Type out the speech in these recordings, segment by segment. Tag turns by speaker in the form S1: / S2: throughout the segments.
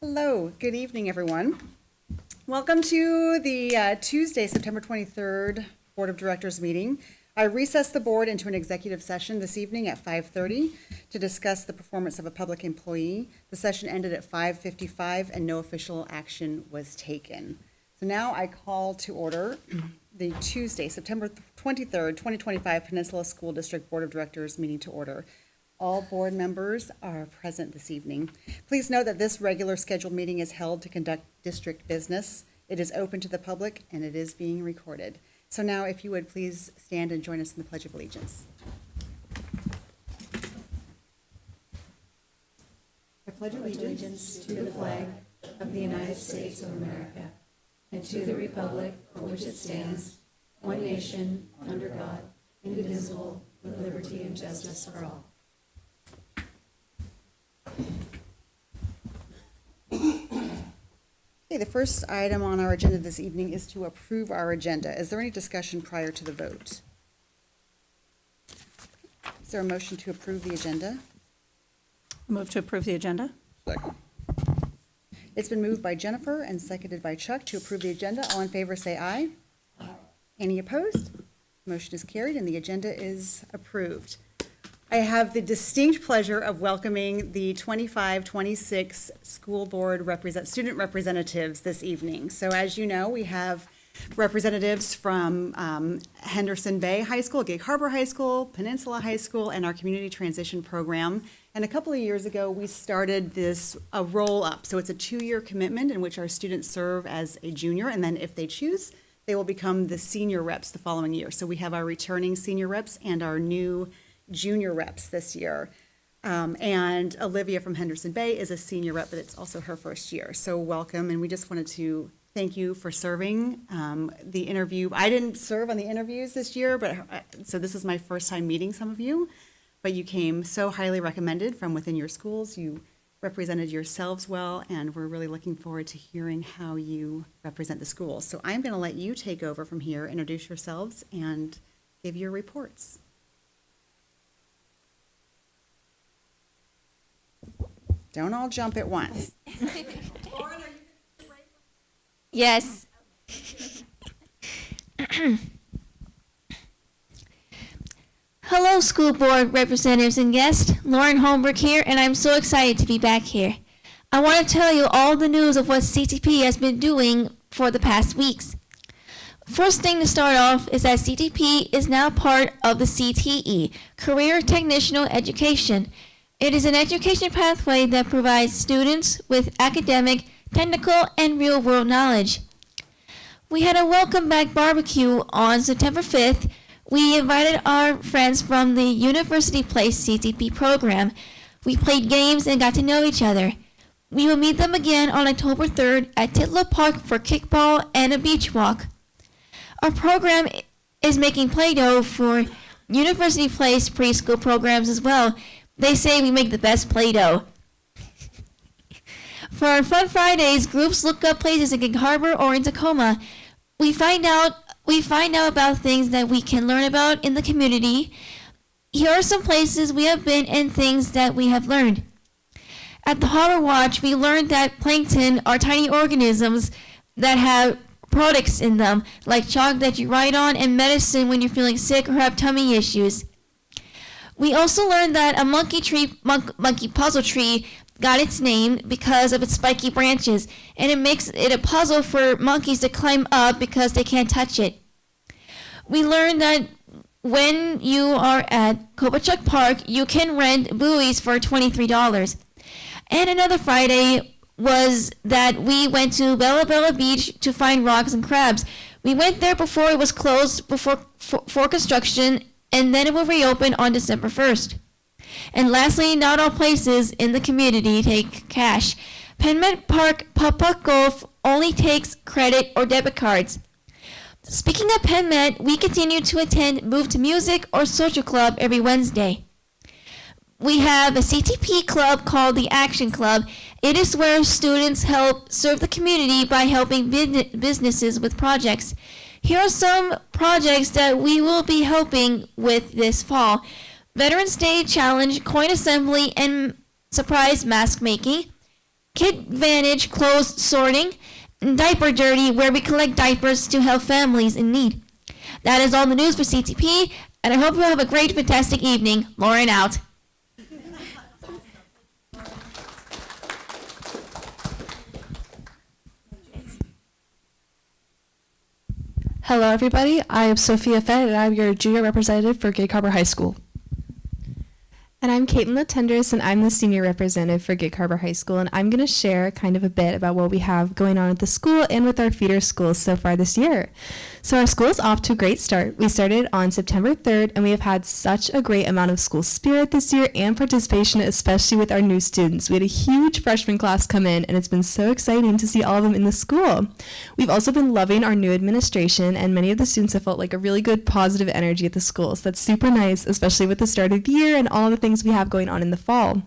S1: Hello, good evening, everyone. Welcome to the Tuesday, September 23rd Board of Directors meeting. I recessed the board into an executive session this evening at 5:30 to discuss the performance of a public employee. The session ended at 5:55 and no official action was taken. So now I call to order the Tuesday, September 23rd, 2025 Peninsula School District Board of Directors meeting to order. All board members are present this evening. Please note that this regular scheduled meeting is held to conduct district business. It is open to the public and it is being recorded. So now if you would please stand and join us in the Pledge of Allegiance. I pledge
S2: allegiance to the flag of the United States of America and to the republic for which it stands, one nation, under God, indivisible, with liberty and justice for all.
S1: Okay, the first item on our agenda this evening is to approve our agenda. Is there any discussion prior to the vote? Is there a motion to approve the agenda?
S3: Move to approve the agenda.
S4: Second.
S1: It's been moved by Jennifer and seconded by Chuck to approve the agenda. All in favor say aye. Any opposed? Motion is carried and the agenda is approved. I have the distinct pleasure of welcoming the 25-26 school board student representatives this evening. So as you know, we have representatives from Henderson Bay High School, Gig Harbor High School, Peninsula High School, and our community transition program. And a couple of years ago, we started this roll-up. So it's a 2-year commitment in which our students serve as a junior, and then if they choose, they will become the senior reps the following year. So we have our returning senior reps and our new junior reps this year. And Olivia from Henderson Bay is a senior rep, but it's also her first year. So welcome, and we just wanted to thank you for serving the interview. I didn't serve on the interviews this year, but so this is my first time meeting some of you, but you came so highly recommended from within your schools. You represented yourselves well, and we're really looking forward to hearing how you represent the schools. So I'm going to let you take over from here, introduce yourselves, and give your reports. Don't all jump at once.
S5: Yes. Hello, school board representatives and guests. Lauren Holmberg here, and I'm so excited to be back here. I want to tell you all the news of what CTP has been doing for the past weeks. First thing to start off is that CTP is now part of the CTE, Career Technical Education. It is an education pathway that provides students with academic, technical, and real-world knowledge. We had a welcome back barbecue on September 5th. We invited our friends from the University Place CTP program. We played games and got to know each other. We will meet them again on October 3rd at Titlow Park for kickball and a beach walk. Our program is making Play-Doh for University Place preschool programs as well. They say we make the best Play-Doh. For our Fun Fridays, groups look up places in Gig Harbor or in Tacoma. We find out about things that we can learn about in the community. Here are some places we have been and things that we have learned. At the Harbor Watch, we learned that plankton are tiny organisms that have products in them, like chalk that you write on and medicine when you're feeling sick or have tummy issues. We also learned that a monkey puzzle tree got its name because of its spiky branches, and it makes it a puzzle for monkeys to climb up because they can't touch it. We learned that when you are at Kobachuk Park, you can rent buoys for $23. And another Friday was that we went to Bella Bella Beach to find rocks and crabs. We went there before it was closed for construction, and then it will reopen on December 1st. And lastly, not all places in the community take cash. Penmet Park Putt-Putt Golf only takes credit or debit cards. Speaking of Penmet, we continue to attend Move to Music or Social Club every Wednesday. We have a CTP club called the Action Club. It is where students help serve the community by helping businesses with projects. Here are some projects that we will be helping with this fall. Veterans Day Challenge, coin assembly, and surprise mask making. Kid Vantage clothes sorting, and Diaper Dirty, where we collect diapers to help families in need. That is all the news for CTP, and I hope you have a great, fantastic evening. Lauren out.
S4: Hello, everybody. I am Sophia Fett, and I'm your junior representative for Gig Harbor High School. And I'm Caitlin Latendris, and I'm the senior representative for Gig Harbor High School, and I'm going to share kind of a bit about what we have going on at the school and with our feeder schools so far this year. So our school is off to a great start. We started on September 3rd, and we have had such a great amount of school spirit this year and participation, especially with our new students. We had a huge freshman class come in, and it's been so exciting to see all of them in the school. We've also been loving our new administration, and many of the students have felt like a really good positive energy at the school. So that's super nice, especially with the start of the year and all the things we have going on in the fall.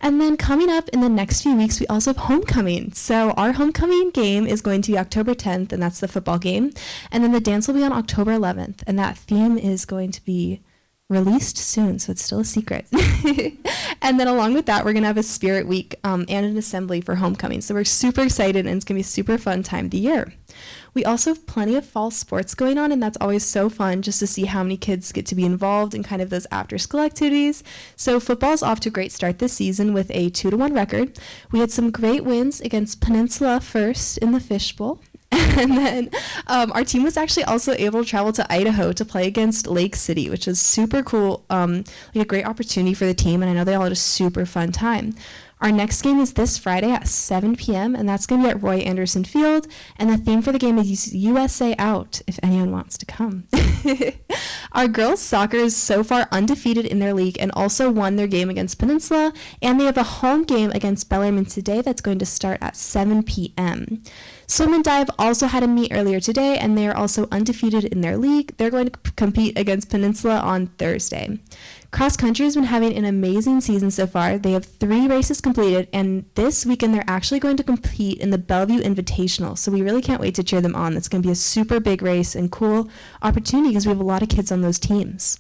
S4: And then coming up in the next few weeks, we also have homecoming. So our homecoming game is going to be October 10th, and that's the football game. And then the dance will be on October 11th, and that theme is going to be released soon, so it's still a secret. And then along with that, we're going to have a spirit week and an assembly for homecoming. So we're super excited, and it's going to be a super fun time of the year. We also have plenty of fall sports going on, and that's always so fun just to see how many kids get to be involved in kind of those after-school activities. So football's off to a great start this season with a 2-1 record. We had some great wins against Peninsula first in the Fishbowl. And then our team was actually also able to travel to Idaho to play against Lake City, which is super cool, like a great opportunity for the team, and I know they all had a super fun time. Our next game is this Friday at 7 p.m., and that's going to be at Roy Anderson Field, and the theme for the game is USA Out, if anyone wants to come. Our girls' soccer is so far undefeated in their league and also won their game against Peninsula, and they have a home game against Bellarmine today that's going to start at 7 p.m. Swim and Dive also had a meet earlier today, and they are also undefeated in their league. They're going to compete against Peninsula on Thursday. Cross country has been having an amazing season so far. They have 3 races completed, and this weekend they're actually going to compete in the Bellevue Invitational. So we really can't wait to cheer them on. It's going to be a super big race and cool opportunity because we have a lot of kids on those teams.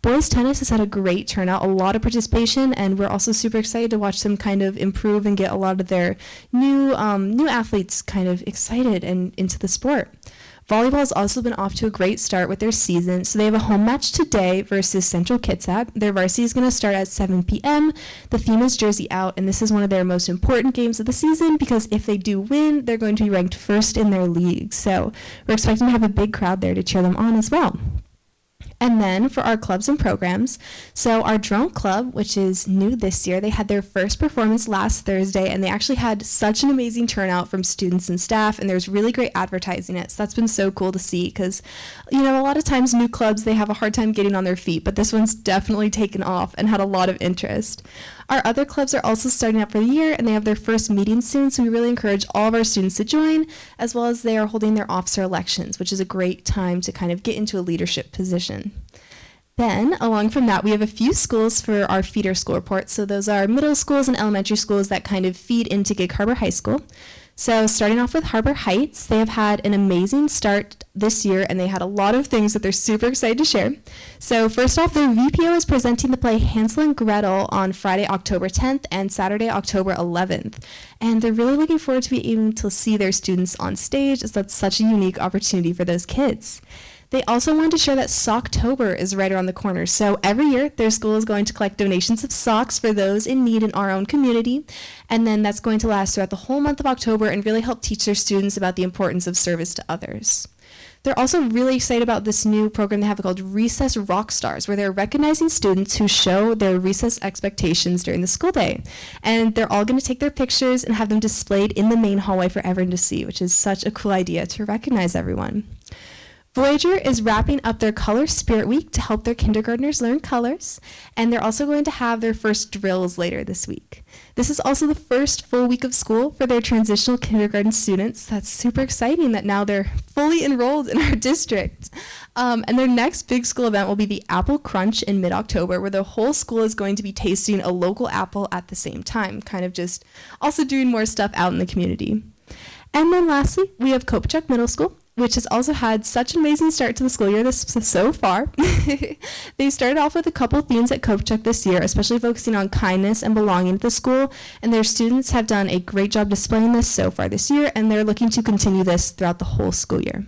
S4: Boys tennis has had a great turnout, a lot of participation, and we're also super excited to watch them kind of improve and get a lot of their new athletes kind of excited and into the sport. Volleyball has also been off to a great start with their season. So they have a home match today versus Central Kitsap. Their varsity is going to start at 7 p.m. The theme is Jersey Out, and this is one of their most important games of the season because if they do win, they're going to be ranked first in their league. So we're expecting to have a big crowd there to cheer them on as well. And then for our clubs and programs, so our drone club, which is new this year, they had their first performance last Thursday, and they actually had such an amazing turnout from students and staff, and there's really great advertising it. So that's been so cool to see because, you know, a lot of times new clubs, they have a hard time getting on their feet, but this one's definitely taken off and had a lot of interest. Our other clubs are also starting up for the year, and they have their first meeting soon, so we really encourage all of our students to join, as well as they are holding their officer elections, which is a great time to kind of get into a leadership position. Then, along from that, we have a few schools for our feeder school reports. So those are middle schools and elementary schools that kind of feed into Gig Harbor High School. So starting off with Harbor Heights, they have had an amazing start this year, and they had a lot of things that they're super excited to share. So first off, their VPO is presenting the play Hansel and Gretel on Friday, October 10th and Saturday, October 11th. And they're really looking forward to being able to see their students on stage, as that's such a unique opportunity for those kids. They also wanted to share that Socktober is right around the corner. So every year, their school is going to collect donations of socks for those in need in our own community. And then that's going to last throughout the whole month of October and really help teach their students about the importance of service to others. They're also really excited about this new program they have called Recess Rock Stars, where they're recognizing students who show their recess expectations during the school day. And they're all going to take their pictures and have them displayed in the main hallway for everyone to see, which is such a cool idea to recognize everyone. Voyager is wrapping up their Color Spirit Week to help their kindergartners learn colors, and they're also going to have their first drills later this week. This is also the first full week of school for their transitional kindergarten students. That's super exciting that now they're fully enrolled in our district. And their next big school event will be the Apple Crunch in mid-October, where the whole school is going to be tasting a local apple at the same time, kind of just also doing more stuff out in the community. And then lastly, we have Kopachuk Middle School, which has also had such an amazing start to the school year so far. They started off with a couple themes at Cope Check this year, especially focusing on kindness and belonging at the school, and their students have done a great job displaying this so far this year, and they're looking to continue this throughout the whole school year.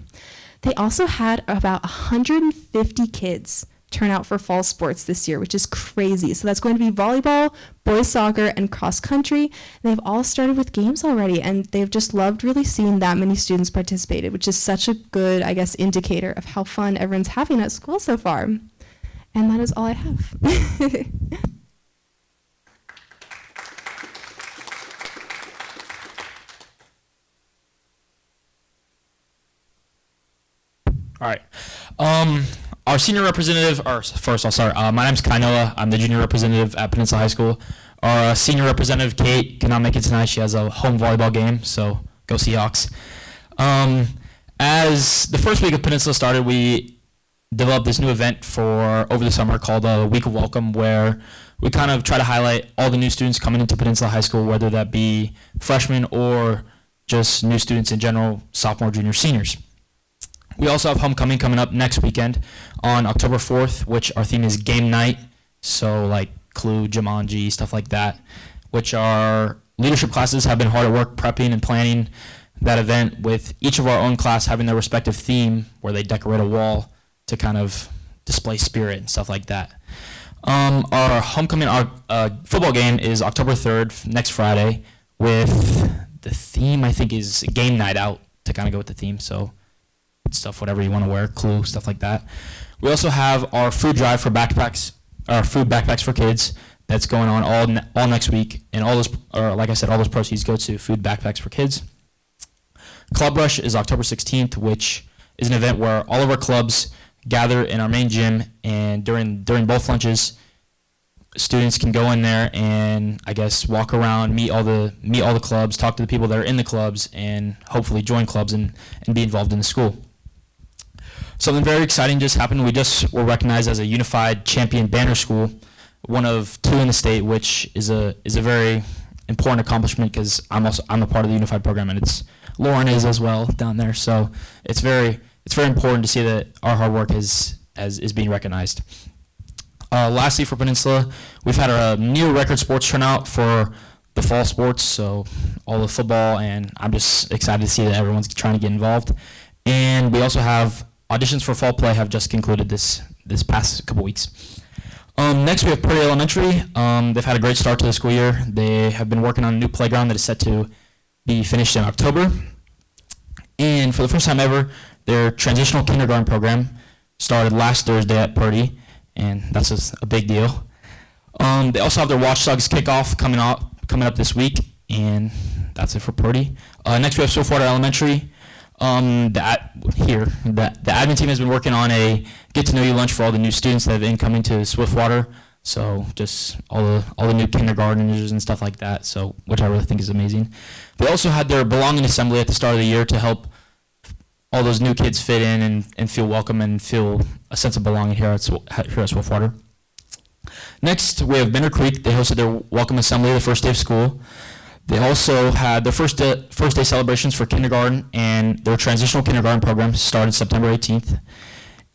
S4: They also had about 150 kids turn out for fall sports this year, which is crazy. So that's going to be volleyball, boys soccer, and cross country. They've all started with games already, and they've just loved really seeing that many students participated, which is such a good, I guess, indicator of how fun everyone's having at school so far. And that is all I have.
S6: All right. Our senior representative, or first, I'll start. My name's Kai Noah. I'm the junior representative at Peninsula High School. Our senior representative, Kate, cannot make it tonight. She has a home volleyball game, so go Seahawks. As the first week of Peninsula started, we developed this new event for over the summer called a Week of Welcome, where we kind of try to highlight all the new students coming into Peninsula High School, whether that be freshmen or just new students in general, sophomore, junior, seniors. We also have homecoming coming up next weekend on October 4th, which our theme is game night. So like Clue, Jumanji, stuff like that, which our leadership classes have been hard at work prepping and planning that event, with each of our own class having their respective theme where they decorate a wall to kind of display spirit and stuff like that. Our homecoming football game is October 3rd, next Friday, with the theme, I think, is game night out to kind of go with the theme. So stuff, whatever you want to wear, Clue, stuff like that. We also have our food drive for backpacks, our food backpacks for kids, that's going on all next week, and all those, or like I said, all those proceeds go to food backpacks for kids. Club Rush is October 16th, which is an event where all of our clubs gather in our main gym, and during both lunches, students can go in there and I guess walk around, meet all the clubs, talk to the people that are in the clubs, and hopefully join clubs and be involved in the school. Something very exciting just happened. We just were recognized as a Unified Champion Banner School, one of 2 in the state, which is a very important accomplishment because I'm a part of the Unified program, and Lauren is as well down there. So it's very important to see that our hard work is being recognized. Lastly, for Peninsula, we've had a near record sports turnout for the fall sports, so all the football, and I'm just excited to see that everyone's trying to get involved. And we also have auditions for fall play have just concluded this past couple weeks. Next, we have Prairie Elementary. They've had a great start to the school year. They have been working on a new playground that is set to be finished in October. And for the first time ever, their transitional kindergarten program started last Thursday at Purdy, and that's just a big deal. They also have their Watchdogs kickoff coming up this week, and that's it for Purdy. Next, we have Swiftwater Elementary. The admin team has been working on a get-to-know-you lunch for all the new students that have been coming to Swiftwater. So just all the new kindergartners and stuff like that. So which I really think is amazing. They also had their belonging assembly at the start of the year to help all those new kids fit in and feel welcome and feel a sense of belonging here at Swiftwater. Next, we have Bender Creek. They hosted their welcome assembly the first day of school. They also had their first day celebrations for kindergarten, and their transitional kindergarten program started September 18th.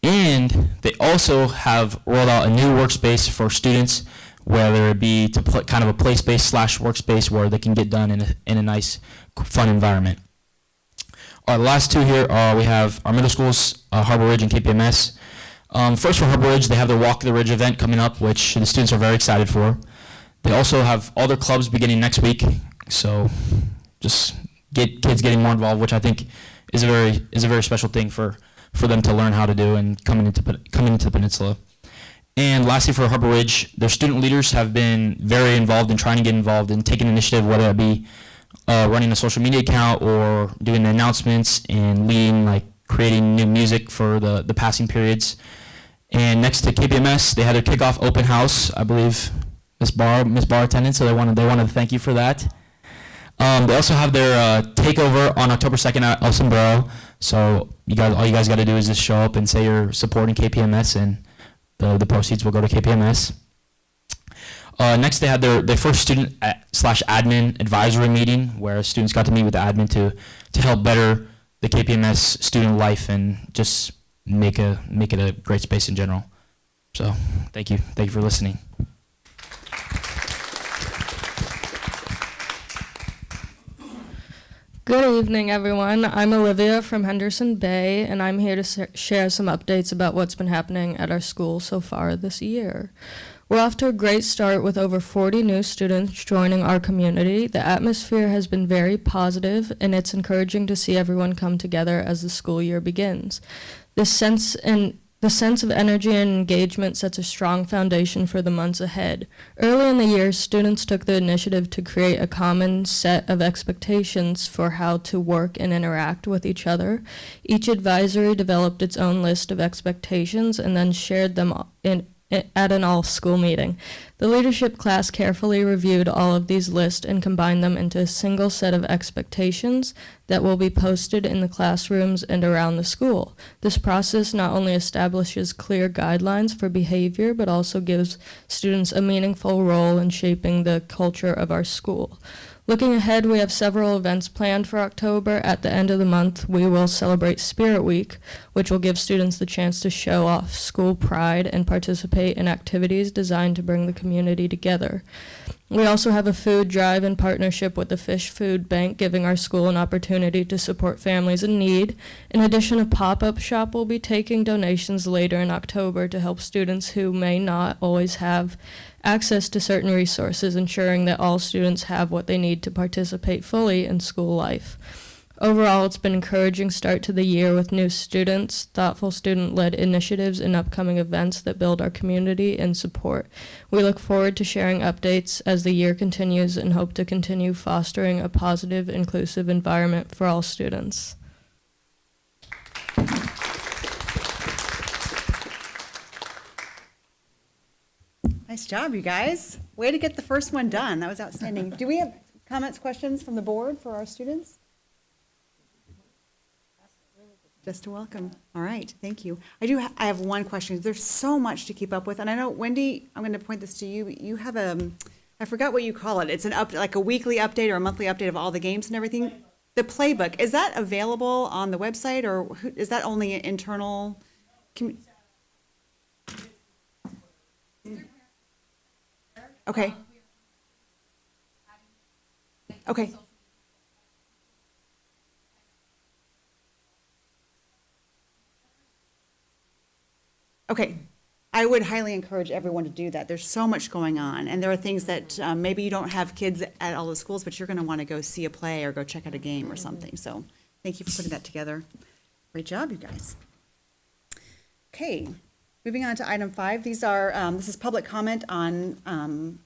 S6: And they also have rolled out a new workspace for students, whether it be to put kind of a play space / workspace where they can get done in a nice, fun environment. The last 2 here we have our middle schools, Harbor Ridge and KPMS. First, for Harbor Ridge, they have their Walk the Ridge event coming up, which the students are very excited for. They also have all their clubs beginning next week, so just get kids getting more involved, which I think is a very special thing for them to learn how to do and coming into the Peninsula. And lastly, for Harbor Ridge, their student leaders have been very involved in trying to get involved and taking initiative, whether it be running a social media account or doing the announcements and leading, like creating new music for the passing periods. And next to KPMS, they had their kickoff open house. I believe Miss Barr attended, so they wanted to thank you for that. They also have their takeover on October 2nd at El Sombrero. So all you guys got to do is just show up and say you're supporting KPMS, and the proceeds will go to KPMS. Next, they had their first student / admin advisory meeting, where students got to meet with the admin to help better the KPMS student life and just make it a great space in general. So thank you for listening.
S7: Good evening, everyone. I'm Olivia from Henderson Bay, and I'm here to share some updates about what's been happening at our school so far this year. We're off to a great start with over 40 new students joining our community. The atmosphere has been very positive, and it's encouraging to see everyone come together as the school year begins. The sense of energy and engagement sets a strong foundation for the months ahead. Early in the year, students took the initiative to create a common set of expectations for how to work and interact with each other. Each advisory developed its own list of expectations and then shared them at an all-school meeting. The leadership class carefully reviewed all of these lists and combined them into a single set of expectations that will be posted in the classrooms and around the school. This process not only establishes clear guidelines for behavior, but also gives students a meaningful role in shaping the culture of our school. Looking ahead, we have several events planned for October. At the end of the month, we will celebrate Spirit Week, which will give students the chance to show off school pride and participate in activities designed to bring the community together. We also have a food drive in partnership with the Fish Food Bank, giving our school an opportunity to support families in need. In addition, a pop-up shop will be taking donations later in October to help students who may not always have access to certain resources, ensuring that all students have what they need to participate fully in school life. Overall, it's been an encouraging start to the year with new students, thoughtful student-led initiatives, and upcoming events that build our community and support. We look forward to sharing updates as the year continues and hope to continue fostering a positive, inclusive environment for all students.
S1: Nice job, you guys. Way to get the first one done. That was outstanding. Do we have comments, questions from the board for our students? Just a welcome. All right, thank you. I have one question. There's so much to keep up with, and I know, Wendy, I'm going to point this to you. You have I forgot what you call it. It's like a weekly update or a monthly update of all the games and everything. The playbook, is that available on the website, or is that only internal? Okay. Okay. Okay. I would highly encourage everyone to do that. There's so much going on, and there are things that maybe you don't have kids at all the schools, but you're going to want to go see a play or go check out a game or something. So thank you for putting that together. Great job, you guys. Okay, moving on to item 5. These are this is public comment on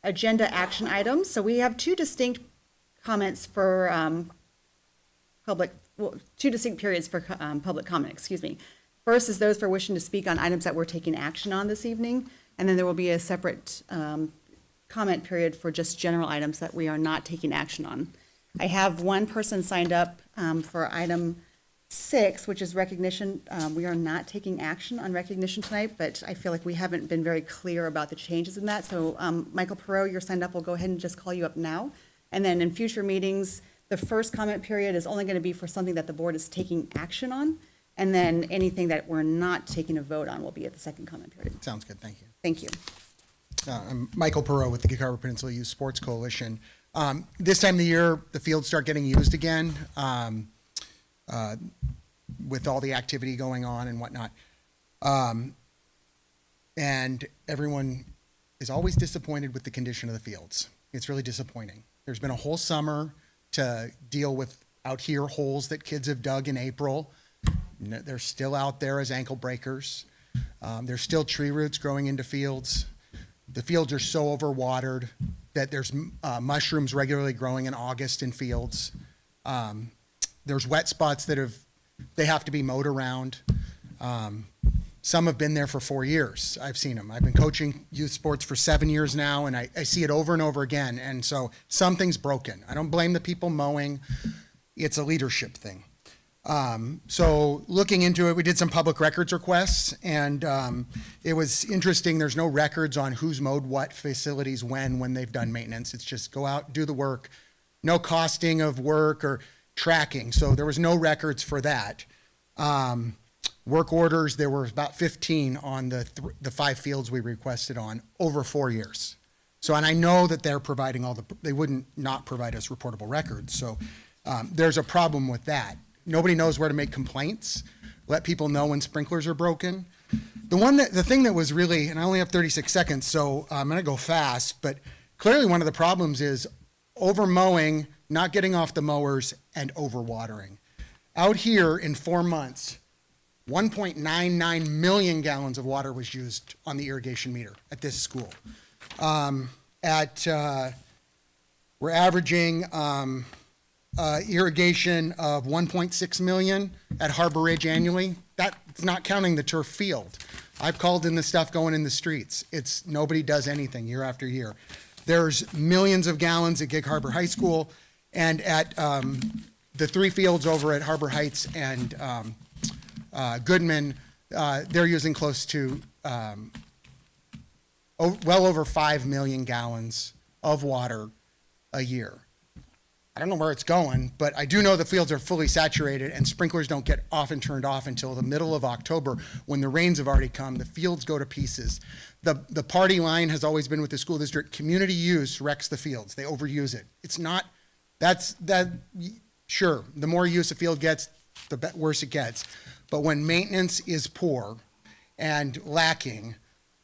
S1: agenda action items. So we have two distinct comments for two distinct periods for public comment. Excuse me. First is those for wishing to speak on items that we're taking action on this evening, and then there will be a separate comment period for just general items that we are not taking action on. I have one person signed up for item 6, which is recognition. We are not taking action on recognition tonight, but I feel like we haven't been very clear about the changes in that. So Michael Perot, you're signed up. We'll go ahead and just call you up now. And then in future meetings, the first comment period is only going to be for something that the board is taking action on. And then anything that we're not taking a vote on will be at the second comment period.
S8: Sounds good, thank you.
S1: Thank you.
S8: I'm Michael Perot with the Gig Harbor Peninsula Youth Sports Coalition. This time of the year, the fields start getting used again with all the activity going on and whatnot. And everyone is always disappointed with the condition of the fields. It's really disappointing. There's been a whole summer to deal with out here holes that kids have dug in April. They're still out there as ankle breakers. There's still tree roots growing into fields. The fields are so overwatered that there's mushrooms regularly growing in August in fields. There's wet spots that they have to be mowed around. Some have been there for 4 years. I've seen them. I've been coaching youth sports for 7 years now, and I see it over and over again. And so something's broken. I don't blame the people mowing. It's a leadership thing. So looking into it, we did some public records requests, and it was interesting. There's no records on who's mowed what facilities when they've done maintenance. It's just go out, do the work. No costing of work or tracking. So there was no records for that. Work orders, there were about 15 on the 5 fields we requested on over 4 years. So, and I know that they're providing they wouldn't not provide us reportable records. So there's a problem with that. Nobody knows where to make complaints. Let people know when sprinklers are broken. The thing that was really, and I only have 36 seconds, so I'm gonna go fast, but clearly one of the problems is over mowing, not getting off the mowers, and overwatering. Out here in 4 months, 1.99 million gallons of water was used on the irrigation meter at this school. We're averaging irrigation of 1.6 million at Harbor Ridge annually. That's not counting the turf field. I've called in the stuff going in the streets. Nobody does anything year after year. There's millions of gallons at Gig Harbor High School, and at the 3 fields over at Harbor Heights and Goodman, they're using close to well over 5 million gallons of water a year. I don't know where it's going, but I do know the fields are fully saturated and sprinklers don't get often turned off until the middle of October when the rains have already come. The fields go to pieces. The party line has always been with the school district. Community use wrecks the fields. They overuse it. It's not, sure, the more use a field gets, the worse it gets. But when maintenance is poor and lacking,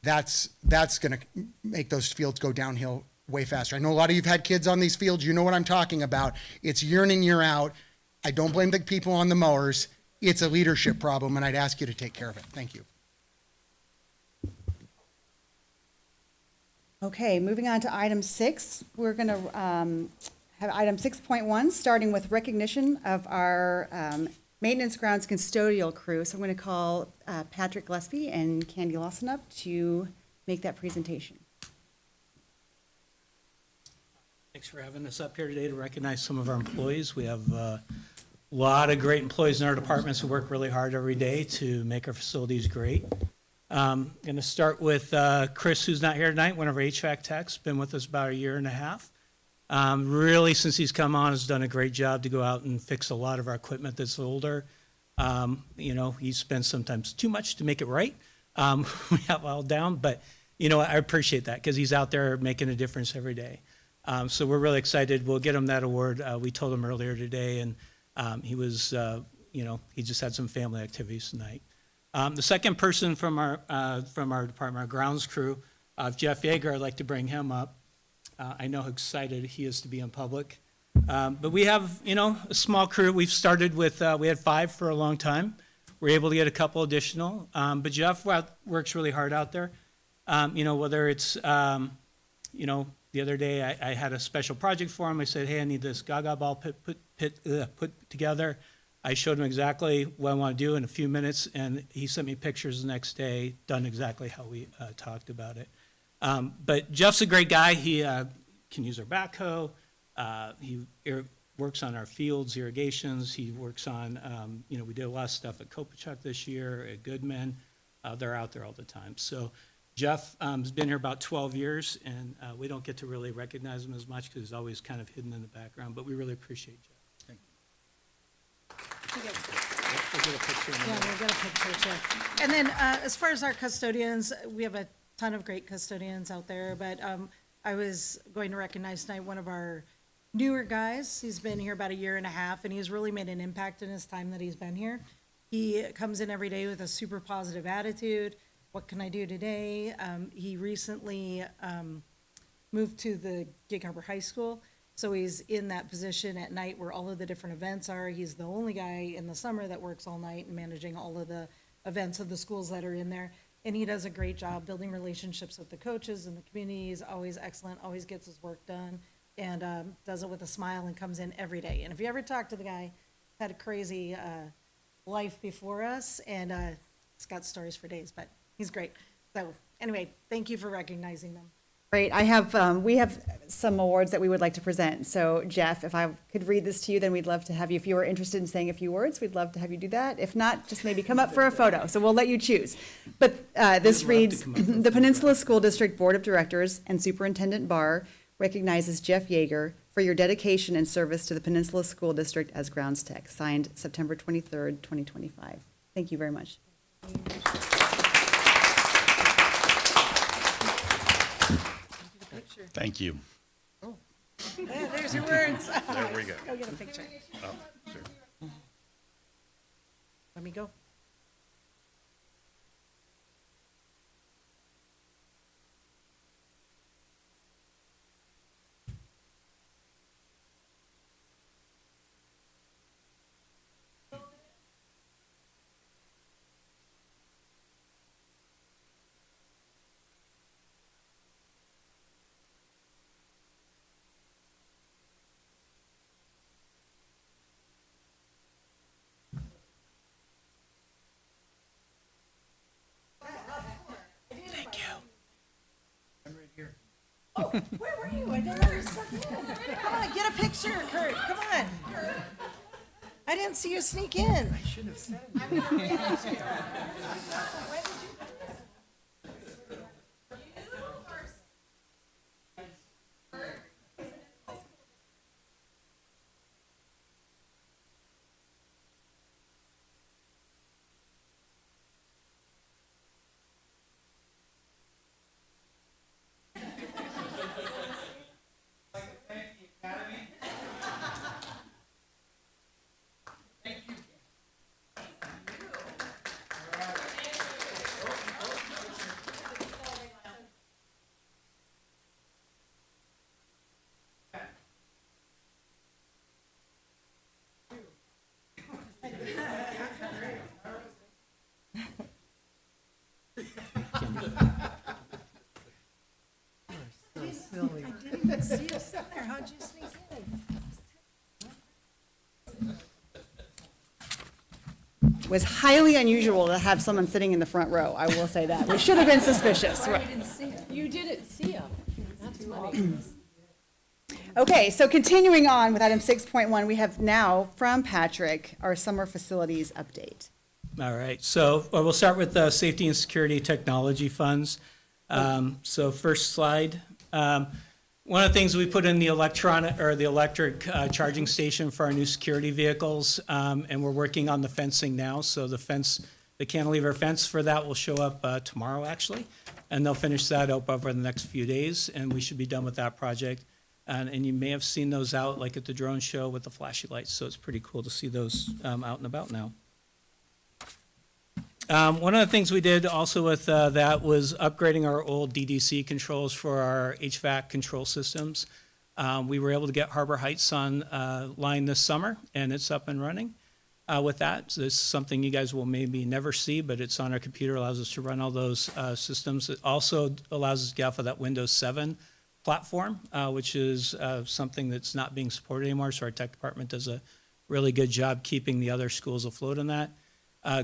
S8: that's going to make those fields go downhill way faster. I know a lot of you've had kids on these fields. You know what I'm talking about. It's year in and year out. I don't blame the people on the mowers. It's a leadership problem, and I'd ask you to take care of it. Thank you.
S1: Okay, moving on to item 6. We're going to have item 6.1, starting with recognition of our maintenance grounds custodial crew. So I'm going to call Patrick Gillespie and Candy Lawson up to make that presentation.
S9: Thanks for having us up here today to recognize some of our employees. We have a lot of great employees in our departments who work really hard every day to make our facilities great. I'm going to start with Chris, who's not here tonight, one of our HVAC techs, been with us about 1.5 years. Really, since he's come on, has done a great job to go out and fix a lot of our equipment that's older. He spends sometimes too much to make it right. We have it all down, but I appreciate that because he's out there making a difference every day. So we're really excited. We'll get him that award. We told him earlier today, and he was, he just had some family activities tonight. The second person from our department, our grounds crew, Jeff Yeager, I'd like to bring him up. I know how excited he is to be in public. But we have, a small crew. We've started with, we had 5 for a long time. We're able to get a couple additional. But Jeff works really hard out there. Whether it's, the other day I had a special project for him. I said, hey, I need this gaga ball put together. I showed him exactly what I want to do in a few minutes, and he sent me pictures the next day, done exactly how we talked about it. But Jeff's a great guy. He can use our backhoe. He works on our fields, irrigations. He works on, we did a lot of stuff at Kopachuk this year, at Goodman. They're out there all the time. So Jeff has been here about 12 years, and we don't get to really recognize him as much because he's always kind of hidden in the background, but we really appreciate Jeff. Thank you.
S3: We'll get a picture. Yeah, we'll get a picture too. And then as far as our custodians, we have a ton of great custodians out there, but I was going to recognize tonight one of our newer guys. He's been here about 1.5 years, and he's really made an impact in his time that he's been here. He comes in every day with a super positive attitude. What can I do today? He recently moved to the Gig Harbor High School, so he's in that position at night where all of the different events are. He's the only guy in the summer that works all night and managing all of the events of the schools that are in there. And he does a great job building relationships with the coaches and the community. He's always excellent, always gets his work done, and does it with a smile and comes in every day. And if you ever talk to the guy, had a crazy life before us, and he's got stories for days, but he's great. So anyway, thank you for recognizing them.
S1: Great. We have some awards that we would like to present. So Jeff, if I could read this to you, then we'd love to have you. If you were interested in saying a few words, we'd love to have you do that. If not, just maybe come up for a photo. So we'll let you choose. But this reads, the Peninsula School District Board of Directors and Superintendent Barr recognizes Jeff Yeager for your dedication and service to the Peninsula School District as grounds tech. Signed September 23rd, 2025. Thank you very much.
S10: Thank you.
S3: Yeah, there's your words.
S10: There we go.
S3: Go get a picture.
S10: Oh, sure.
S3: Let me go. Oh, where were you? I didn't know you stuck in. Come on, get a picture, Kurt. Come on. I didn't see you sneak in. I should have said. See you sitting there. How'd you sneak in?
S1: Was highly unusual to have someone sitting in the front row. I will say that. We should have been suspicious.
S2: You didn't see him. That's funny.
S1: Okay, so continuing on with item 6.1, we have now from Patrick, our summer facilities update.
S9: All right, so we'll start with the safety and security technology funds. So first slide. One of the things we put in the electric charging station for our new security vehicles, and we're working on the fencing now. So the cantilever fence for that will show up tomorrow, actually, and they'll finish that up over the next few days, and we should be done with that project. And you may have seen those out, like at the drone show with the flashy lights. So it's pretty cool to see those out and about now. One of the things we did also with that was upgrading our old DDC controls for our HVAC control systems. We were able to get Harbor Heights online this summer, and it's up and running with that. So this is something you guys will maybe never see, but it's on our computer, allows us to run all those systems. It also allows us to get off of that Windows 7 platform, which is something that's not being supported anymore. So our tech department does a really good job keeping the other schools afloat on that.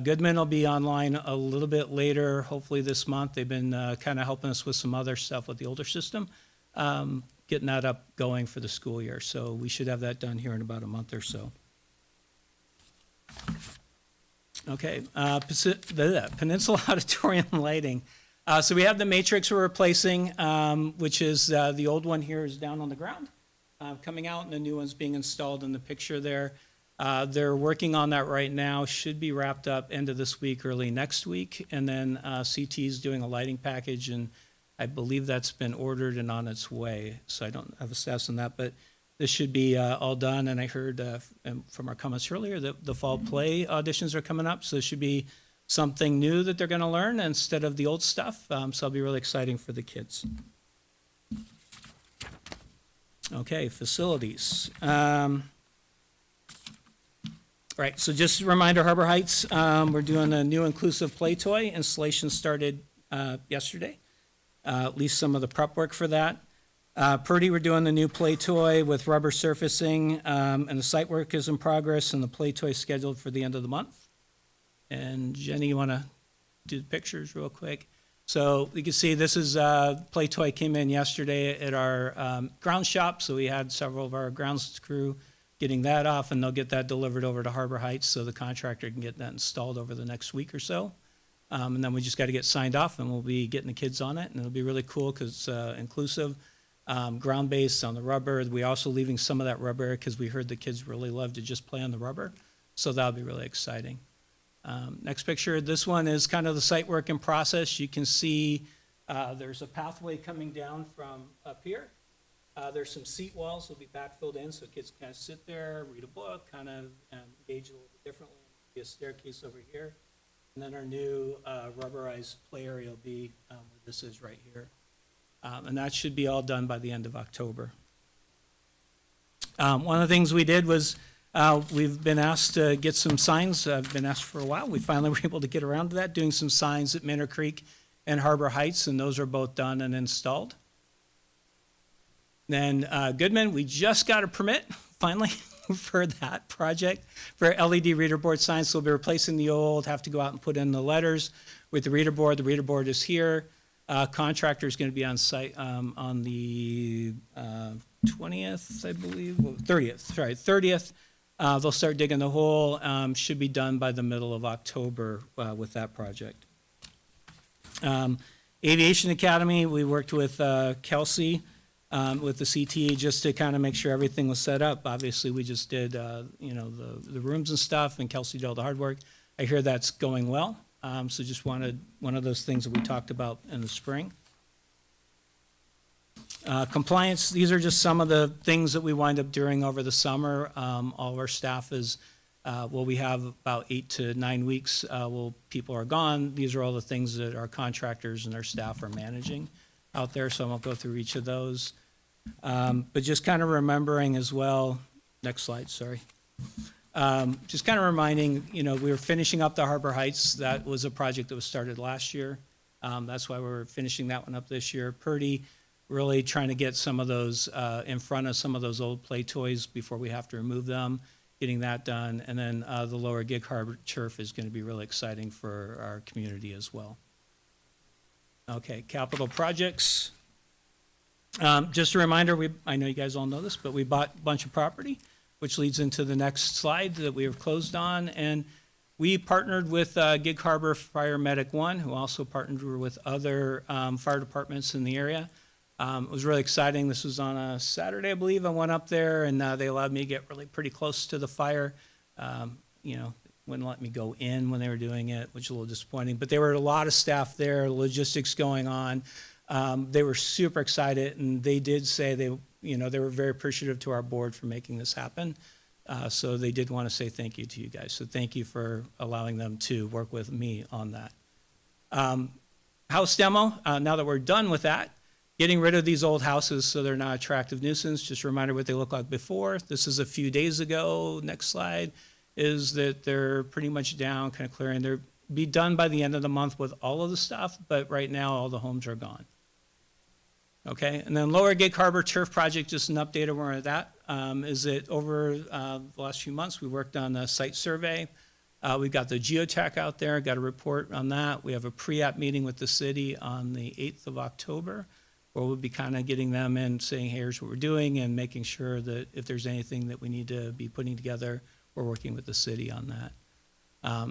S9: Goodman will be online a little bit later, hopefully this month. They've been kind of helping us with some other stuff with the older system, getting that up going for the school year. So we should have that done here in about a month or so. Okay, Peninsula Auditorium lighting. So we have the matrix we're replacing, which is the old one here is down on the ground, coming out, and the new one's being installed in the picture there. They're working on that right now, should be wrapped up end of this week, early next week, and then CT is doing a lighting package, and I believe that's been ordered and on its way, so I don't have a status on that, but this should be all done, and I heard from our comments earlier that the fall play auditions are coming up, so it should be something new that they're going to learn instead of the old stuff, so it'll be really exciting for the kids. Okay, facilities. Right, so just a reminder, Harbor Heights, we're doing a new inclusive play toy. Installation started yesterday, at least some of the prep work for that. Purdy, we're doing the new play toy with rubber surfacing, and the site work is in progress, and the play toy is scheduled for the end of the month. And Jenny, you want to do the pictures real quick? So you can see this is play toy came in yesterday at our ground shop, so we had several of our grounds crew getting that off, and they'll get that delivered over to Harbor Heights so the contractor can get that installed over the next week or so. And then we just got to get signed off, and we'll be getting the kids on it, and it'll be really cool because it's inclusive. ground base on the rubber. We also leaving some of that rubber because we heard the kids really love to just play on the rubber. So that'll be really exciting. Next picture, this one is kind of the site work in process. You can see there's a pathway coming down from up here. There's some seat walls that will be backfilled in so kids can kind of sit there, read a book, kind of engage a little bit differently. There'll be a staircase over here. And then our new rubberized play area will be where this is right here. And that should be all done by the end of October. One of the things we did was we've been asked to get some signs. I've been asked for a while. We finally were able to get around to that, doing some signs at Manor Creek and Harbor Heights, and those are both done and installed. Then Goodman, we just got a permit, finally, for that project for LED reader board signs. So we'll be replacing the old, have to go out and put in the letters with the reader board. The reader board is here. Contractor is going to be on site on the 20th, I believe, 30th, sorry, 30th. They'll start digging the hole. Should be done by the middle of October with that project. Aviation Academy, we worked with Kelsey with the CTE just to kind of make sure everything was set up. Obviously, we just did, you know, the rooms and stuff, and Kelsey did all the hard work. I hear that's going well. So just wanted one of those things that we talked about in the spring. Compliance, these are just some of the things that we wind up doing over the summer. All of our staff is, well, we have about 8 to 9 weeks while people are gone. These are all the things that our contractors and our staff are managing out there, so I won't go through each of those. But just kind of remembering as well, next slide, sorry. Just kind of reminding, you know, we were finishing up the Harbor Heights. That was a project that was started last year. That's why we're finishing that one up this year. Purdy, really trying to get some of those in front of some of those old play toys before we have to remove them, getting that done. And then the lower Gig Harbor turf is going to be really exciting for our community as well. Okay, capital projects. Just a reminder, I know you guys all know this, but we bought a bunch of property, which leads into the next slide that we have closed on. And we partnered with Gig Harbor Fire Medic 1, who also partnered with other fire departments in the area. It was really exciting. This was on a Saturday, I believe. I went up there, and they allowed me to get really pretty close to the fire. You know, wouldn't let me go in when they were doing it, which is a little disappointing. But there were a lot of staff there, logistics going on. They were super excited, and they did say they were very appreciative to our board for making this happen. So they did want to say thank you to you guys. So thank you for allowing them to work with me on that. House demo, now that we're done with that, getting rid of these old houses so they're not attractive nuisance. Just a reminder what they look like before. This is a few days ago. Next slide is that they're pretty much down, kind of clearing. They'll be done by the end of the month with all of the stuff, but right now all the homes are gone. Okay, and then Lower Gig Harbor Turf Project, just an update of where that is that over the last few months we worked on the site survey. We've got the geotech out there, got a report on that. We have a pre-app meeting with the city on the 8th of October, where we'll be kind of getting them in, saying, hey, here's what we're doing, and making sure that if there's anything that we need to be putting together, we're working with the city on that.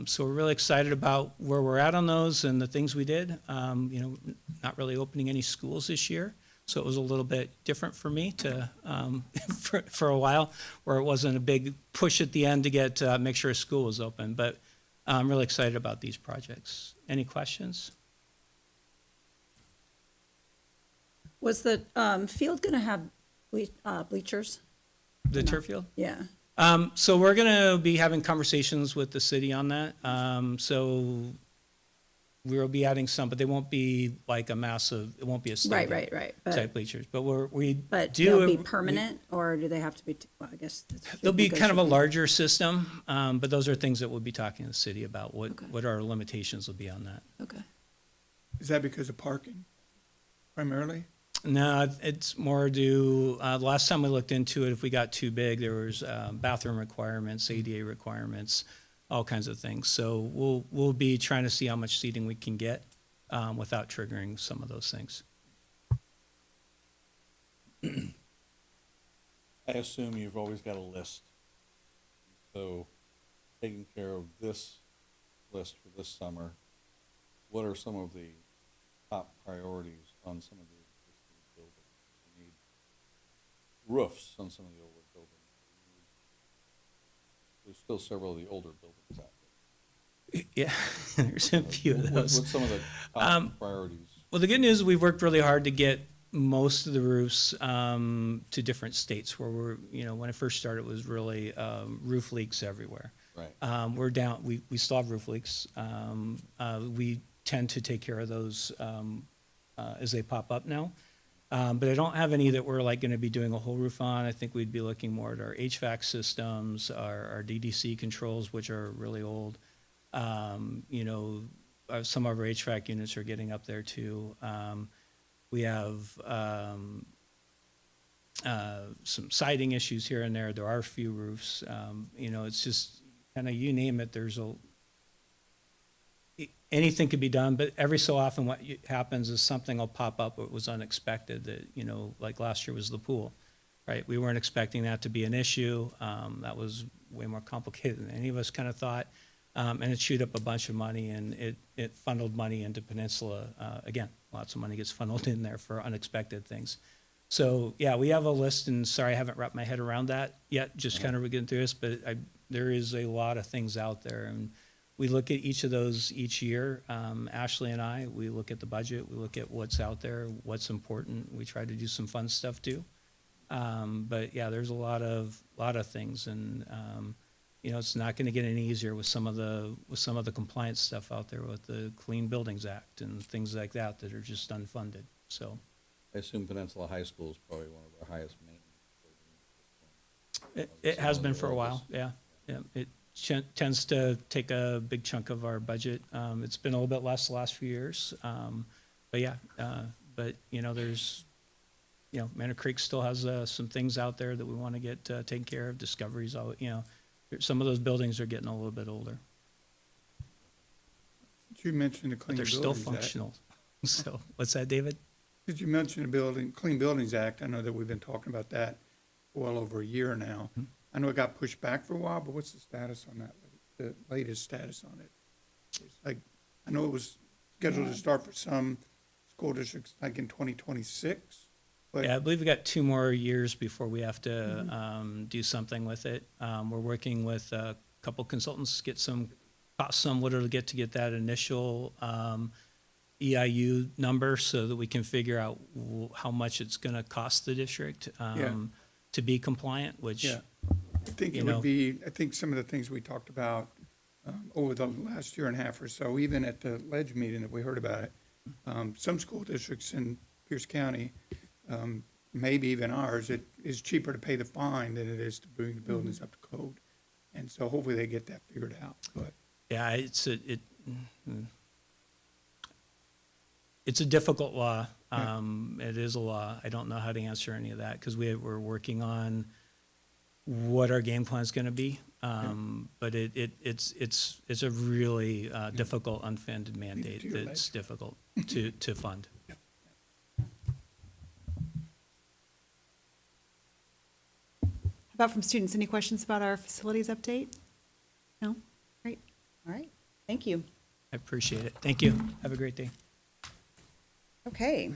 S9: So we're really excited about where we're at on those and the things we did. You know, not really opening any schools this year, so it was a little bit different for me to for a while, where it wasn't a big push at the end to get make sure a school was open. But I'm really excited about these projects. Any questions?
S2: Was the field going to have bleachers?
S9: The turf field?
S2: Yeah.
S9: So we're going to be having conversations with the city on that. So we'll be adding some, but they won't be like a massive, it won't be a stadium
S2: Right.
S9: type bleachers. But
S2: But
S9: do
S2: they'll
S9: it-
S2: be permanent, or do they have to be, well, I guess.
S9: They'll be kind of a larger system, but those are things that we'll be talking to the city about, what our limitations will be on that.
S2: Okay.
S11: Is that because of parking primarily?
S9: No, it's more due, the last time we looked into it, if we got too big, there was bathroom requirements, ADA requirements, all kinds of things. So we'll be trying to see how much seating we can get without triggering some of those things.
S10: I assume you've always got a list. So taking care of this list for this summer, what are some of the top priorities on some of the existing buildings? You need roofs on some of the older buildings. There's still several of the older buildings out there.
S9: Yeah, there's a few of those.
S10: What's some of the top priorities?
S9: Well, the good news is we've worked really hard to get most of the roofs to different states where we're, when I first started, it was really roof leaks everywhere.
S10: Right.
S9: We're down, we still have roof leaks. We tend to take care of those as they pop up now. But I don't have any that we're like going to be doing a whole roof on. I think we'd be looking more at our HVAC systems, our DDC controls, which are really old. Some of our HVAC units are getting up there too. We have some siding issues here and there. There are a few roofs. It's just kind of, you name it, anything could be done, but every so often what happens is something will pop up that was unexpected that, like last year was the pool, right? We weren't expecting that to be an issue. That was way more complicated than any of us kind of thought. And it chewed up a bunch of money, and it funneled money into Peninsula. Again, lots of money gets funneled in there for unexpected things. So yeah, we have a list, and sorry, I haven't wrapped my head around that yet, just kind of getting through this, but there is a lot of things out there, and we look at each of those each year. Ashley and I, we look at the budget, we look at what's out there, what's important. We try to do some fun stuff too. But yeah, there's a lot of things, and it's not going to get any easier with some of the compliance stuff out there with the Clean Buildings Act and things like that are just unfunded. So
S10: I assume Peninsula High School is probably one of our highest maintenance buildings.
S9: it has been for a while. Yeah. It tends to take a big chunk of our budget. It's been a little bit less the last few years. But yeah, there's, Manor Creek still has some things out there that we want to get taken care of. Discoveries, some of those buildings are getting a little bit older.
S11: Did you mention the
S9: But
S11: Clean
S9: they're
S11: Buildings
S9: still
S11: Act?
S9: functional. So what's that, David?
S11: Did you mention the Clean Buildings Act? I know that we've been talking about that for well over a year now.
S9: Mm-hmm.
S11: I know it got pushed back for a while, but what's the status on that? The latest status on it? It's like, I know it was scheduled to start for some school districts like in 2026. But
S9: Yeah, I believe we got 2 more years before we have to do something with it. We're working with a couple consultants, get some what it'll get to get that initial EIU number so that we can figure out how much it's going to cost the district to be compliant, which,
S11: yeah, I think it would be, I think some of the things we talked about over the last year and a half or so, even at the ledge meeting that we heard about it, some school districts in Pierce County, maybe even ours, it is cheaper to pay the fine than it is to bring the buildings up to code. And so hopefully they get that figured out, but.
S9: yeah, it's a difficult law. It is a law. I don't know how to answer any of that because we're working on what our game plan is going to be. But it's a really difficult unfunded mandate that's difficult to fund.
S1: How about from students? Any questions about our facilities update? No? Great. All right. Thank you.
S9: I appreciate it. Thank you. Have a great day.
S1: Okay.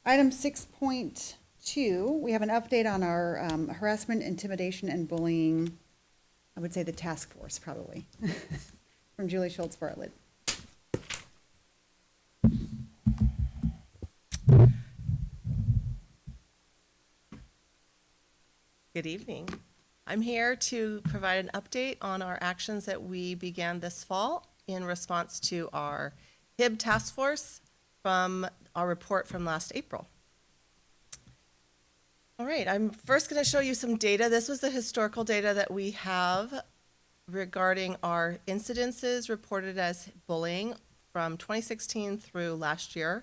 S1: Item 6.2, we have an update on our harassment, intimidation, and bullying, I would say the task force, probably, from Julie Schultz-Bartlett.
S12: Good evening. I'm here to provide an update on our actions that we began this fall in response to our HIB task force from our report from last April. All right, I'm first going to show you some data. This was the historical data that we have regarding our incidences reported as bullying from 2016 through last year.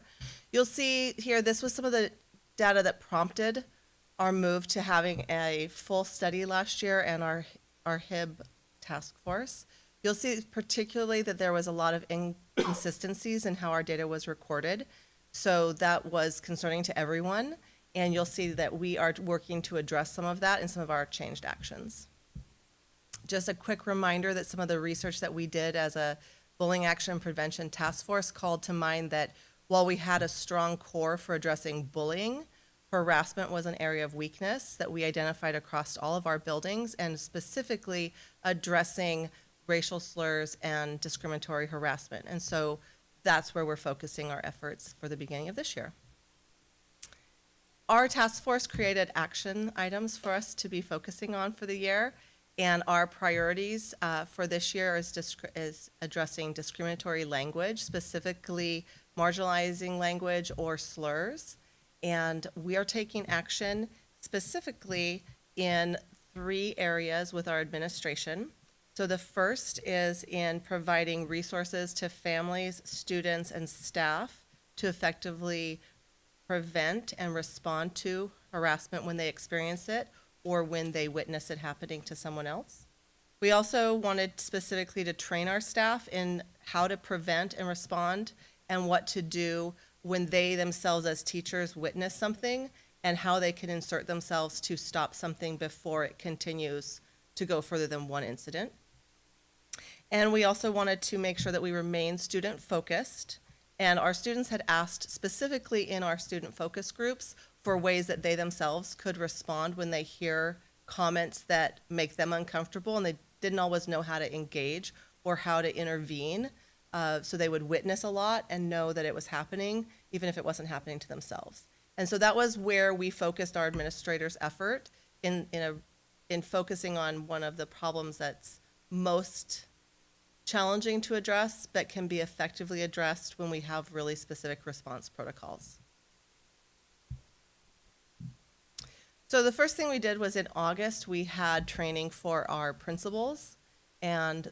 S12: You'll see here, this was some of the data that prompted our move to having a full study last year and our HIB task force. You'll see particularly that there was a lot of inconsistencies in how our data was recorded. So that was concerning to everyone. And you'll see that we are working to address some of that in some of our changed actions. Just a quick reminder that some of the research that we did as a bullying action and prevention task force called to mind that while we had a strong core for addressing bullying, Harassment was an area of weakness that we identified across all of our buildings, and specifically addressing racial slurs and discriminatory harassment. And so that's where we're focusing our efforts for the beginning of this year. Our task force created action items for us to be focusing on for the year, and our priorities for this year is addressing discriminatory language, specifically marginalizing language or slurs. And we are taking action specifically in 3 areas with our administration. So the first is in providing resources to families, students, and staff to effectively prevent and respond to harassment when they experience it or when they witness it happening to someone else. We also wanted specifically to train our staff in how to prevent and respond and what to do when they themselves as teachers witness something, and how they can insert themselves to stop something before it continues to go further than one incident. And we also wanted to make sure that we remain student focused, and our students had asked specifically in our student focus groups for ways that they themselves could respond when they hear comments that make them uncomfortable, and they didn't always know how to engage or how to intervene. So they would witness a lot and know that it was happening, even if it wasn't happening to themselves. And so that was where we focused our administrators' effort in focusing on one of the problems that's most challenging to address, but can be effectively addressed when we have really specific response protocols. So the first thing we did was in August, we had training for our principals. And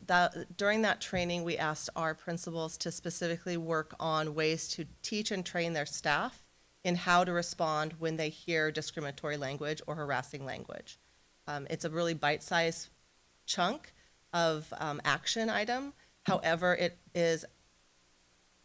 S12: during that training, we asked our principals to specifically work on ways to teach and train their staff in how to respond when they hear discriminatory language or harassing language. It's a really bite-sized chunk of action item. However, it is,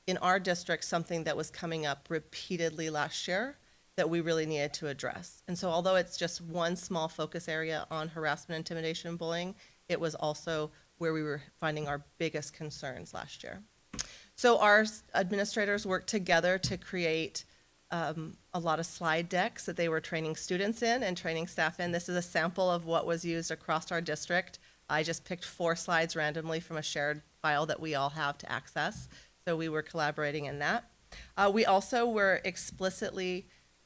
S12: in our district, something that was coming up repeatedly last year that we really needed to address. And so although it's just one small focus area on harassment, intimidation, and bullying, it was also where we were finding our biggest concerns last year. So our administrators worked together to create a lot of slide decks that they were training students in and training staff in. This is a sample of what was used across our district. I just picked 4 slides randomly from a shared file that we all have to access. So we were collaborating in that. We also were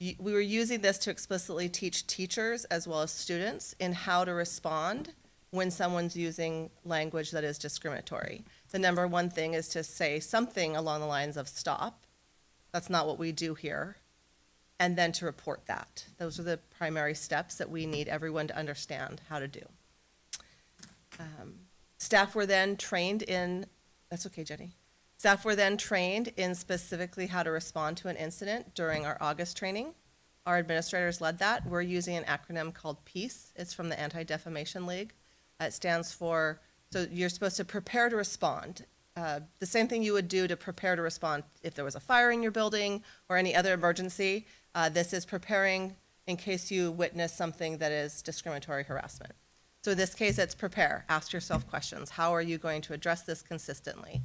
S12: we were using this to explicitly teach teachers as well as students in how to respond when someone's using language that is discriminatory. The number one thing is to say something along the lines of stop. That's not what we do here. And then to report that. Those are the primary steps that we need everyone to understand how to do. Staff were then trained in, that's okay, Jenny. Staff were then trained in specifically how to respond to an incident during our August training. Our administrators led that. We're using an acronym called PEACE. It's from the Anti-Defamation League. It stands for, so you're supposed to prepare to respond. The same thing you would do to prepare to respond if there was a fire in your building or any other emergency. This is preparing in case you witness something that is discriminatory harassment. So in this case, it's prepare. Ask yourself questions. How are you going to address this consistently?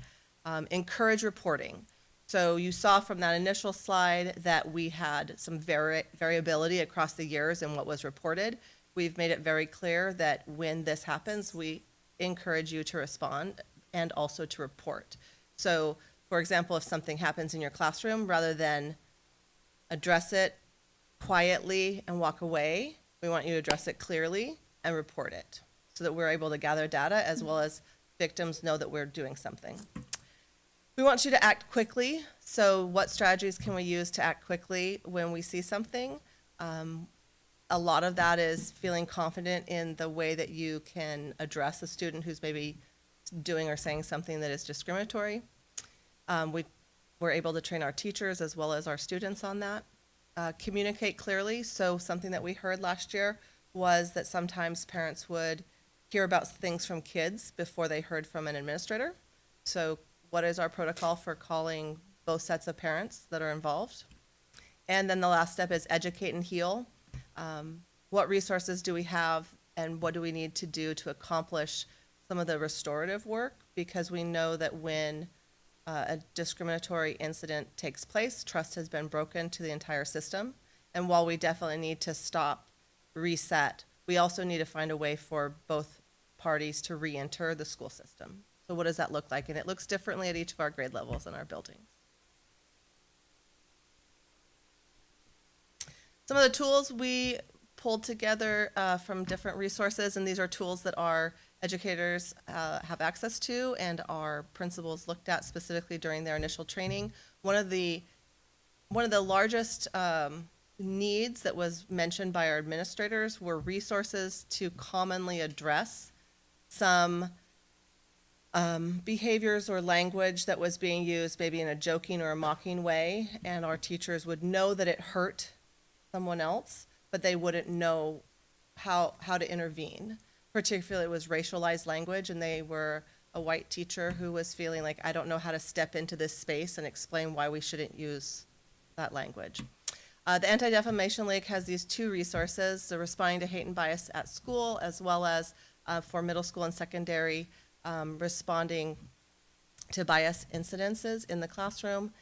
S12: Encourage reporting. So you saw from that initial slide that we had some variability across the years in what was reported. We've made it very clear that when this happens, we encourage you to respond and also to report. So, for example, if something happens in your classroom, rather than address it quietly and walk away, we want you to address it clearly and report it so that we're able to gather data as well as victims know that we're doing something. We want you to act quickly. So what strategies can we use to act quickly when we see something? A lot of that is feeling confident in the way that you can address a student who's maybe doing or saying something that is discriminatory. We were able to train our teachers as well as our students on that. Communicate clearly. So something that we heard last year was that sometimes parents would hear about things from kids before they heard from an administrator. So what is our protocol for calling both sets of parents that are involved? And then the last step is educate and heal. What resources do we have and what do we need to do to accomplish some of the restorative work? Because we know that when a discriminatory incident takes place, trust has been broken to the entire system. And while we definitely need to stop, reset, we also need to find a way for both parties to re-enter the school system. So what does that look like? And it looks differently at each of our grade levels in our buildings. Some of the tools we pulled together from different resources, and these are tools that our educators have access to and our principals looked at specifically during their initial training. One of the largest needs that was mentioned by our administrators were resources to commonly address some behaviors or language that was being used maybe in a joking or a mocking way, and our teachers would know that it hurt someone else, but they wouldn't know how to intervene. Particularly it was racialized language, and they were a white teacher who was feeling like, I don't know how to step into this space and explain why we shouldn't use that language. The Anti-Defamation League has these two resources, the Responding to Hate and Bias at School, as well as for middle school and secondary, responding to bias incidences in the classroom.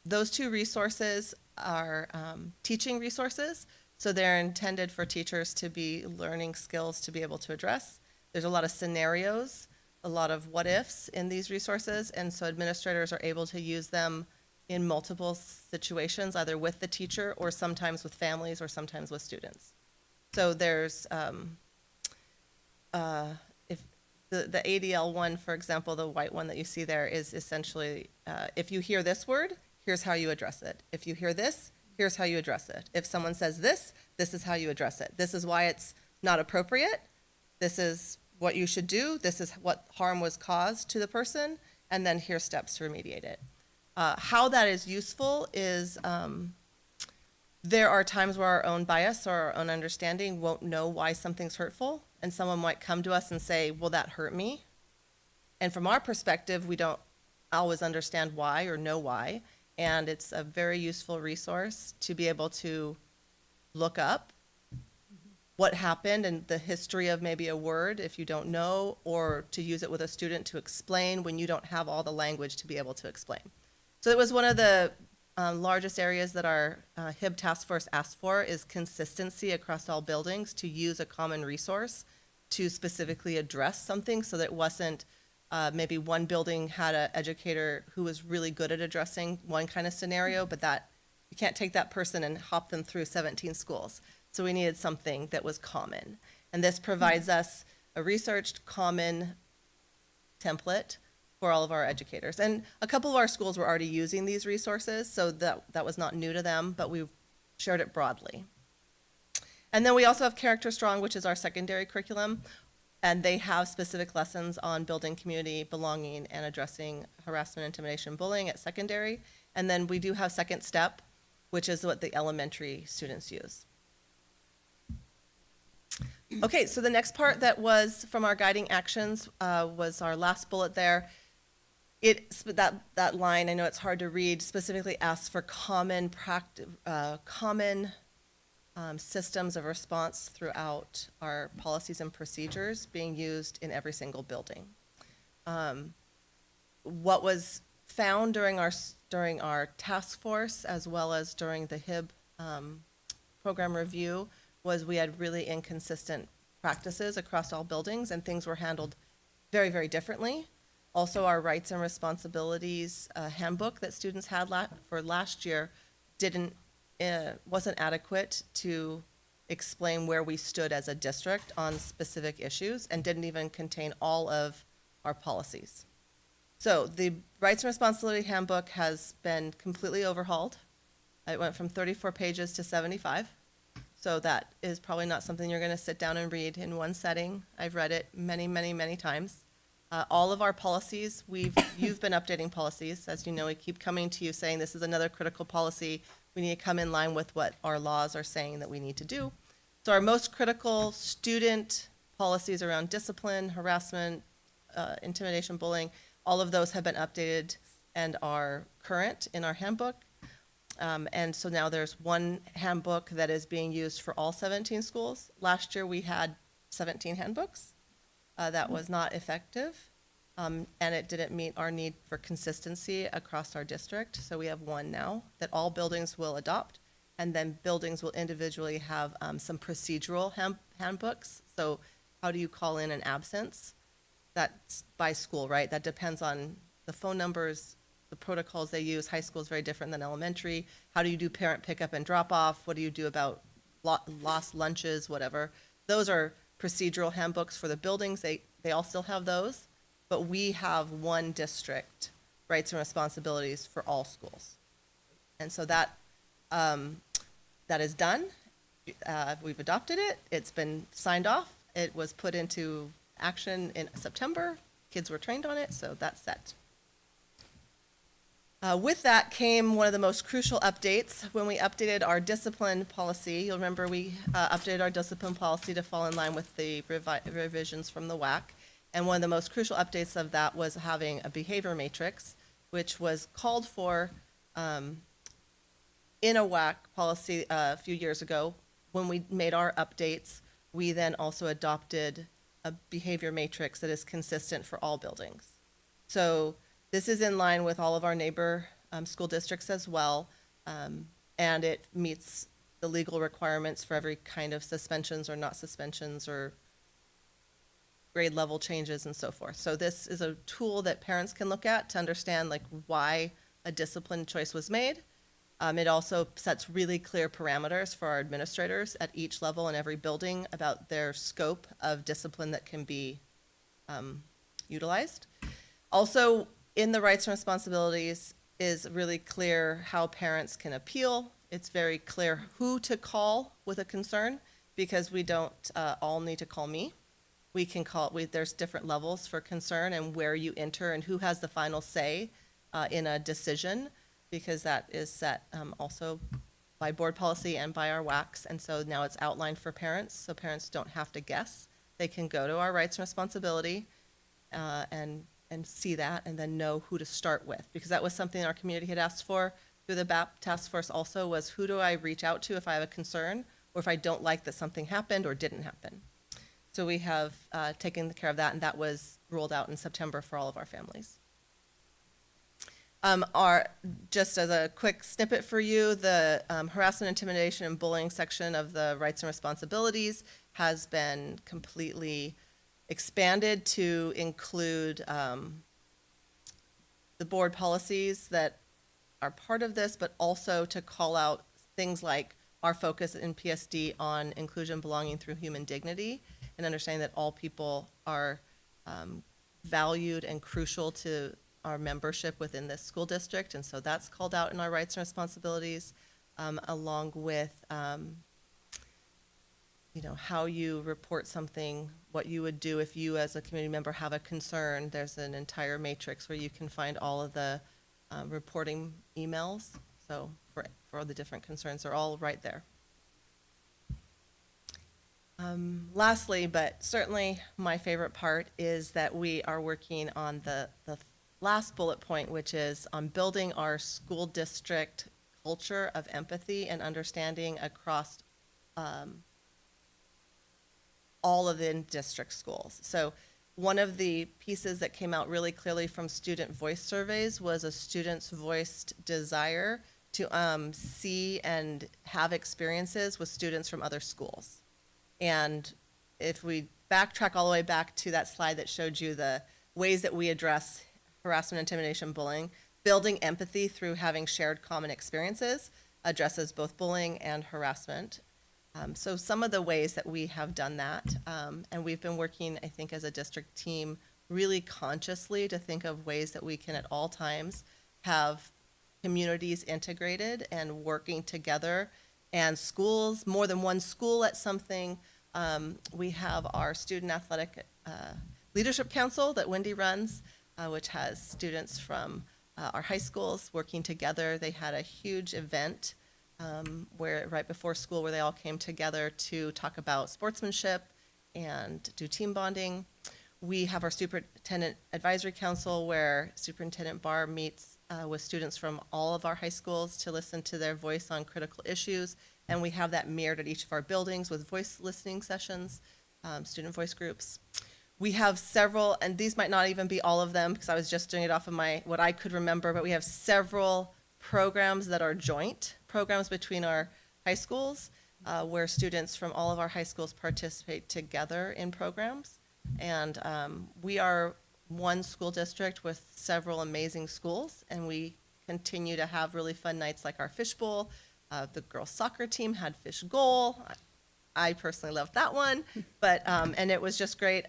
S12: Those two resources are teaching resources, so they're intended for teachers to be learning skills to be able to address. There's a lot of scenarios, a lot of what ifs in these resources, and so administrators are able to use them in multiple situations, either with the teacher or sometimes with families or sometimes with students. So there's, if the ADL one, for example, the white one that you see there is essentially, if you hear this word, here's how you address it. If you hear this, here's how you address it. If someone says this, this is how you address it. This is why it's not appropriate. This is what you should do. This is what harm was caused to the person. And then here's steps to remediate it. How that is useful is there are times where our own bias or our own understanding won't know why something's hurtful. And someone might come to us and say, well, that hurt me. And from our perspective, we don't always understand why or know why. And it's a very useful resource to be able to look up what happened and the history of maybe a word if you don't know, or to use it with a student to explain when you don't have all the language to be able to explain. So it was one of the largest areas that our HIB task force asked for is consistency across all buildings to use a common resource to specifically address something, so that it wasn't maybe one building had an educator who was really good at addressing one kind of scenario, but that you can't take that person and hop them through 17 schools. So we needed something that was common. And this provides us a researched common template for all of our educators. And a couple of our schools were already using these resources, so that was not new to them, but we shared it broadly. And then we also have Character Strong, which is our secondary curriculum, and they have specific lessons on building community, belonging, and addressing harassment, intimidation, bullying at secondary. And then we do have Second Step, which is what the elementary students use. Okay, so the next part that was from our guiding actions was our last bullet there. That line, I know it's hard to read, specifically asks for common systems of response throughout our policies and procedures being used in every single building. What was found during our task force, as well as during the HIB program review, was we had really inconsistent practices across all buildings, and things were handled very, very differently. Also, our rights and responsibilities handbook that students had for last year wasn't adequate to explain where we stood as a district on specific issues, and didn't even contain all of our policies. So the rights and responsibility handbook has been completely overhauled. It went from 34 pages to 75. So that is probably not something you're going to sit down and read in one setting. I've read it many, many, many times. All of our policies, you've been updating policies. As you know, we keep coming to you saying this is another critical policy. We need to come in line with what our laws are saying that we need to do. So our most critical student policies around discipline, harassment, intimidation, bullying, all of those have been updated and are current in our handbook. And so now there's one handbook that is being used for all 17 schools. Last year we had 17 handbooks. That was not effective, and it didn't meet our need for consistency across our district. So we have one now that all buildings will adopt. and then buildings will individually have some procedural handbooks. So how do you call in an absence? That's by school, right? That depends on the phone numbers, the protocols they use. High school is very different than elementary. How do you do parent pickup and drop off? What do you do about lost lunches, whatever? Those are procedural handbooks for the buildings. They all still have those, but we have one district rights and responsibilities for all schools. And so that is done. We've adopted it. It's been signed off. It was put into action in September. Kids were trained on it, so that's set. With that came one of the most crucial updates when we updated our discipline policy. You'll remember we updated our discipline policy to fall in line with the revisions from the WAC. And one of the most crucial updates of that was having a behavior matrix, which was called for in a WAC policy a few years ago. When we made our updates, we then also adopted a behavior matrix that is consistent for all buildings. So this is in line with all of our neighbor school districts as well, and it meets the legal requirements for every kind of suspensions or not suspensions or grade level changes and so forth. So this is a tool that parents can look at to understand like why a discipline choice was made. It also sets really clear parameters for our administrators at each level in every building about their scope of discipline that can be utilized. Also, in the rights and responsibilities is really clear how parents can appeal. It's very clear who to call with a concern, because we don't all need to call me. We can call, there's different levels for concern and where you enter and who has the final say in a decision, because that is set also by board policy and by our WACs. And so now it's outlined for parents, so parents don't have to guess. They can go to our rights and responsibility and see that and then know who to start with, because that was something our community had asked for through the BAP task force also, was who do I reach out to if I have a concern or if I don't like that something happened or didn't happen. So we have taken care of that, and that was rolled out in September for all of our families. Just as a quick snippet for you, the harassment, intimidation, and bullying section of the rights and responsibilities has been completely expanded to include the board policies that are part of this, but also to call out things like our focus in PSD on inclusion, belonging through human dignity, and understanding that all people are valued and crucial to our membership within this school district. And so that's called out in our rights and responsibilities, along with how you report something, what you would do if you as a community member have a concern. There's an entire matrix where you can find all of the reporting emails. So for the different concerns, they're all right there. Lastly, but certainly my favorite part, is that we are working on the last bullet point, which is on building our school district culture of empathy and understanding across all of the district schools. So one of the pieces that came out really clearly from student voice surveys was a student's voiced desire to see and have experiences with students from other schools. And if we backtrack all the way back to that slide that showed you the ways that we address harassment, intimidation, bullying, building empathy through having shared common experiences addresses both bullying and harassment. So some of the ways that we have done that, and we've been working, I think, as a district team really consciously to think of ways that we can at all times have communities integrated and working together, and schools, more than one school at something. We have our Student Athletic Leadership Council that Wendy runs, which has students from our high schools working together. They had a huge event where right before school where they all came together to talk about sportsmanship and do team bonding. We have our Superintendent Advisory Council where Superintendent Barr meets with students from all of our high schools to listen to their voice on critical issues. And we have that mirrored at each of our buildings with voice listening sessions, student voice groups. We have several, and these might not even be all of them because I was just doing it off of what I could remember, but we have several programs that are joint programs between our high schools, where students from all of our high schools participate together in programs. And we are one school district with several amazing schools, and we continue to have really fun nights like our fishbowl. The girls soccer team had fish goal. I personally loved that one, but and it was just great.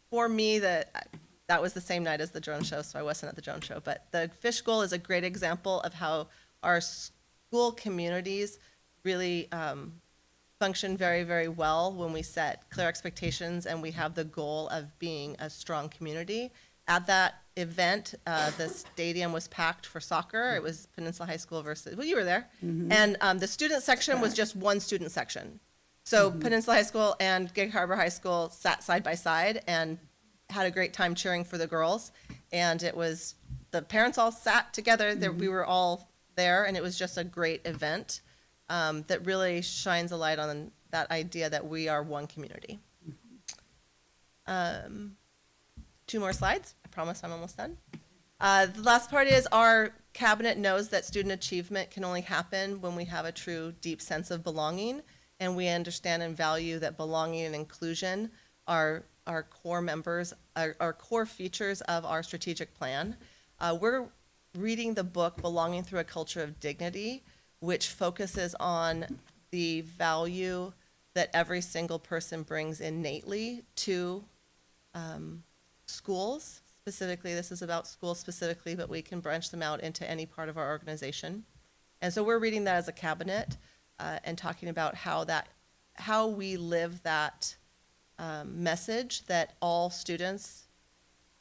S12: For me, that was the same night as the drone show, so I wasn't at the drone show. But the fish goal is a great example of how our school communities really function very, very well when we set clear expectations and we have the goal of being a strong community. At that event, the stadium was packed for soccer. It was Peninsula High School versus, well, you were there. And the student section was just one student section. So Peninsula High School and Gig Harbor High School sat side by side and had a great time cheering for the girls. And it was, the parents all sat together. We were all there, and it was just a great event that really shines a light on that idea that we are one community. 2 more slides. I promise I'm almost done. The last part is our cabinet knows that student achievement can only happen when we have a true deep sense of belonging, and we understand and value that belonging and inclusion are core members, are core features of our strategic plan. We're reading the book Belonging Through a Culture of Dignity, which focuses on the value that every single person brings innately to schools. Specifically, this is about schools specifically, but we can branch them out into any part of our organization. And so we're reading that as a cabinet and talking about how we live that message that all students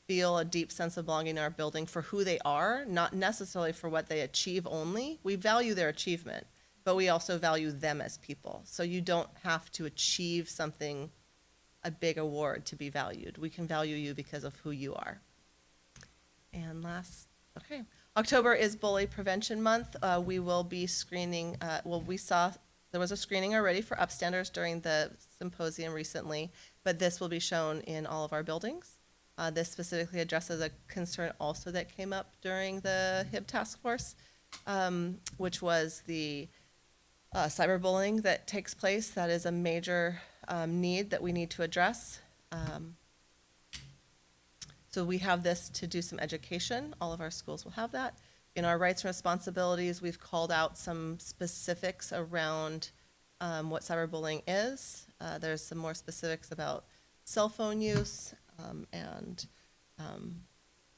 S12: feel a deep sense of belonging in our building for who they are, not necessarily for what they achieve only. We value their achievement, but we also value them as people. So you don't have to achieve something, a big award, to be valued. We can value you because of who you are. And okay. October is Bully Prevention Month. We will be screening, we saw there was a screening already for upstanders during the symposium recently, but this will be shown in all of our buildings. This specifically addresses a concern also that came up during the HIB task force, which was the cyberbullying that takes place. That is a major need that we need to address. So we have this to do some education. All of our schools will have that. In our rights and responsibilities, we've called out some specifics around what cyberbullying is. There's some more specifics about cell phone use, and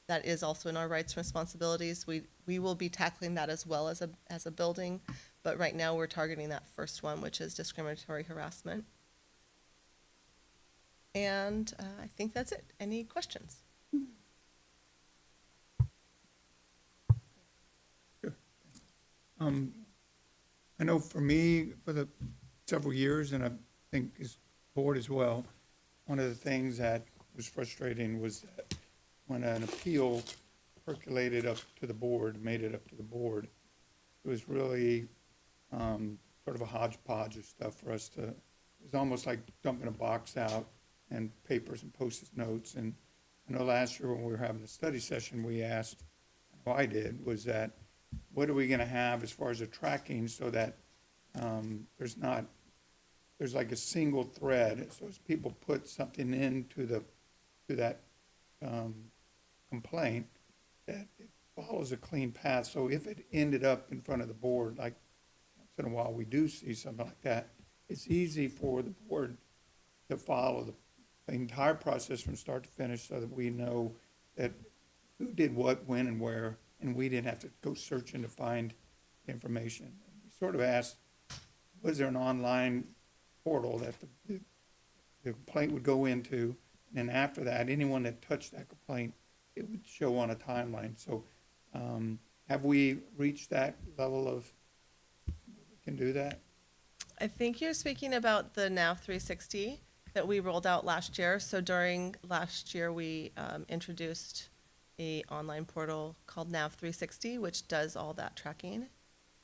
S12: that is also in our rights and responsibilities. We will be tackling that as well as a building, but right now we're targeting that first one, which is discriminatory harassment. And I think that's it. Any questions?
S11: I know for me, for the several years, and I think his board as well, one of the things that was frustrating was that when an appeal percolated up to the board, made it up to the board, it was really sort of a hodgepodge of stuff for us to, it was almost like dumping a box out and papers and post-it notes. And I know last year when we were having the study session, we asked, well, I did, was that what are we going to have as far as the tracking so that there's like a single thread. So as people put something into that complaint, that it follows a clean path. So if it ended up in front of the board, like once in a while we do see something like that, it's easy for the board to follow the entire process from start to finish so that we know that who did what, when, and where, and we didn't have to go searching to find information. And we sort of asked, was there an online portal that the complaint would go into, and then after that, anyone that touched that complaint, it would show on a timeline. So have we reached that level of, we can do that?
S12: I think you're speaking about the Nav 360 that we rolled out last year. So during last year, we introduced a online portal called Nav 360, which does all that tracking.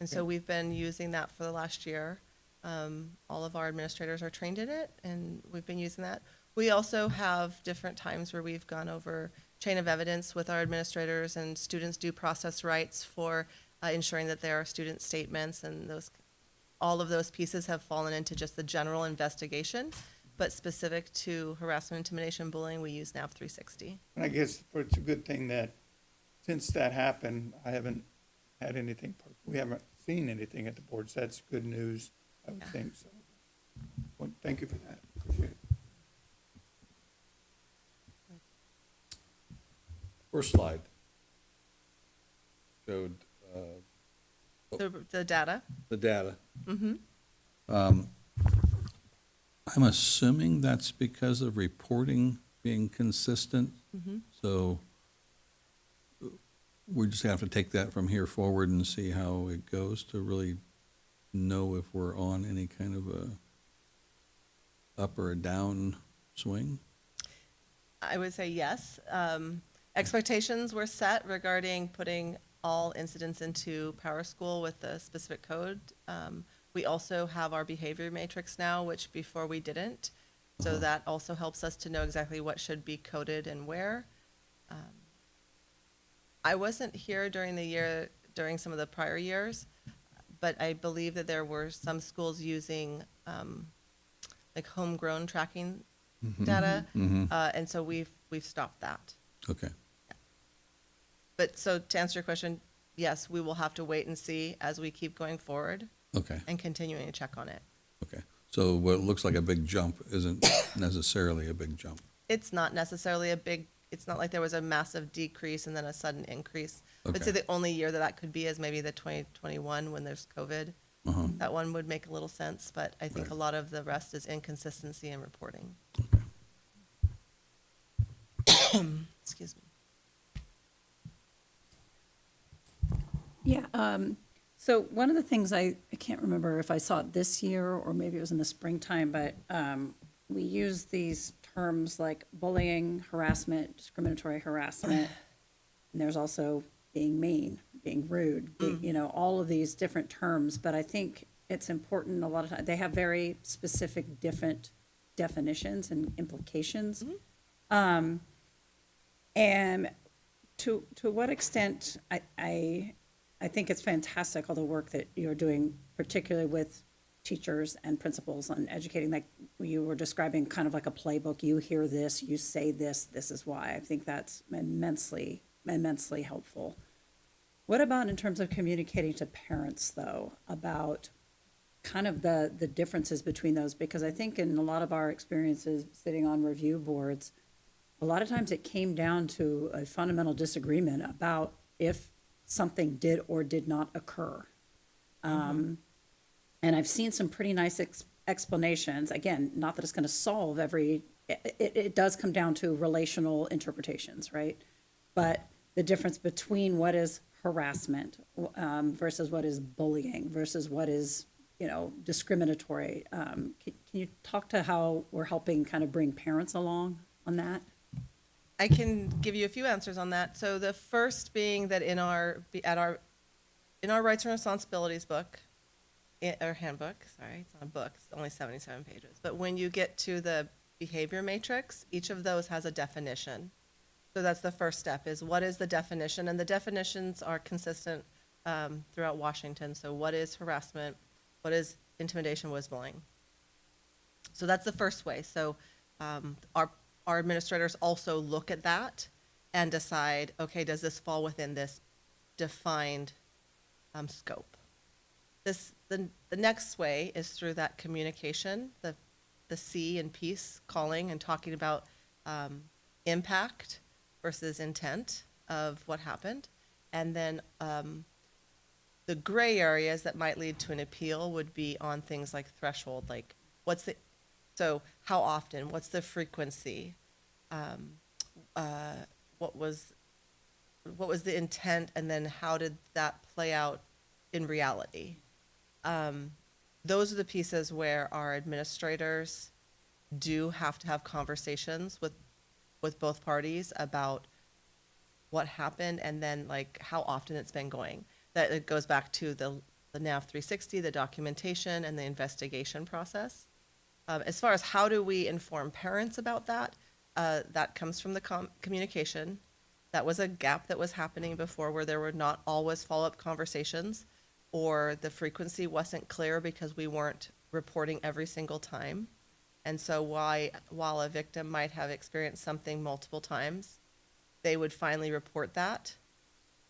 S12: And so we've been using that for the last year. All of our administrators are trained in it, and we've been using that. We also have different times where we've gone over chain of evidence with our administrators and students' due process rights for ensuring that there are student statements, and all of those pieces have fallen into just the general investigation. But specific to harassment, intimidation, bullying, we use NAV 360.
S11: And I guess it's a good thing that since that happened, I haven't had anything, we haven't seen anything at the board, so that's good news, I would think, so. Well, thank you for that, appreciate it.
S10: First slide showed
S12: The data.
S10: the data.
S12: Mm-hmm.
S10: I'm assuming that's because of reporting being consistent.
S12: Mm-hmm.
S10: So we just have to take that from here forward and see how it goes to really know if we're on any kind of a up or a down swing.
S12: I would say yes. Expectations were set regarding putting all incidents into Power School with a specific code. We also have our behavior matrix now, which before we didn't. So that also helps us to know exactly what should be coded and where. I wasn't here during some of the prior years, but I believe that there were some schools using like homegrown tracking data, and so we've stopped that.
S10: Okay.
S12: But so to answer your question, yes, we will have to wait and see as we keep going forward
S10: Okay.
S12: and continuing to check on it.
S10: Okay. So what looks like a big jump isn't necessarily a big jump.
S12: It's not necessarily it's not like there was a massive decrease and then a sudden increase. I'd say
S10: Okay.
S12: the only year that could be is maybe the 2021 when there's COVID. That one would make a little sense, but I think
S10: Right.
S12: a lot of the rest is inconsistency in reporting. Excuse me.
S2: Yeah, so one of the things I can't remember if I saw it this year or maybe it was in the springtime, but we use these terms like bullying, harassment, discriminatory harassment, and there's also being mean, being rude, all of these different terms. But I think it's important a lot of times, they have very specific different definitions and implications. And to what extent, I think it's fantastic, all the work that you're doing, particularly with teachers and principals on educating, like you were describing kind of like a playbook. You hear this, you say this, this is why. I think that's immensely helpful. What about in terms of communicating to parents, though, about kind of the differences between those? Because I think in a lot of our experiences sitting on review boards, a lot of times it came down to a fundamental disagreement about if something did or did not occur. And I've seen some pretty nice explanations. Again, not that it's going to solve it does come down to relational interpretations, right? But the difference between what is harassment versus what is bullying versus what is, discriminatory. Can you talk to how we're helping kind of bring parents along on that?
S12: I can give you a few answers on that. So the first being that in our rights and responsibilities book, or handbook, sorry, it's not a book, it's only 77 pages. But when you get to the behavior matrix, each of those has a definition. So that's the first step, is what is the definition? And the definitions are consistent throughout Washington. So what is harassment? What is intimidation? What is bullying? So that's the first way. So our administrators also look at that and decide, okay, does this fall within this defined scope? The next way is through that communication, the C and peace, calling and talking about impact versus intent of what happened. And then the gray areas that might lead to an appeal would be on things like threshold, like so how often, what's the frequency, what was the intent, and then how did that play out in reality? Those are the pieces where our administrators do have to have conversations with both parties about what happened and then like how often it's been going. That it goes back to the NAV 360, the documentation, and the investigation process. As far as how do we inform parents about that, that comes from the communication. That was a gap that was happening before where there were not always follow-up conversations, or the frequency wasn't clear because we weren't reporting every single time. And so while a victim might have experienced something multiple times, they would finally report that,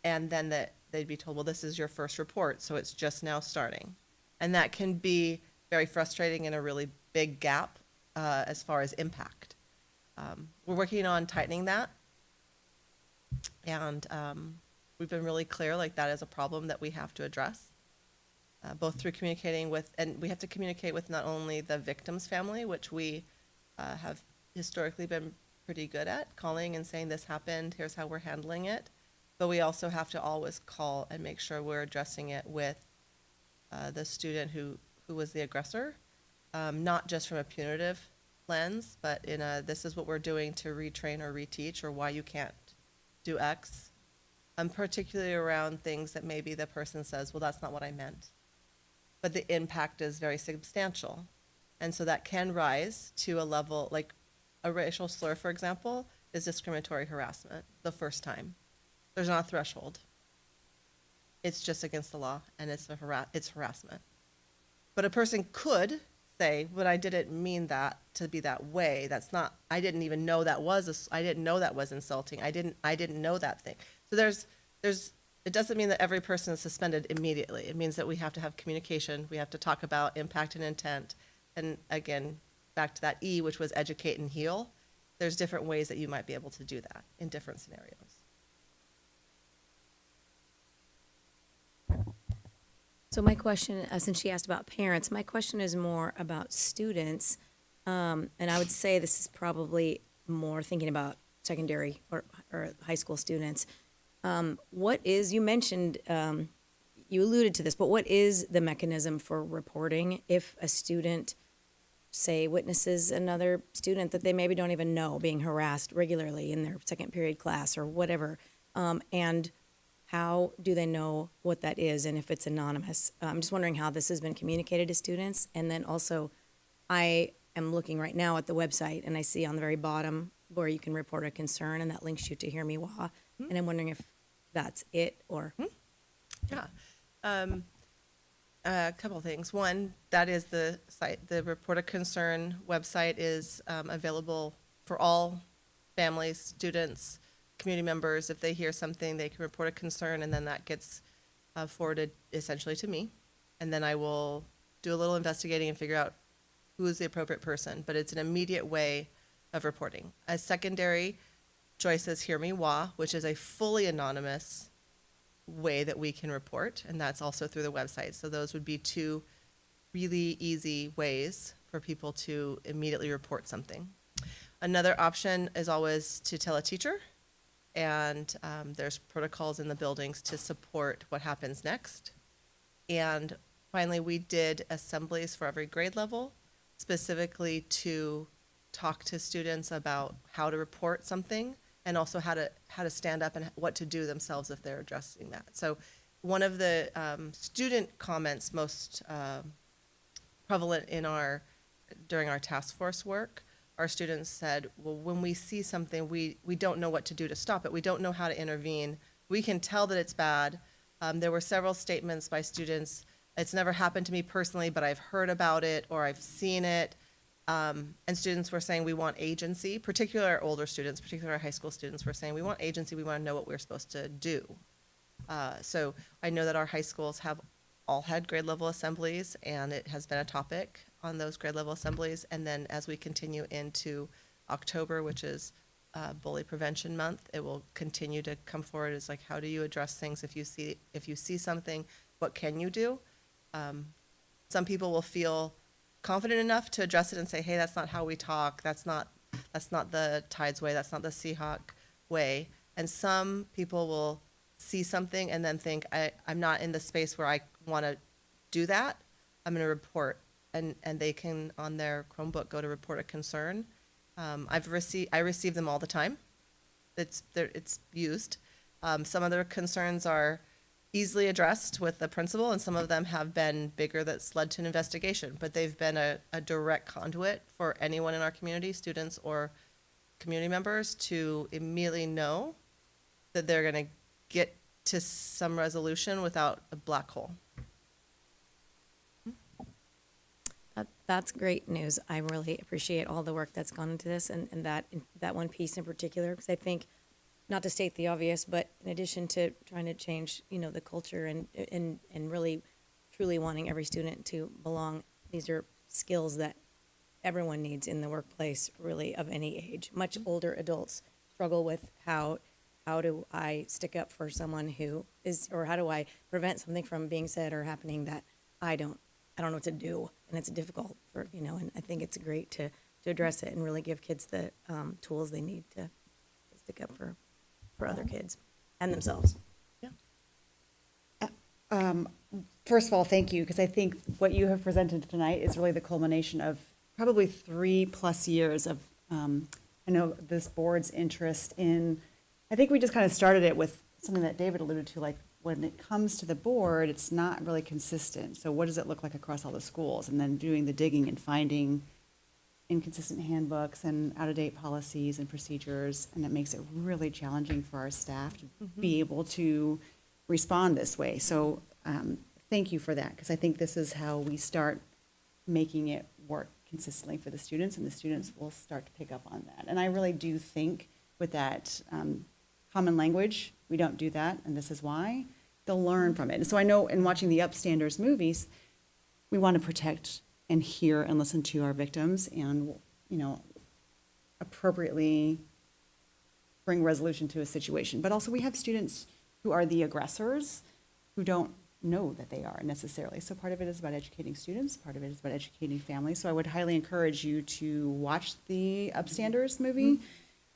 S12: and then they'd be told, well, this is your first report, so it's just now starting. And that can be very frustrating and a really big gap as far as impact. We're working on tightening that, and we've been really clear, like that is a problem that we have to address, both through communicating with, and we have to communicate with not only the victim's family, which we have historically been pretty good at, calling and saying this happened, here's how we're handling it, but we also have to always call and make sure we're addressing it with the student who was the aggressor, not just from a punitive lens, but in a, this is what we're doing to retrain or reteach, or why you can't do X, particularly around things that maybe the person says, well, that's not what I meant. But the impact is very substantial. And so that can rise to a level, like a racial slur, for example, is discriminatory harassment the first time. There's not a threshold. It's just against the law, and it's harassment. But a person could say, but I didn't mean that to be that way. That's not, I didn't even know that was, I didn't know that was insulting. I didn't know that thing. So it doesn't mean that every person is suspended immediately. It means that we have to have communication. We have to talk about impact and intent. And again, back to that E, which was educate and heal. There's different ways that you might be able to do that in different scenarios.
S2: So my question, since she asked about parents, my question is more about students. And I would say this is probably more thinking about secondary or high school students. What is, you mentioned, you alluded to this, but what is the mechanism for reporting if a student, say, witnesses another student that they maybe don't even know being harassed regularly in their second period class or whatever? And how do they know what that is and if it's anonymous? I'm just wondering how this has been communicated to students. And then also, I am looking right now at the website and I see on the very bottom where you can report a concern, and that links you to Hear Me Wah. And I'm wondering if that's it or.
S12: Yeah. A couple of things. One, that is the site. The Report a Concern website is available for all families, students, community members. If they hear something, they can report a concern, and then that gets forwarded essentially to me. And then I will do a little investigating and figure out who is the appropriate person. But it's an immediate way of reporting. A secondary choice is Hear Me Wah, which is a fully anonymous way that we can report, and that's also through the website. So those would be two really easy ways for people to immediately report something. Another option is always to tell a teacher, and there's protocols in the buildings to support what happens next. And finally, we did assemblies for every grade level, specifically to talk to students about how to report something, and also how to stand up and what to do themselves if they're addressing that. So one of the student comments most prevalent during our task force work, our students said, well, when we see something, we don't know what to do to stop it. We don't know how to intervene. We can tell that it's bad. There were several statements by students, it's never happened to me personally, but I've heard about it or I've seen it. And students were saying we want agency, particularly our older students, particularly our high school students were saying we want agency, we want to know what we're supposed to do. So I know that our high schools have all had grade level assemblies, and it has been a topic on those grade level assemblies. And then as we continue into October, which is Bully Prevention Month, it will continue to come forward as like, how do you address things if you see something, what can you do? Some people will feel confident enough to address it and say, hey, that's not how we talk. That's not the Tides way. That's not the Seahawk way. And some people will see something and then think, I'm not in the space where I want to do that. I'm going to report. And they can, on their Chromebook, go to Report a Concern. I receive them all the time. It's used. Some of the concerns are easily addressed with the principal, and some of them have been bigger that's led to an investigation, but they've been a direct conduit for anyone in our community, students or community members, to immediately know that they're going to get to some resolution without a black hole.
S2: That's great news. I really appreciate all the work that's gone into this and that one piece in particular, because I think, not to state the obvious, but in addition to trying to change, the culture and really truly wanting every student to belong, these are skills that everyone needs in the workplace, really, of any age. Much older adults struggle with how do I stick up for someone who is, or how do I prevent something from being said or happening that I don't know what to do, and it's difficult for, and I think it's great to address it and really give kids the tools they need to stick up for other kids and themselves.
S1: First of all, thank you, because I think what you have presented tonight is really the culmination of probably 3+ years of, I know this board's interest in, I think we just kind of started it with something that David alluded to, like when it comes to the board, it's not really consistent. So what does it look like across all the schools? And then doing the digging and finding inconsistent handbooks and out-of-date policies and procedures, and it makes it really challenging for our staff to be able to respond this way. So thank you for that, because I think this is how we start making it work consistently for the students, and the students will start to pick up on that. And I really do think with that common language, we don't do that, and this is why. They'll learn from it. And so I know in watching the Upstanders movies, we want to protect and hear and listen to our victims and, appropriately bring resolution to a situation. But also we have students who are the aggressors who don't know that they are necessarily. So part of it is about educating students, part of it is about educating families. So I would highly encourage you to watch the Upstanders movie.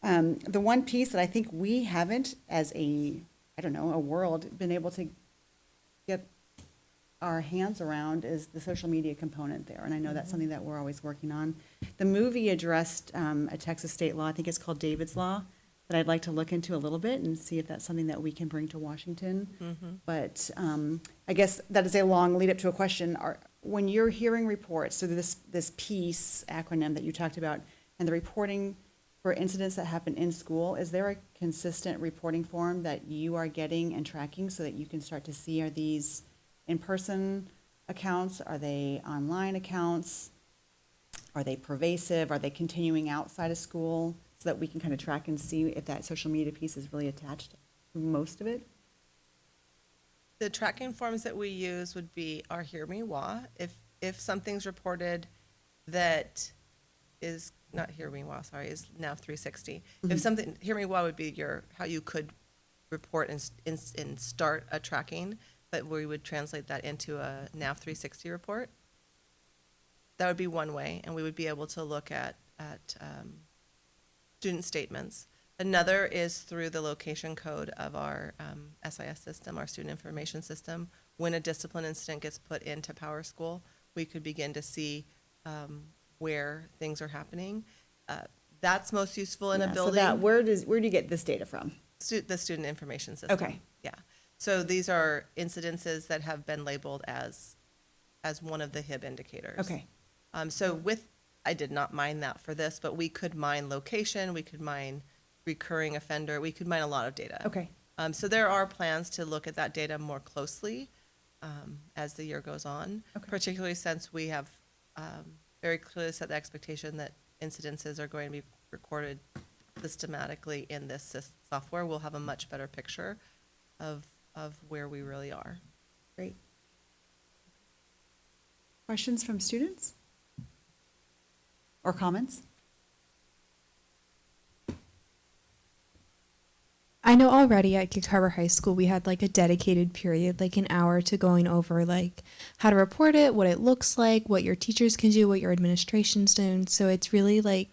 S1: The one piece that I think we haven't, as a world, been able to get our hands around is the social media component there. And I know that's something that we're always working on. The movie addressed a Texas state law, I think it's called David's Law, that I'd like to look into a little bit and see if that's something that we can bring to Washington. But I guess that is a long lead up to a question. When you're hearing reports, so this PEACE acronym that you talked about, and the reporting for incidents that happen in school, is there a consistent reporting form that you are getting and tracking so that you can start to see, are these in-person accounts? Are they online accounts? Are they pervasive? Are they continuing outside of school? So that we can kind of track and see if that social media piece is really attached to most of it?
S12: The tracking forms that we use would be our Hear Me Wah. If something's reported that is not Hear Me Wah, sorry, is Nav 360. If something, Hear Me Wah would be how you could report and start a tracking, but we would translate that into a Nav 360 report. That would be one way, and we would be able to look at student statements. Another is through the location code of our SIS system, our student information system. When a discipline incident gets put into Power School, we could begin to see where things are happening. That's most useful in a building.
S1: So where do you get this data from?
S12: The student information system.
S1: Okay.
S12: Yeah. So these are incidences that have been labeled as one of the HIB indicators.
S1: Okay.
S12: I did not mine that for this, but we could mine location, we could mine recurring offender, we could mine a lot of data.
S1: Okay.
S12: So there are plans to look at that data more closely as the year goes on, particularly since we have very clearly set the expectation that incidences are going to be recorded systematically in this software. We'll have a much better picture of where we really are.
S1: Great. Questions from students? Or comments?
S4: I know already at Gig Harbor High School we had like a dedicated period, like an hour to going over like how to report it, what it looks like, what your teachers can do, what your administration's doing. So it's really like,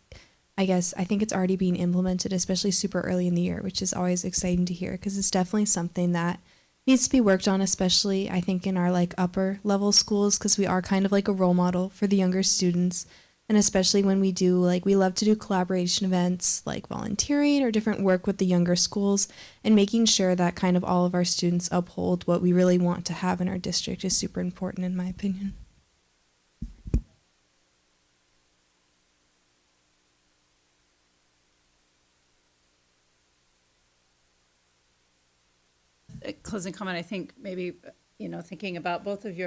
S4: I think it's already being implemented, especially super early in the year, which is always exciting to hear because it's definitely something that needs to be worked on, especially I think in our like upper level schools, because we are kind of like a role model for the younger students. And especially when we do, like, we love to do collaboration events, like volunteering or different work with the younger schools, and making sure that kind of all of our students uphold what we really want to have in our district is super important, in my opinion.
S2: closing comment, I think maybe, thinking about both of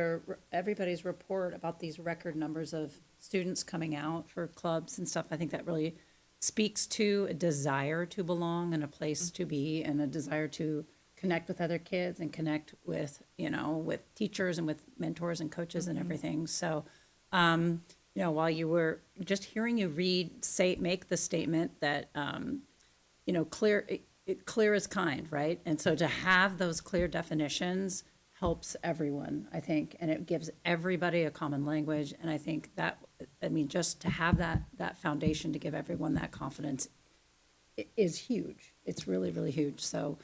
S2: everybody's report about these record numbers of students coming out for clubs and stuff, I think that really speaks to a desire to belong and a place to be and a desire to connect with other kids and connect with, with teachers and with mentors and coaches and everything. So, while you were just hearing you make the statement that, clear is kind, right? And so to have those clear definitions helps everyone, I think, and it gives everybody a common language. And I think just to have that foundation to give everyone that confidence is huge. It's really, really huge. So,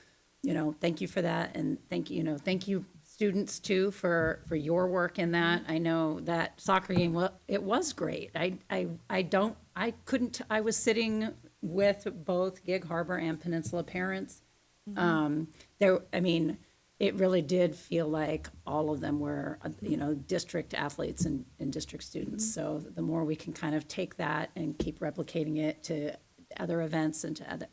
S2: thank you for that. And thank you students too for your work in that. I know that soccer game, it was great. I was sitting with both Gig Harbor and Peninsula parents. It really did feel like all of them were, district athletes and district students. So the more we can kind of take that and keep replicating it to other events and to other,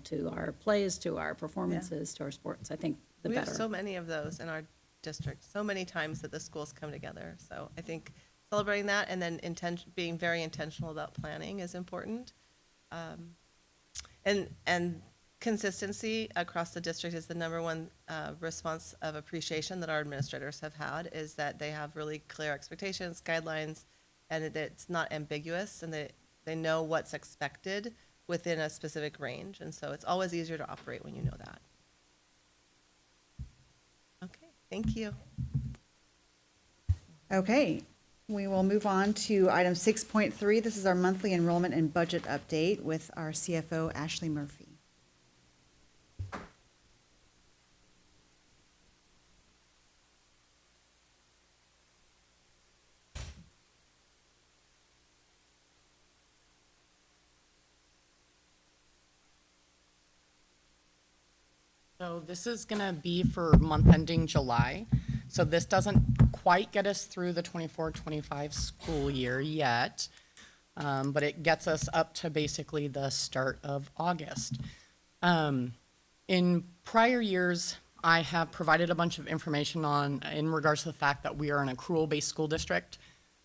S2: to our plays, to our performances, to our sports, I think the
S12: We
S2: better.
S12: have so many of those in our district, so many times that the schools come together. So I think celebrating that and then being very intentional about planning is important. And consistency across the district is the number one response of appreciation that our administrators have had, is that they have really clear expectations, guidelines, and that it's not ambiguous, and that they know what's expected within a specific range. And so it's always easier to operate when you know that. Okay, thank you.
S1: Okay, we will move on to item 6.3. This is our monthly enrollment and budget update with our CFO, Ashley Murphy.
S13: So this is going to be for month ending July. So this doesn't quite get us through the 24-25 school year yet, but it gets us up to basically the start of August. In prior years, I have provided a bunch of information in regards to the fact that we are an accrual-based school district.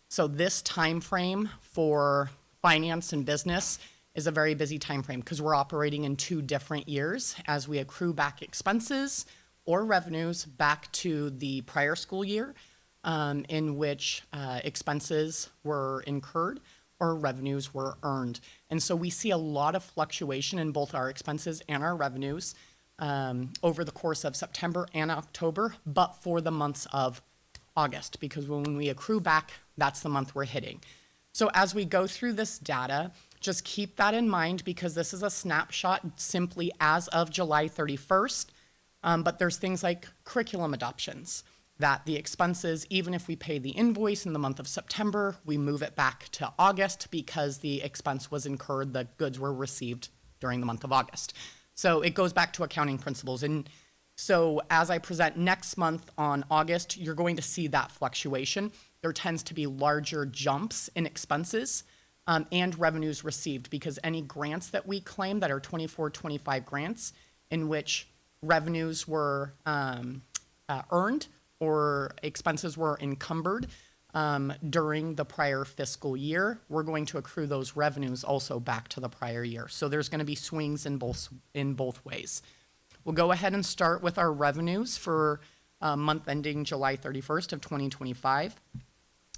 S13: So this time frame for finance and business is a very busy time frame because we're operating in 2 different years as we accrue back expenses or revenues back to the prior school year, in which expenses were incurred or revenues were earned. And so we see a lot of fluctuation in both our expenses and our revenues over the course of September and October, but for the months of August, because when we accrue back, that's the month we're hitting. So as we go through this data, just keep that in mind, because this is a snapshot simply as of July 31st. But there's things like curriculum adoptions, that the expenses, even if we pay the invoice in the month of September, we move it back to August because the expense was incurred, the goods were received during the month of August. So it goes back to accounting principles. And so as I present next month on August, you're going to see that fluctuation. There tends to be larger jumps in expenses and revenues received, because any grants that we claim that are 24-25 grants in which revenues were earned or expenses were encumbered during the prior fiscal year, we're going to accrue those revenues also back to the prior year. So there's going to be swings in both ways. We'll go ahead and start with our revenues for month ending July 31st of 2025.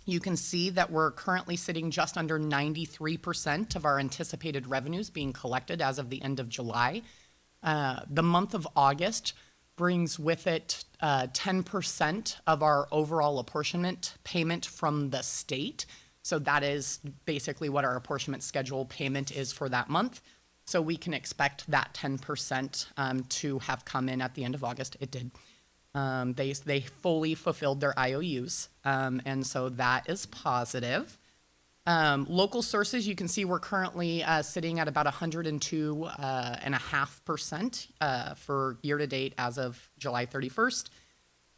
S13: You can see that we're currently sitting just under 93% of our anticipated revenues being collected as of the end of July. The month of August brings with it 10% of our overall apportionment payment from the state. So that is basically what our apportionment schedule payment is for that month. So we can expect that 10% to have come in at the end of August. It did. They fully fulfilled their IOUs, and so that is positive. Local sources, you can see we're currently sitting at about 102.5% for year to date as of July 31st.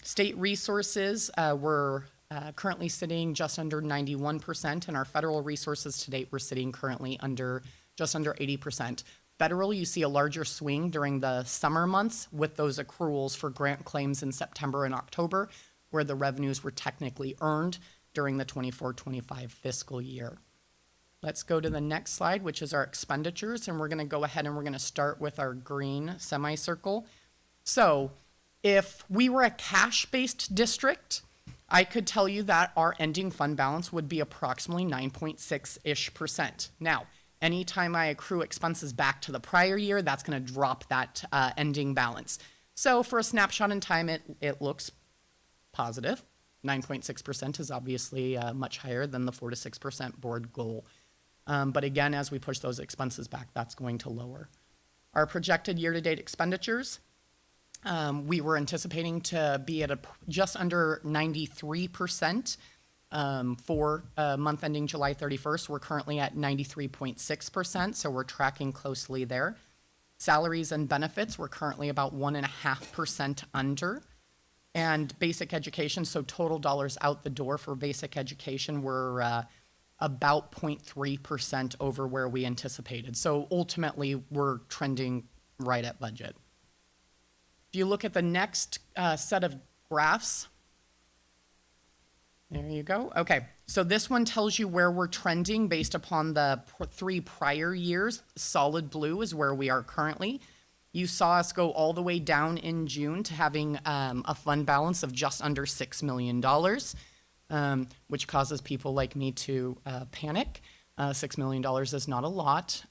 S13: State resources, we're currently sitting just under 91%, and our federal resources to date, we're sitting currently just under 80%. Federal, you see a larger swing during the summer months with those accruals for grant claims in September and October, where the revenues were technically earned during the 24-25 fiscal year. Let's go to the next slide, which is our expenditures, and we're going to go ahead and we're going to start with our green semicircle. So if we were a cash-based district, I could tell you that our ending fund balance would be approximately 9.6-ish%. Now, anytime I accrue expenses back to the prior year, that's going to drop that ending balance. So for a snapshot in time, it looks positive. 9.6% is obviously much higher than the 4 to 6% board goal. But again, as we push those expenses back, that's going to lower. Our projected year-to-date expenditures, we were anticipating to be at just under 93% for month ending July 31st. We're currently at 93.6%, so we're tracking closely there. Salaries and benefits, we're currently about 1.5% under. And basic education, so total dollars out the door for basic education, we're about 0.3% over where we anticipated. So ultimately, we're trending right at budget. If you look at the next set of graphs, there you go. Okay, so this one tells you where we're trending based upon the 3 prior years. Solid blue is where we are currently. You saw us go all the way down in June to having a fund balance of just under $6 million, which causes people like me to panic. $6 million is not a lot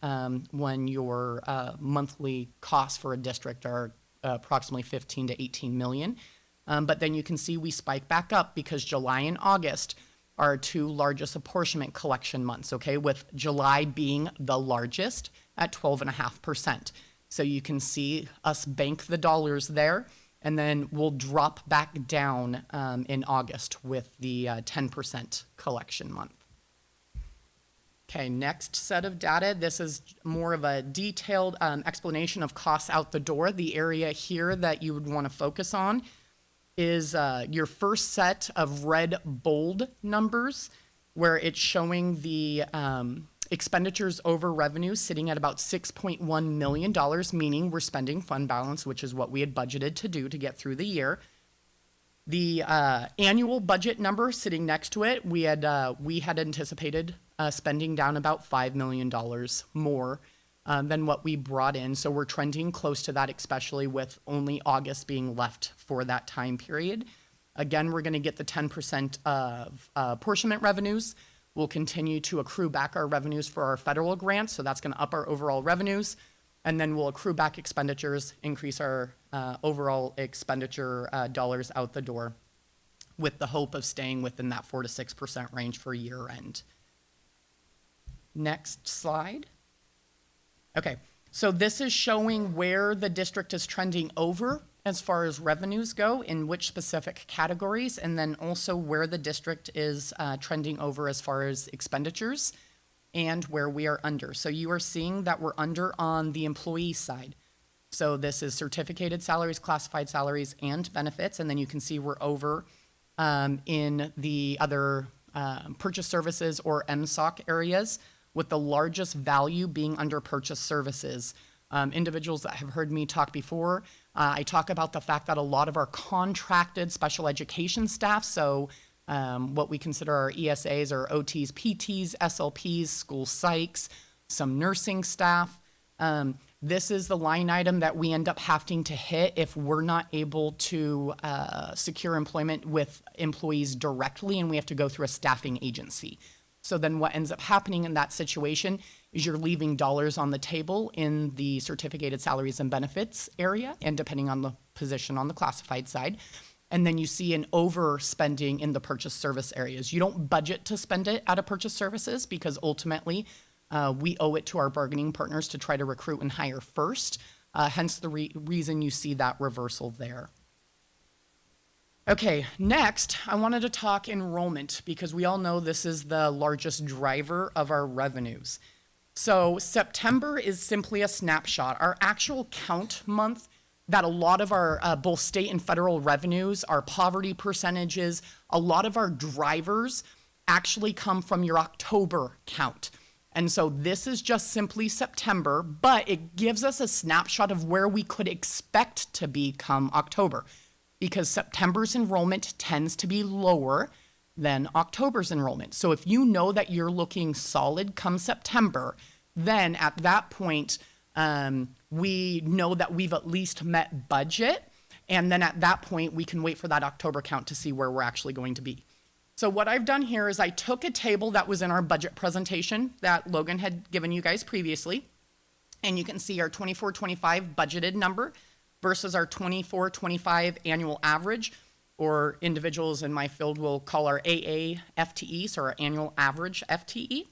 S13: when your monthly costs for a district are approximately 15 to 18 million. But then you can see we spike back up because July and August are our 2 largest apportionment collection months, okay, with July being the largest at 12.5%. So you can see us bank the dollars there, and then we'll drop back down in August with the 10% collection month. Okay, next set of data. This is more of a detailed explanation of costs out the door. The area here that you would want to focus on is your first set of red bold numbers, where it's showing the expenditures over revenue sitting at about $6.1 million, meaning we're spending fund balance, which is what we had budgeted to do to get through the year. The annual budget number sitting next to it, we had anticipated spending down about $5 million more than what we brought in. So we're trending close to that, especially with only August being left for that time period. Again, we're going to get the 10% of apportionment revenues. We'll continue to accrue back our revenues for our federal grants, so that's going to up our overall revenues. And then we'll accrue back expenditures, increase our overall expenditure dollars out the door, with the hope of staying within that 4 to 6% range for year end. Next slide. Okay, so this is showing where the district is trending over as far as revenues go, in which specific categories, and then also where the district is trending over as far as expenditures and where we are under. So you are seeing that we're under on the employee side. So this is certificated salaries, classified salaries, and benefits, and then you can see we're over in the other purchase services or MSOC areas, with the largest value being under purchase services. Individuals that have heard me talk before, I talk about the fact that a lot of our contracted special education staff, so what we consider our ESAs or OTs, PTs, SLPs, school psychs, some nursing staff, this is the line item that we end up having to hit if we're not able to secure employment with employees directly, and we have to go through a staffing agency. So then what ends up happening in that situation is you're leaving dollars on the table in the certificated salaries and benefits area, and depending on the position on the classified side. And then you see an overspending in the purchase service areas. You don't budget to spend it out of purchase services because ultimately we owe it to our bargaining partners to try to recruit and hire first, hence the reason you see that reversal there. Okay, next, I wanted to talk enrollment because we all know this is the largest driver of our revenues. So September is simply a snapshot. Our actual count month that a lot of our both state and federal revenues, our poverty percentages, a lot of our drivers actually come from your October count. And so this is just simply September, but it gives us a snapshot of where we could expect to be come October, because September's enrollment tends to be lower than October's enrollment. So if you know that you're looking solid come September, then at that point, we know that we've at least met budget. And then at that point, we can wait for that October count to see where we're actually going to be. So what I've done here is I took a table that was in our budget presentation that Logan had given you guys previously. And you can see our 24-25 budgeted number versus our 24-25 annual average, or individuals in my field will call our AA FTE, so our annual average FTE.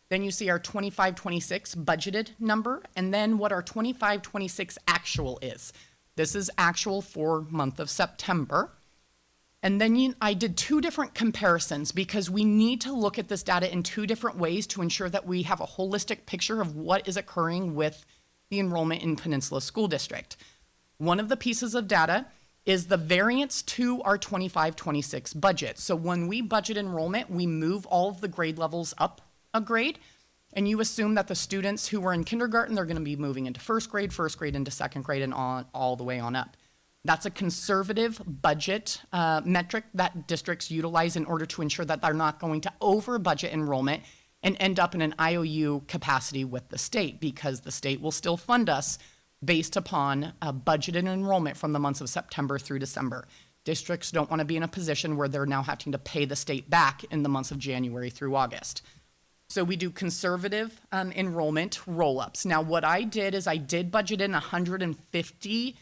S13: Then you see our 25-26 budgeted number, and then what our 25-26 actual is. This is actual for month of September. And then I did two different comparisons because we need to look at this data in two different ways to ensure that we have a holistic picture of what is occurring with the enrollment in Peninsula School District. One of the pieces of data is the variance to our 25-26 budget. So when we budget enrollment, we move all of the grade levels up a grade, and you assume that the students who were in kindergarten, they're gonna be moving into first grade into second grade, and on all the way on up. That's a conservative budget metric that districts utilize in order to ensure that they're not going to over budget enrollment and end up in an IOU capacity with the state, because the state will still fund us based upon a budgeted enrollment from the months of September through December. Districts don't want to be in a position where they're now having to pay the state back in the months of January through August. So we do conservative enrollment roll-ups. Now what I did is I did budget in 150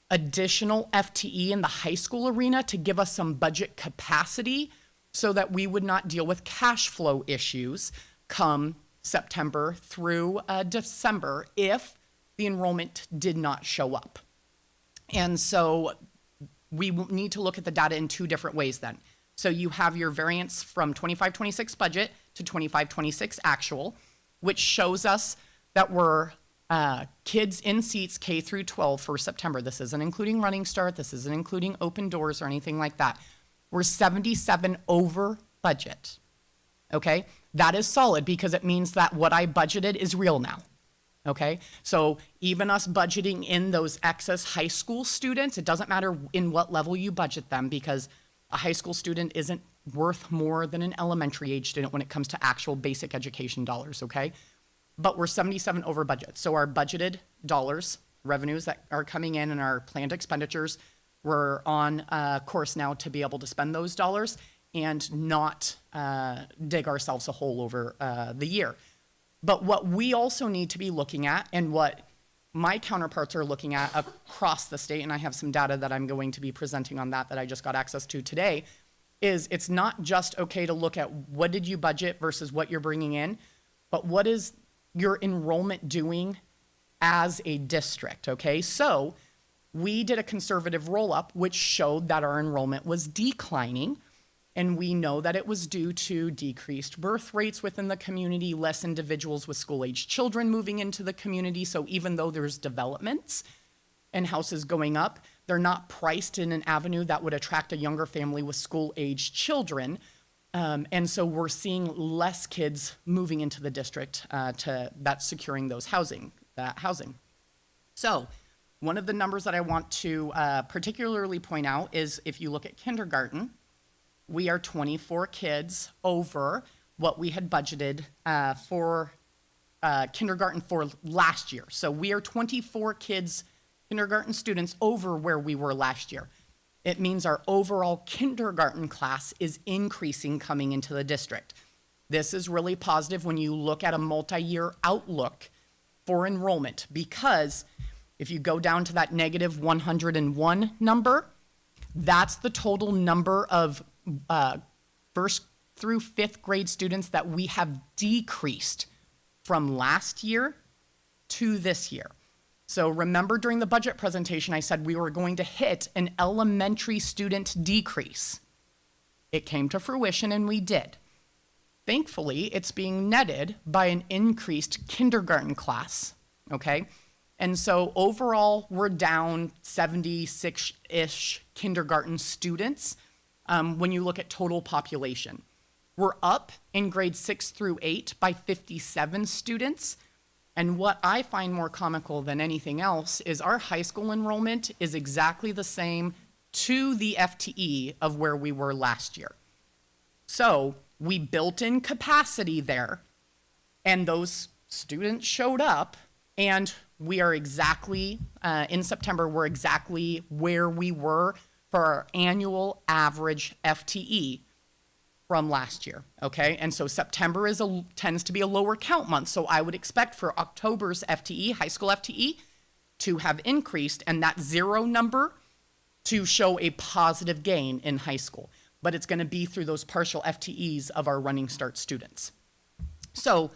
S13: additional FTE in the high school arena to give us some budget capacity so that we would not deal with cash flow issues come September through December if the enrollment did not show up. And so we need to look at the data in two different ways then. So you have your variance from 25-26 budget to 25-26 actual, which shows us that we're kids in seats K through 12 for September. This isn't including Running Start. This isn't including open doors or anything like that. We're 77 over budget, okay? That is solid because it means that what I budgeted is real now, okay? So even us budgeting in those excess high school students, it doesn't matter in what level you budget them, because a high school student isn't worth more than an elementary age student when it comes to actual basic education dollars, okay? But we're 77 over budget. So our budgeted dollars, revenues that are coming in and our planned expenditures, we're on course now to be able to spend those dollars and not dig ourselves a hole over the year. But what we also need to be looking at, and what my counterparts are looking at across the state, and I have some data that I'm going to be presenting on that I just got access to today, is it's not just okay to look at what did you budget versus what you're bringing in, but what is your enrollment doing as a district, okay? So we did a conservative roll-up, which showed that our enrollment was declining, and we know that it was due to decreased birth rates within the community, less individuals with school-age children moving into the community. So even though there's developments and houses going up, they're not priced in an avenue that would attract a younger family with school-age children. And so we're seeing less kids moving into the district that's securing those housing. So one of the numbers that I want to particularly point out is if you look at kindergarten, we are 24 kids over what we had budgeted for kindergarten for last year. So we are 24 kids, kindergarten students, over where we were last year. It means our overall kindergarten class is increasing coming into the district. This is really positive when you look at a multi-year outlook for enrollment, because if you go down to that negative 101 number, that's the total number of first through fifth grade students that we have decreased from last year to this year. So remember during the budget presentation, I said we were going to hit an elementary student decrease. It came to fruition and we did. Thankfully, it's being netted by an increased kindergarten class, okay? And so overall, we're down 76-ish kindergarten students when you look at total population. We're up in grades 6 through 8 by 57 students. And what I find more comical than anything else is our high school enrollment is exactly the same to the FTE of where we were last year. So we built in capacity there, and those students showed up, and we are exactly, in September, we're exactly where we were for our annual average FTE from last year, okay? And so September tends to be a lower count month, so I would expect for October's FTE, high school FTE, to have increased, and that 0 number to show a positive gain in high school. But it's gonna be through those partial FTEs of our running start students. So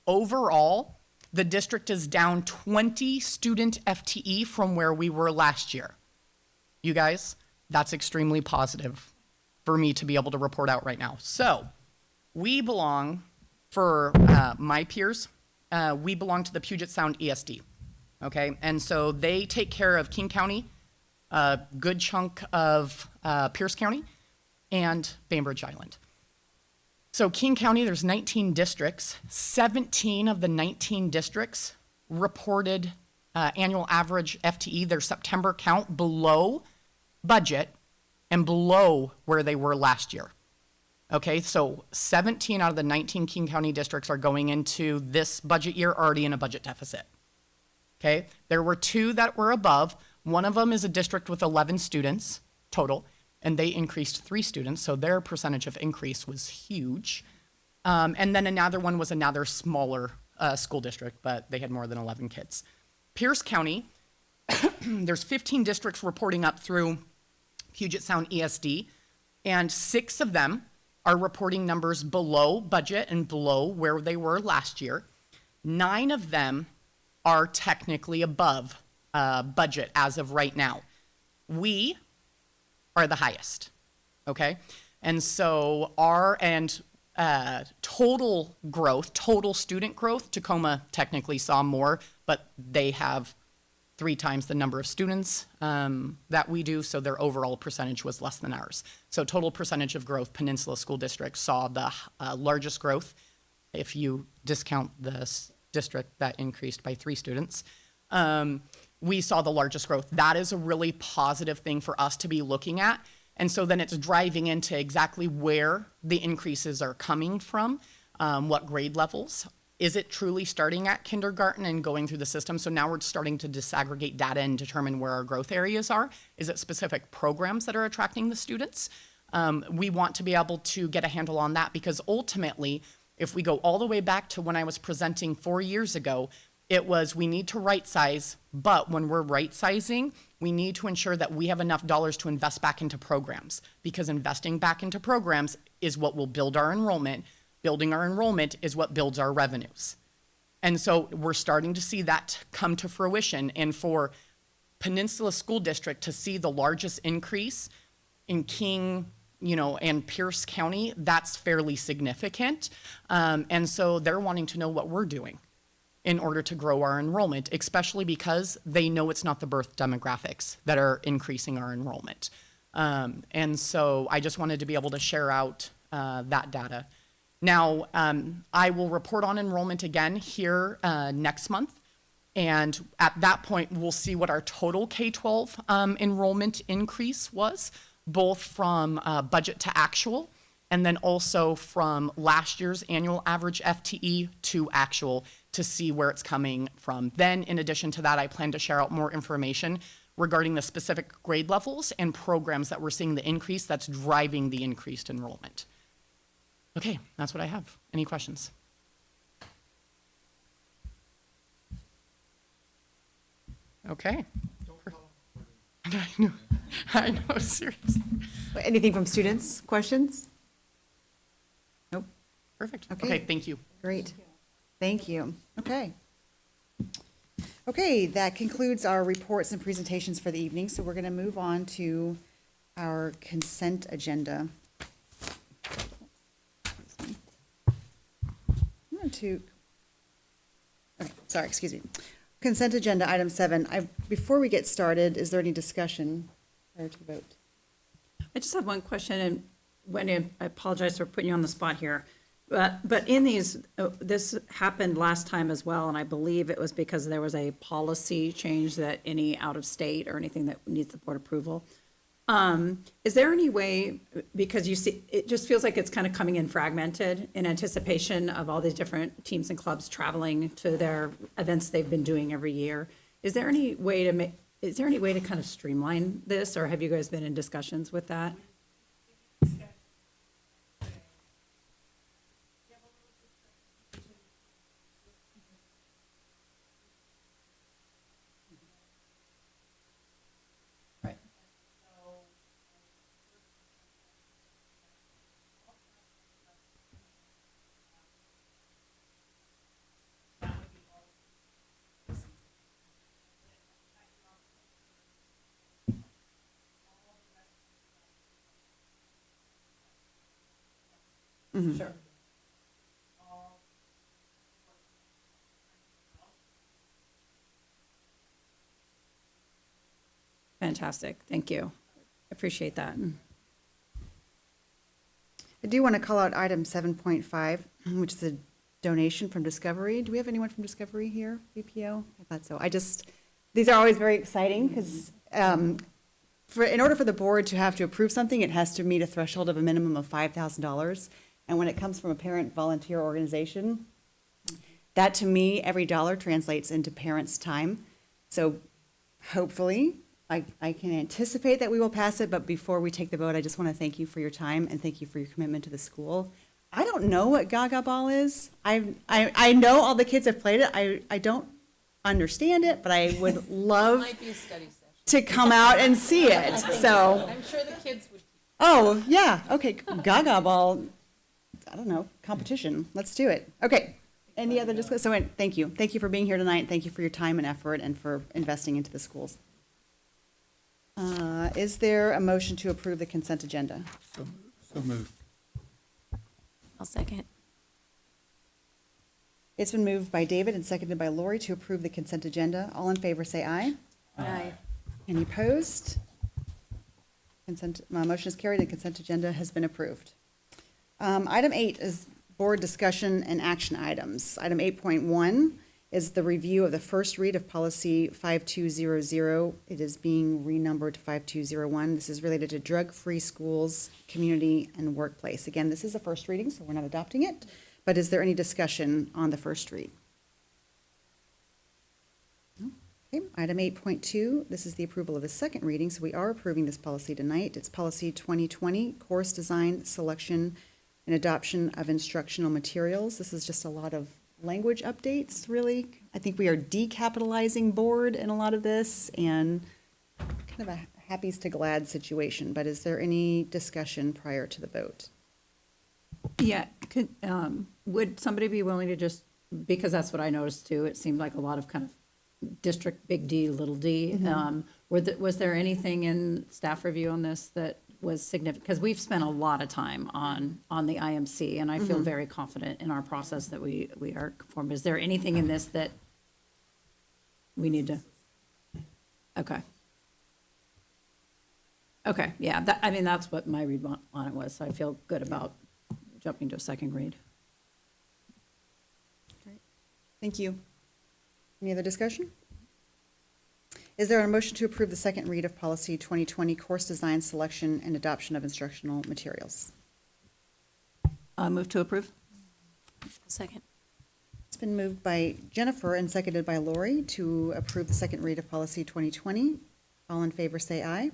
S13: overall, the district is down 20 student FTE from where we were last year. You guys, that's extremely positive for me to be able to report out right now. So we belong, for my peers, we belong to the Puget Sound ESD, okay? And so they take care of King County, a good chunk of Pierce County, and Bainbridge Island. So King County, there's 19 districts. 17 of the 19 districts reported annual average FTE, their September count, below budget and below where they were last year. Okay, so 17 out of the 19 King County districts are going into this budget year already in a budget deficit. Okay, there were 2 that were above. One of them is a district with 11 students total, and they increased 3 students, so their percentage of increase was huge. And then another one was another smaller school district, but they had more than 11 kids. Pierce County, there's 15 districts reporting up through Puget Sound ESD, and 6 of them are reporting numbers below budget and below where they were last year. 9 of them are technically above budget as of right now. We are the highest, okay? And so total growth, total student growth, Tacoma technically saw more, but they have 3 times the number of students that we do, so their overall percentage was less than ours. So total percentage of growth, Peninsula School District saw the largest growth, if you discount the district that increased by 3 students. We saw the largest growth. That is a really positive thing for us to be looking at. And so then it's driving into exactly where the increases are coming from, what grade levels. Is it truly starting at kindergarten and going through the system? So now we're starting to disaggregate data and determine where our growth areas are. Is it specific programs that are attracting the students? We want to be able to get a handle on that, because ultimately, if we go all the way back to when I was presenting 4 years ago, it was, we need to right size, but when we're right sizing, we need to ensure that we have enough dollars to invest back into programs, because investing back into programs is what will build our enrollment. Building our enrollment is what builds our revenues. And so we're starting to see that come to fruition. And for Peninsula School District to see the largest increase in King, and Pierce County, that's fairly significant. And so they're wanting to know what we're doing in order to grow our enrollment, especially because they know it's not the birth demographics that are increasing our enrollment. And so I just wanted to be able to share out that data. Now, I will report on enrollment again here next month. And at that point, we'll see what our total K-12 enrollment increase was, both from budget to actual, and then also from last year's annual average FTE to actual, to see where it's coming from. Then, in addition to that, I plan to share out more information regarding the specific grade levels and programs that we're seeing the increase that's driving the increased enrollment. Okay, that's what I have. Any questions? Okay. I know, seriously.
S1: Anything from students? Questions? Nope.
S13: Perfect.
S1: Okay.
S13: Okay, thank you.
S1: Great. Thank you. Okay. Okay, that concludes our reports and presentations for the evening, so we're going to move on to our consent agenda. Excuse me. Consent agenda, item 7. Before we get started, is there any discussion prior to vote?
S14: I just have one question, and Wendy, I apologize for putting you on the spot here. But in these, this happened last time as well, and I believe it was because there was a policy change that any out-of-state or anything that needs the board approval. Is there any way, because you see, it just feels like it's kind of coming in fragmented in anticipation of all these different teams and clubs traveling to their events they've been doing every year. Is there any way to kind of streamline this, or have you guys been in discussions with that? Sure. Fantastic, thank you. Appreciate that.
S1: I do want to call out item 7.5, which is a donation from Discovery. Do we have anyone from Discovery here, BPO? I thought so. These are always very exciting because in order for the board to have to approve something, it has to meet a threshold of a minimum of $5,000. And when it comes from a parent volunteer organization, that to me, every dollar translates into parents' time. So hopefully, I can anticipate that we will pass it, but before we take the vote, I just want to thank you for your time and thank you for your commitment to the school. I don't know what Gaga Ball is. I know all the kids have played it. I don't understand it, but I would love to come out and see it. So
S2: I'm sure the kids would.
S1: Oh, yeah, okay, Gaga Ball, I don't know, competition, let's do it. Okay, any other discussion? So, thank you. Thank you for being here tonight. Thank you for your time and effort and for investing into the schools. Is there a motion to approve the consent agenda?
S11: So moved.
S5: I'll second.
S1: It's been moved by David and seconded by Lori to approve the consent agenda. All in favor, say aye.
S5: Aye.
S1: Any opposed? Motion is carried, the consent agenda has been approved. Item 8 is board discussion and action items. Item 8.1 is the review of the first read of policy 5200. It is being renumbered to 5201. This is related to drug-free schools, community, and workplace. Again, this is a first reading, so we're not adopting it, but is there any discussion on the first read? Okay, item 8.2, this is the approval of the second reading, so we are approving this policy tonight. It's policy 2020, course design, selection, and adoption of instructional materials. This is just a lot of language updates, really. I think we are decapitalizing board in a lot of this, and kind of a happies to glad situation, but is there any discussion prior to the vote?
S14: Yeah, would somebody be willing to just, because that's what I noticed too, it seemed like a lot of kind of district, big D, little d. Was there anything in staff review on this that was significant? Because we've spent a lot of time on the IMC, and I feel very confident in our process that we are conformed. Is there anything in this that we need to? Okay. Okay, yeah, that's what my read on it was, so I feel good about jumping to a second read.
S1: Great. Thank you. Any other discussion? Is there a motion to approve the second read of policy 2020, course design, selection, and adoption of instructional materials?
S14: Move to approve.
S5: Second.
S1: It's been moved by Jennifer and seconded by Lori to approve the second read of policy 2020. All in favor say aye.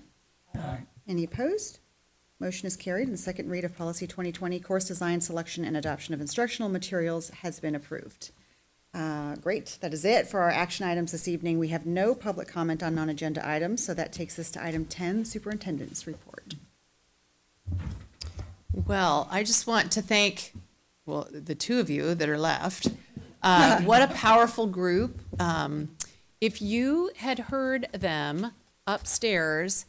S11: Aye.
S1: Any opposed? Motion is carried, and the second read of policy 2020, course design, selection, and adoption of instructional materials has been approved. Great, that is it for our action items this evening. We have no public comment on non-agenda items, so that takes us to item 10, superintendent's report.
S15: Well, I just want to thank, the two of you that are left. What a powerful group. If you had heard them upstairs,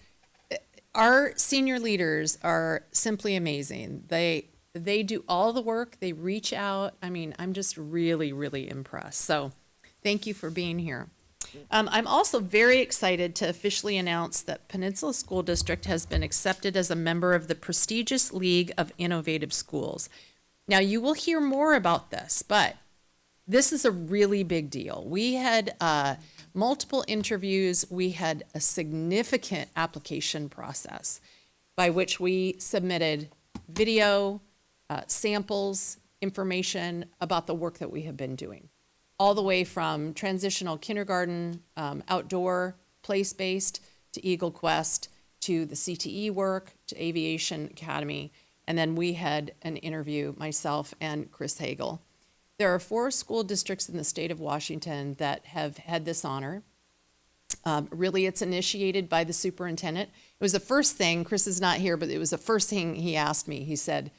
S15: our senior leaders are simply amazing. They do all the work, they reach out. I mean, I'm just really, really impressed. So thank you for being here. I'm also very excited to officially announce that Peninsula School District has been accepted as a member of the prestigious League of Innovative Schools. Now, you will hear more about this, but this is a really big deal. We had multiple interviews. We had a significant application process by which we submitted video, samples, information about the work that we have been doing, all the way from transitional kindergarten, outdoor, place-based, to Eagle Quest, to the CTE work, to Aviation Academy, and then we had an interview, myself and Chris Hagel. There are 4 school districts in the state of Washington that have had this honor. Really, it's initiated by the superintendent. It was the first thing, Chris is not here, but it was the first thing he asked me. He said,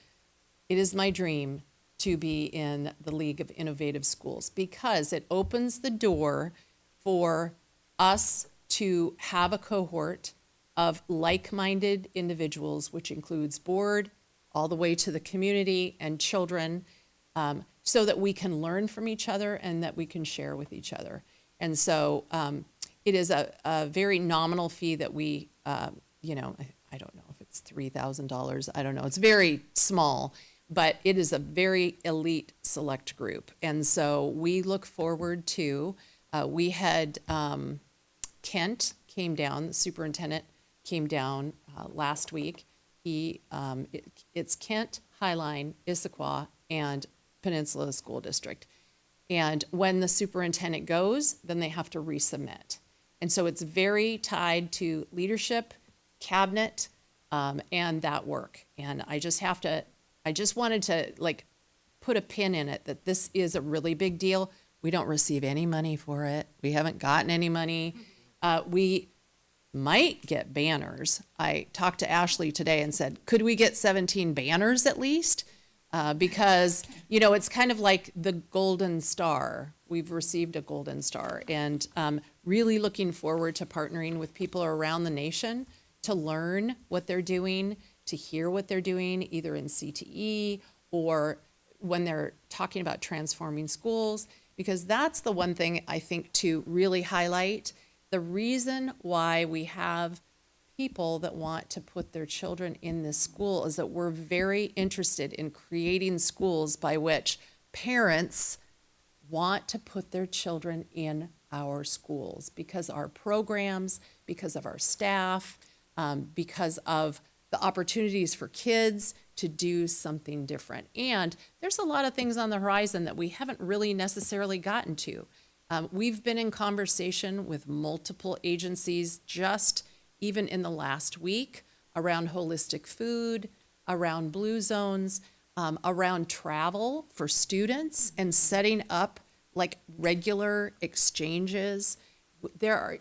S15: "It is my dream to be in the League of Innovative Schools because it opens the door for us to have a cohort of like-minded individuals, which includes board, all the way to the community and children, so that we can learn from each other and that we can share with each other." And so it is a very nominal fee that we, I don't know if it's $3,000. I don't know. It's very small, but it is a very elite select group. And so we look forward to, we had Kent came down, the superintendent came down last week. It's Kent, Highline, Issaquah, and Peninsula School District. And when the superintendent goes, then they have to resubmit. And so it's very tied to leadership, cabinet, and that work. And I just wanted to put a pin in it that this is a really big deal. We don't receive any money for it. We haven't gotten any money. We might get banners. I talked to Ashley today and said, could we get 17 banners at least? Because, it's kind of like the Golden Star. We've received a Golden Star, and really looking forward to partnering with people around the nation to learn what they're doing, to hear what they're doing, either in CTE or when they're talking about transforming schools, because that's the one thing I think to really highlight. The reason why we have people that want to put their children in this school is that we're very interested in creating schools by which parents want to put their children in our schools because our programs, because of our staff, because of the opportunities for kids to do something different. And there's a lot of things on the horizon that we haven't really necessarily gotten to. We've been in conversation with multiple agencies just even in the last week around holistic food, around blue zones, around travel for students and setting up regular exchanges. There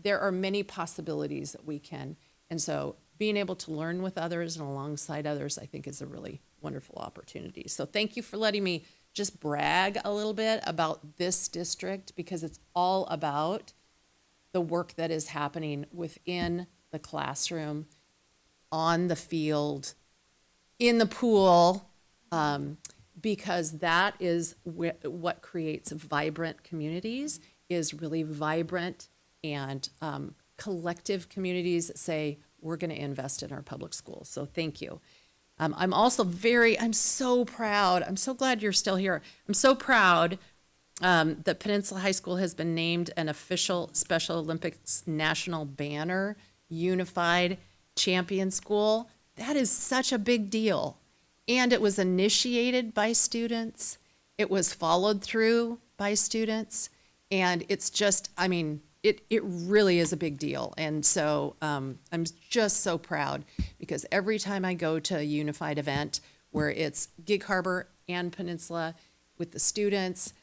S15: are many possibilities that we can. And so being able to learn with others and alongside others, I think is a really wonderful opportunity. So thank you for letting me just brag a little bit about this district because it's all about the work that is happening within the classroom, on the field, in the pool, because that is what creates vibrant communities, is really vibrant and collective communities that say, we're going to invest in our public schools. So thank you. I'm so proud. I'm so glad you're still here. I'm so proud that Peninsula High School has been named an official Special Olympics National Banner Unified Champion School. That is such a big deal. And it was initiated by students. It was followed through by students. And it's just, it really is a big deal. And so I'm just so proud because every time I go to a unified event where it's Gig Harbor and Peninsula with the students,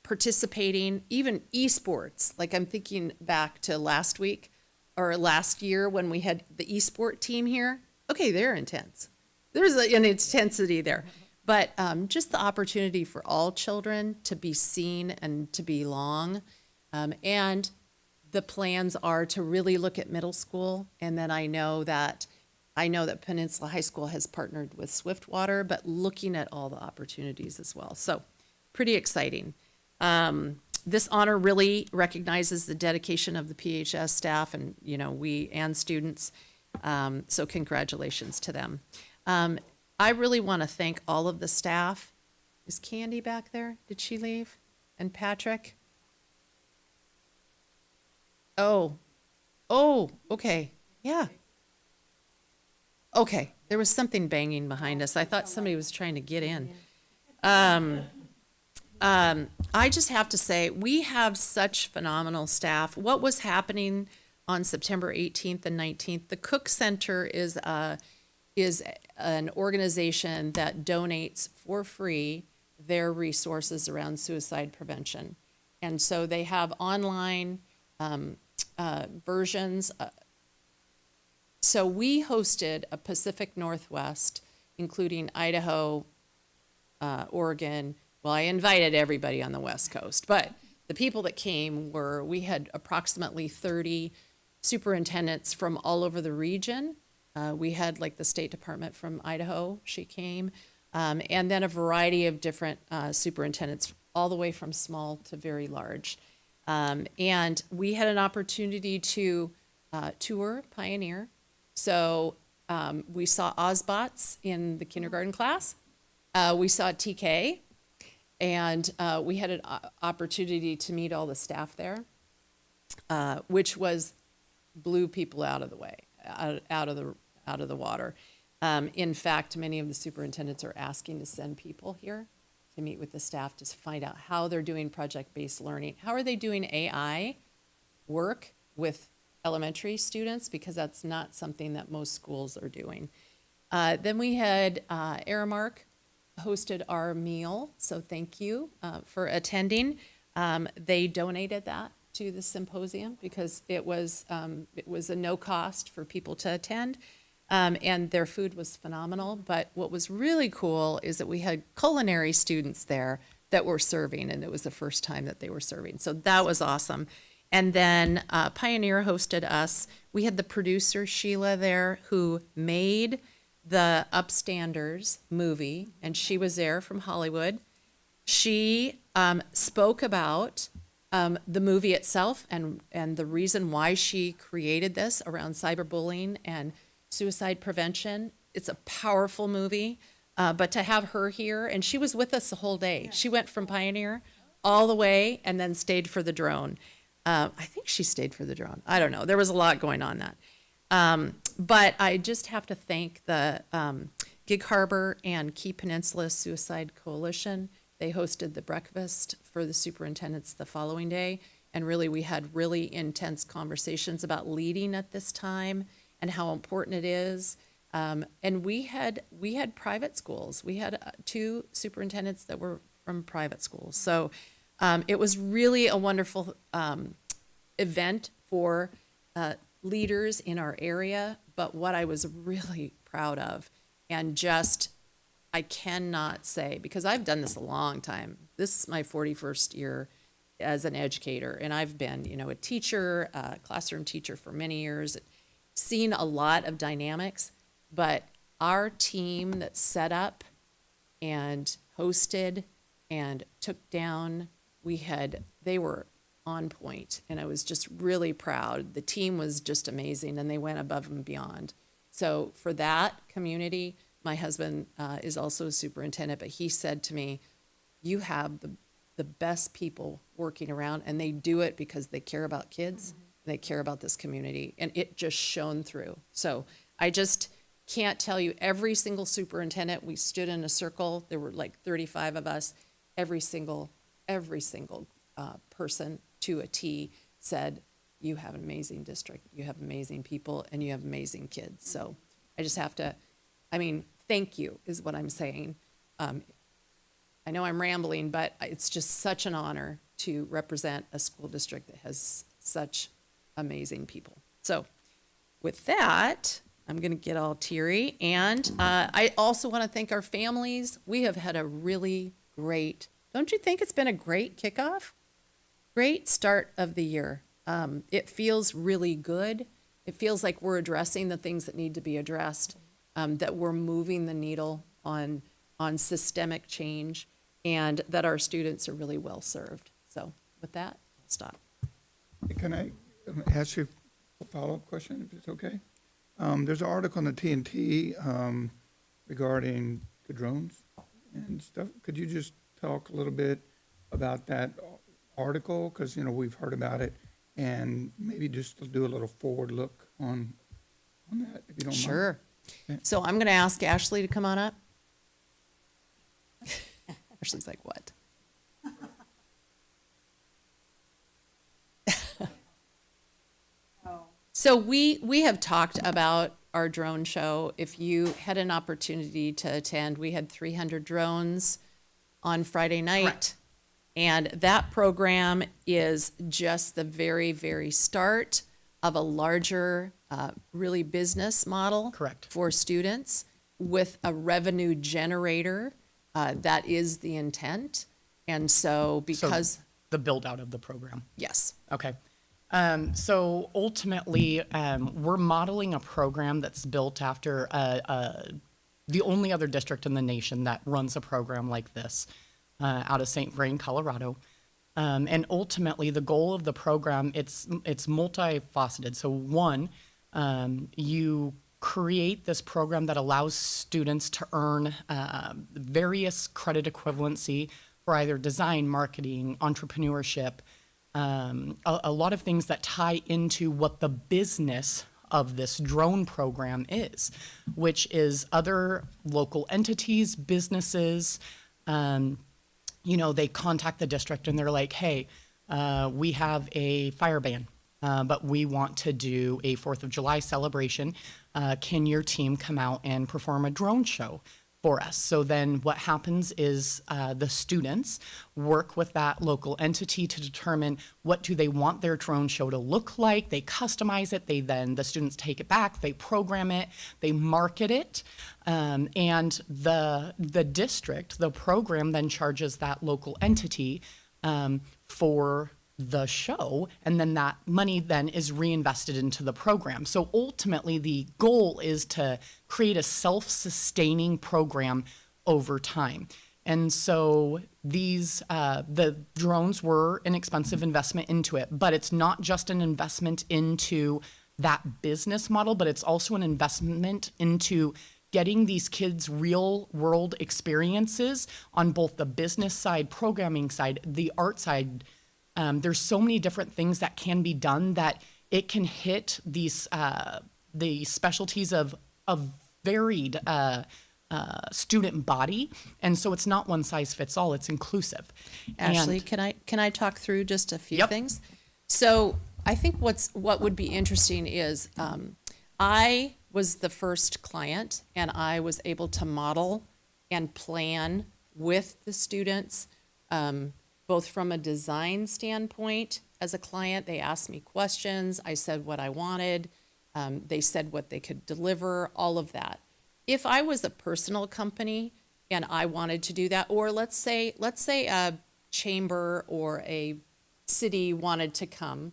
S15: participating, even esports. I'm thinking back to last year when we had the esport team here. Okay, they're intense. There's an intensity there. But just the opportunity for all children to be seen and to belong. And the plans are to really look at middle school. And then I know that Peninsula High School has partnered with Swiftwater, but looking at all the opportunities as well. So pretty exciting. This honor really recognizes the dedication of the PHS staff and, and students. So congratulations to them. I really want to thank all of the staff. Is Candy back there? Did she leave? And Patrick? Oh, okay. Yeah. Okay, there was something banging behind us. I thought somebody was trying to get in. I just have to say, we have such phenomenal staff. What was happening on September 18th and 19th, the Cook Center is an organization that donates for free their resources around suicide prevention. And so they have online versions. So we hosted a Pacific Northwest, including Idaho, Oregon. Well, I invited everybody on the West Coast, but the people that came we had approximately 30 superintendents from all over the region. We had like the State Department from Idaho, she came, and then a variety of different superintendents, all the way from small to very large. And we had an opportunity to tour Pioneer. So we saw Ozbots in the kindergarten class. We saw TK, and we had an opportunity to meet all the staff there, which blew people out of the way, out of the water. In fact, many of the superintendents are asking to send people here to meet with the staff to find out how they're doing project-based learning. How are they doing AI work with elementary students? Because that's not something that most schools are doing. Then we had Aramark hosted our meal, so thank you for attending. They donated that to the symposium because it was a no cost for people to attend. And their food was phenomenal. But what was really cool is that we had culinary students there that were serving, and it was the first time that they were serving. So that was awesome. And then Pioneer hosted us. We had the producer, Sheila, there, who made the Upstanders movie, and she was there from Hollywood. She spoke about the movie itself and the reason why she created this around cyberbullying and suicide prevention. It's a powerful movie, but to have her here, and she was with us the whole day. She went from Pioneer all the way and then stayed for the drone. I think she stayed for the drone. I don't know. There was a lot going on that. But I just have to thank the Gig Harbor and Key Peninsula Suicide Coalition. They hosted the breakfast for the superintendents the following day. And really, we had really intense conversations about leading at this time and how important it is. And we had private schools. We had 2 superintendents that were from private schools. So it was really a wonderful event for leaders in our area. But what I was really proud of, and I cannot say, because I've done this a long time. This is my 41st year as an educator, and I've been, a teacher, a classroom teacher for many years, seen a lot of dynamics, but our team that set up and hosted and took down, they were on point, and I was just really proud. The team was just amazing, and they went above and beyond. So for that community, my husband is also a superintendent, but he said to me, you have the best people working around, and they do it because they care about kids, they care about this community, and it just shone through. So I just can't tell you, every single superintendent, we stood in a circle, there were like 35 of us, every single person to a T said, you have an amazing district, you have amazing people, and you have amazing kids. So I just have to, thank you is what I'm saying. I know I'm rambling, but it's just such an honor to represent a school district that has such amazing people. So with that, I'm going to get all teary. And I also want to thank our families. We have had a really great, don't you think it's been a great kickoff? Great start of the year. It feels really good. It feels like we're addressing the things that need to be addressed, that we're moving the needle on systemic change, and that our students are really well served. So with that, I'll stop.
S11: Can I ask you a follow-up question, if it's okay? There's an article on the TNT regarding the drones and stuff. Could you just talk a little bit about that article? Because, we've heard about it, and maybe just to do a little forward look on that, if you don't mind.
S15: Sure.
S11: Okay.
S15: So I'm going to ask Ashley to come on up. Ashley's like, what? So we have talked about our drone show. If you had an opportunity to attend, we had 300 drones on Friday night.
S13: Correct.
S15: And that program is just the very, very start of a larger, really business model.
S13: Correct.
S15: For students with a revenue generator. That is the intent. And so because,
S13: The build out of the program.
S15: yes.
S13: Okay. So ultimately, we're modeling a program that's built after the only other district in the nation that runs a program like this out of St. Vrain, Colorado. And ultimately, the goal of the program, it's multifaceted. So one, you create this program that allows students to earn various credit equivalency for either design, marketing, entrepreneurship, a lot of things that tie into what the business of this drone program is, which is other local entities, businesses. They contact the district and they're like, hey, we have a fire ban, but we want to do a 4th of July celebration. Can your team come out and perform a drone show for us? So then what happens is the students work with that local entity to determine what do they want their drone show to look like. They customize it. The students take it back. They program it. They market it. And the district, the program then charges that local entity for the show, and then that money then is reinvested into the program. So ultimately, the goal is to create a self-sustaining program over time. And so these, the drones were an expensive investment into it, but it's not just an investment into that business model, but it's also an investment into getting these kids real world experiences on both the business side, programming side, the art side. There's so many different things that can be done that it can hit these the specialties of a varied student body, and so it's not one size fits all. It's inclusive.
S15: Ashley, can I talk through just a few things? So I think what would be interesting is I was the first client, and I was able to model and plan with the students. Both from a design standpoint, as a client, they asked me questions, I said what I wanted, they said what they could deliver, all of that. If I was a personal company and I wanted to do that, or let's say a chamber or a city wanted to come,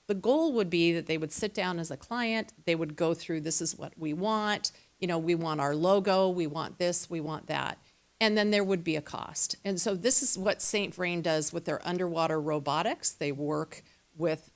S15: the goal would be that they would sit down as a client, they would go through, this is what we want, we want our logo, we want this, we want that. And then there would be a cost. And so this is what St. Vrain does with their underwater robotics. They work with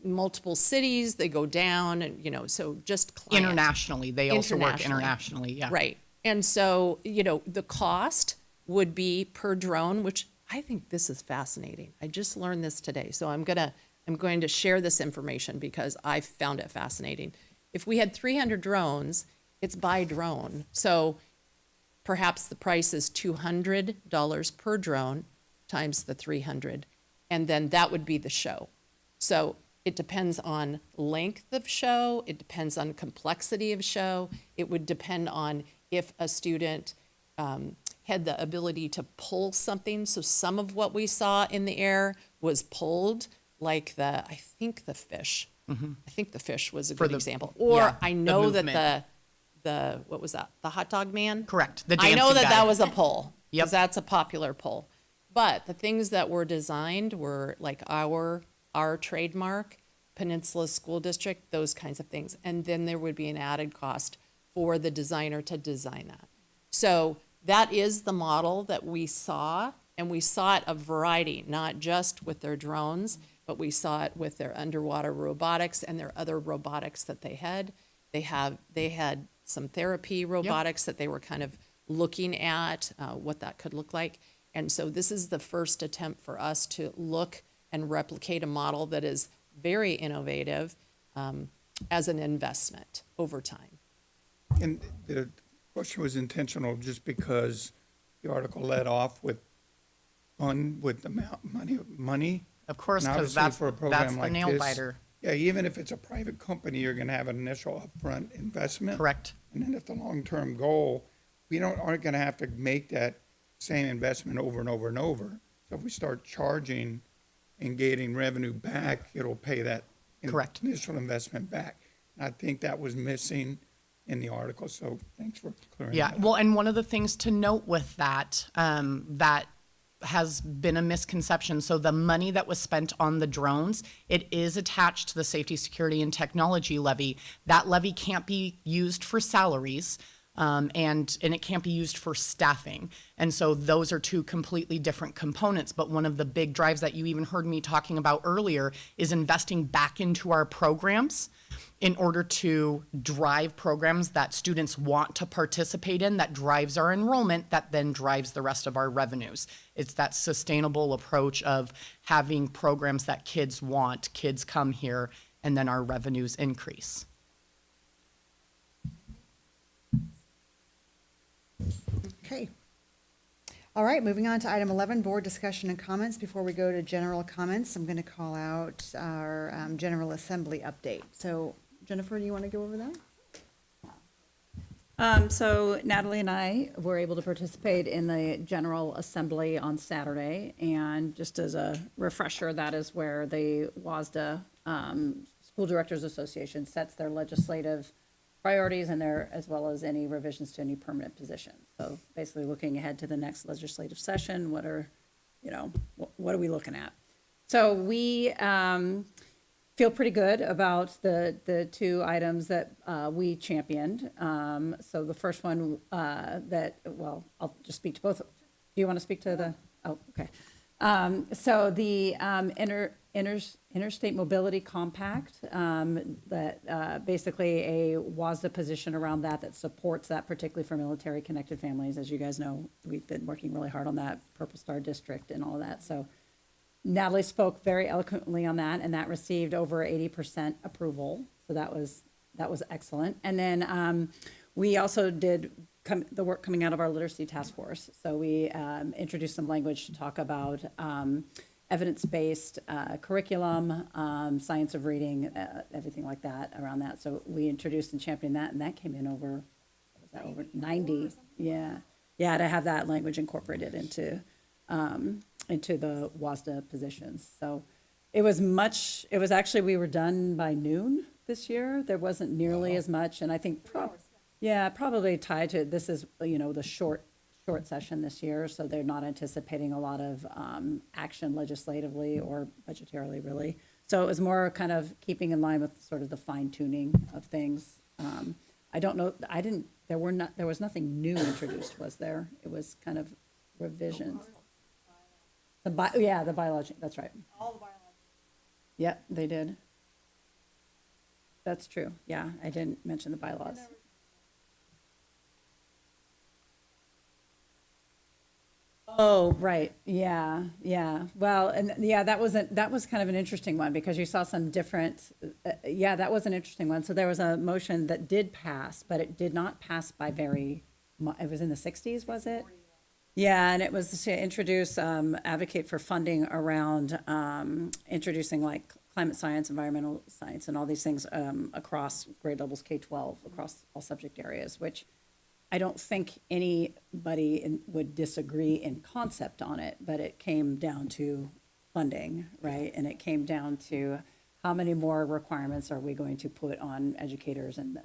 S15: multiple cities. They go down and, so just client.
S13: Internationally. They also work internationally, yeah.
S15: Right. And so, the cost would be per drone, which I think this is fascinating. I just learned this today. So I'm going to share this information because I found it fascinating. If we had 300 drones, it's by drone. So perhaps the price is $200 per drone times the 300, and then that would be the show. So it depends on length of show, it depends on complexity of show, it would depend on if a student had the ability to pull something. So some of what we saw in the air was pulled, like I think the fish. Mm-hmm. I think the fish was a good example. Or I know that what was that? The hot dog man?
S13: Correct.
S15: I know that
S13: guy.
S15: was a poll.
S13: Yep.
S15: Because that's a popular poll. But the things that were designed were like our trademark, Peninsula School District, those kinds of things. And then there would be an added cost for the designer to design that. So that is the model that we saw And we saw it a variety, not just with their drones, but we saw it with their underwater robotics and their other robotics that they had. They had some therapy robotics that they were kind of looking at what that could look like. And so this is the first attempt for us to look and replicate a model that is very innovative as an investment over time.
S11: And the question was intentional just because the article led off with money.
S13: Of course,
S11: And
S13: because
S11: obviously for a program
S13: that's the
S11: like
S13: nail
S11: this,
S13: biter.
S11: Yeah, even if it's a private company, you're gonna have an initial upfront investment.
S13: Correct.
S11: And then if the long-term goal, aren't gonna have to make that same investment over and over and over. So if we start charging and getting revenue back, it'll pay that
S13: Correct.
S11: initial investment back. And I think that was missing in the article, so thanks for clearing
S13: Yeah,
S11: that up.
S13: well, and one of the things to note with that, that has been a misconception. So the money that was spent on the drones, it is attached to the safety, security, and technology levy. That levy can't be used for salaries. And it can't be used for staffing. And so those are two completely different components. But one of the big drives that you even heard me talking about earlier is investing back into our programs in order to drive programs that students want to participate in, that drives our enrollment, that then drives the rest of our revenues. It's that sustainable approach of having programs that kids want, kids come here, and then our revenues increase.
S1: Okay. All right, moving on to item 11, board discussion and comments. Before we go to general comments, I'm going to call out our General Assembly update. So Jennifer, do you want to go over that?
S14: So Natalie and I were able to participate in the General Assembly on Saturday. And just as a refresher, that is where the WASDA School Directors Association sets their legislative priorities and their, as well as any revisions to any permanent positions. So basically looking ahead to the next legislative session, what are we looking at? So we feel pretty good about the two items that we championed. So the first one I'll just speak to both. Do you want to speak to the, oh, okay. So the Interstate Mobility Compact, that basically a WASDA position around that supports that, particularly for military connected families. As you guys know, we've been working really hard on that Purple Star District and all of that. So Natalie spoke very eloquently on that, and that received over 80% approval. So that was excellent. And then we also did the work coming out of our literacy task force. So we introduced some language to talk about evidence-based curriculum, science of reading, everything like that around that. So we introduced and championed that, and that came in over 90. Yeah, to have that language incorporated into the WASDA positions. So it was actually, we were done by noon this year. There wasn't nearly as much, and I think probably tied to, this is, the short session this year, so they're not anticipating a lot of action legislatively or budgetarily, really. So it was more kind of keeping in line with sort of the fine tuning of things. I don't know, there was nothing new introduced, was there? It was kind of revisions. The biologic, that's right. All the biologic. Yep, they did. That's true, yeah, I didn't mention the bylaws. Oh, right, yeah. Well, and that was kind of an interesting one because you saw some different, that was an interesting one. So there was a motion that did pass, but it did not pass by it was in the 60s, was it? Yeah, and it was to introduce, advocate for funding around introducing like climate science, environmental science, and all these things across grade levels K-12, across all subject areas, which I don't think anybody would disagree in concept on it, but it came down to funding, right? And it came down to how many more requirements are we going to put on educators and,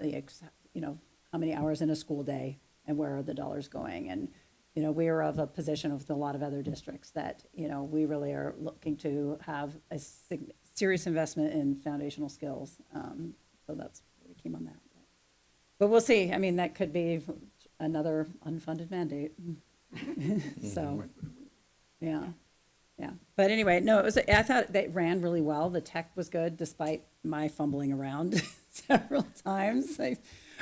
S14: how many hours in a school day and where are the dollars going? And, we are of a position with a lot of other districts that, we really are looking to have a serious investment in foundational skills. So that's where we came on that. But we'll see. I mean, that could be another unfunded mandate. So, Yeah, yeah. But anyway, no, I thought they ran really well. The tech was good despite my fumbling around several times.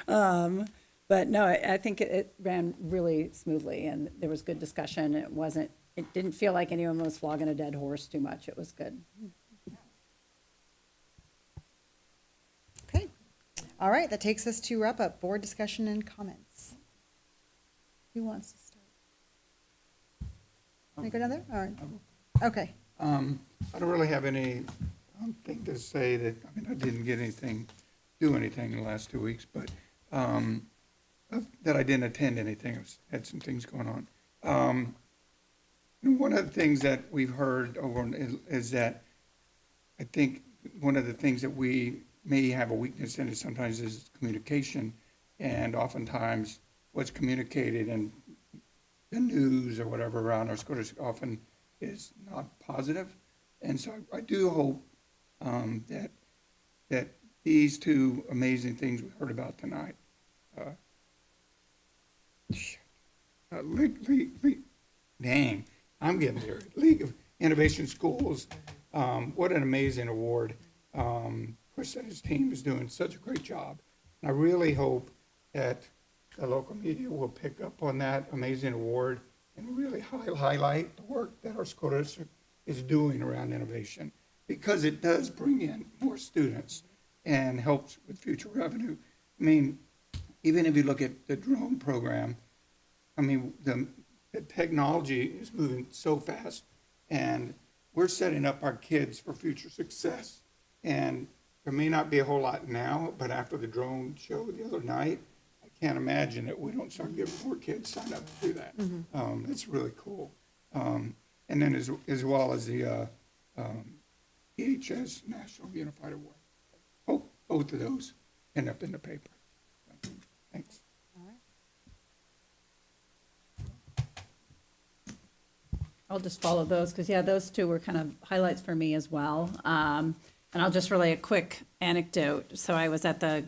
S14: But no, I think it ran really smoothly and there was good discussion. It didn't feel like anyone was flogging a dead horse too much. It was good.
S1: Okay. All right, that takes us to wrap up board discussion and comments. Who wants to start? Can I go down there? All right. Okay.
S11: I don't really have any thing to say that, I mean, I didn't do anything in the last 2 weeks, but that I didn't attend anything. I had some things going on. One of the things that we've heard over is that I think one of the things that we may have a weakness in is sometimes is communication, and oftentimes what's communicated in the news or whatever around our school district often is not positive. And so I do hope that these two amazing things we heard about tonight, dang, I'm getting there. League of Innovation Schools, what an amazing award. Chris and his team is doing such a great job. And I really hope that the local media will pick up on that amazing award and really highlight the work that our school district is doing around innovation, because it does bring in more students and helps with future revenue. I mean, even if you look at the drone program, I mean, the technology is moving so fast, and we're setting up our kids for future success. And there may not be a whole lot now, but after the drone show the other night, I can't imagine that we don't start getting more kids signed up to do that. It's really cool. And then as well as the EHS National Unified Award. Hope both of those end up in the paper. Thanks.
S14: I'll just follow those because, yeah, those two were kind of highlights for me as well. And I'll just relay a quick anecdote. So I was at the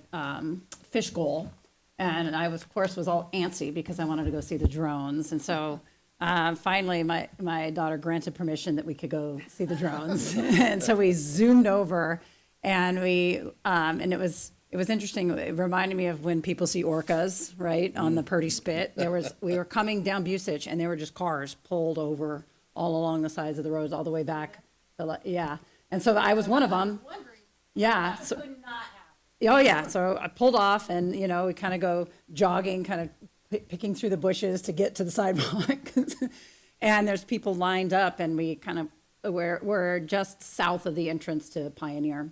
S14: Fish Bowl, and I was, of course, was all antsy because I wanted to go see the drones. And so finally, my daughter granted permission that we could go see the drones. And so we zoomed over, and and it was interesting. It reminded me of when people see orcas, right, on the Purdy Spit. We were coming down Busich, and there were just cars pulled over all along the sides of the roads, all the way back. Yeah, and so I was one of them. Yeah. So, oh yeah. So I pulled off, and we kind of go jogging, kind of picking through the bushes to get to the sidewalk, and there's people lined up, and we kind of we're just south of the entrance to Pioneer.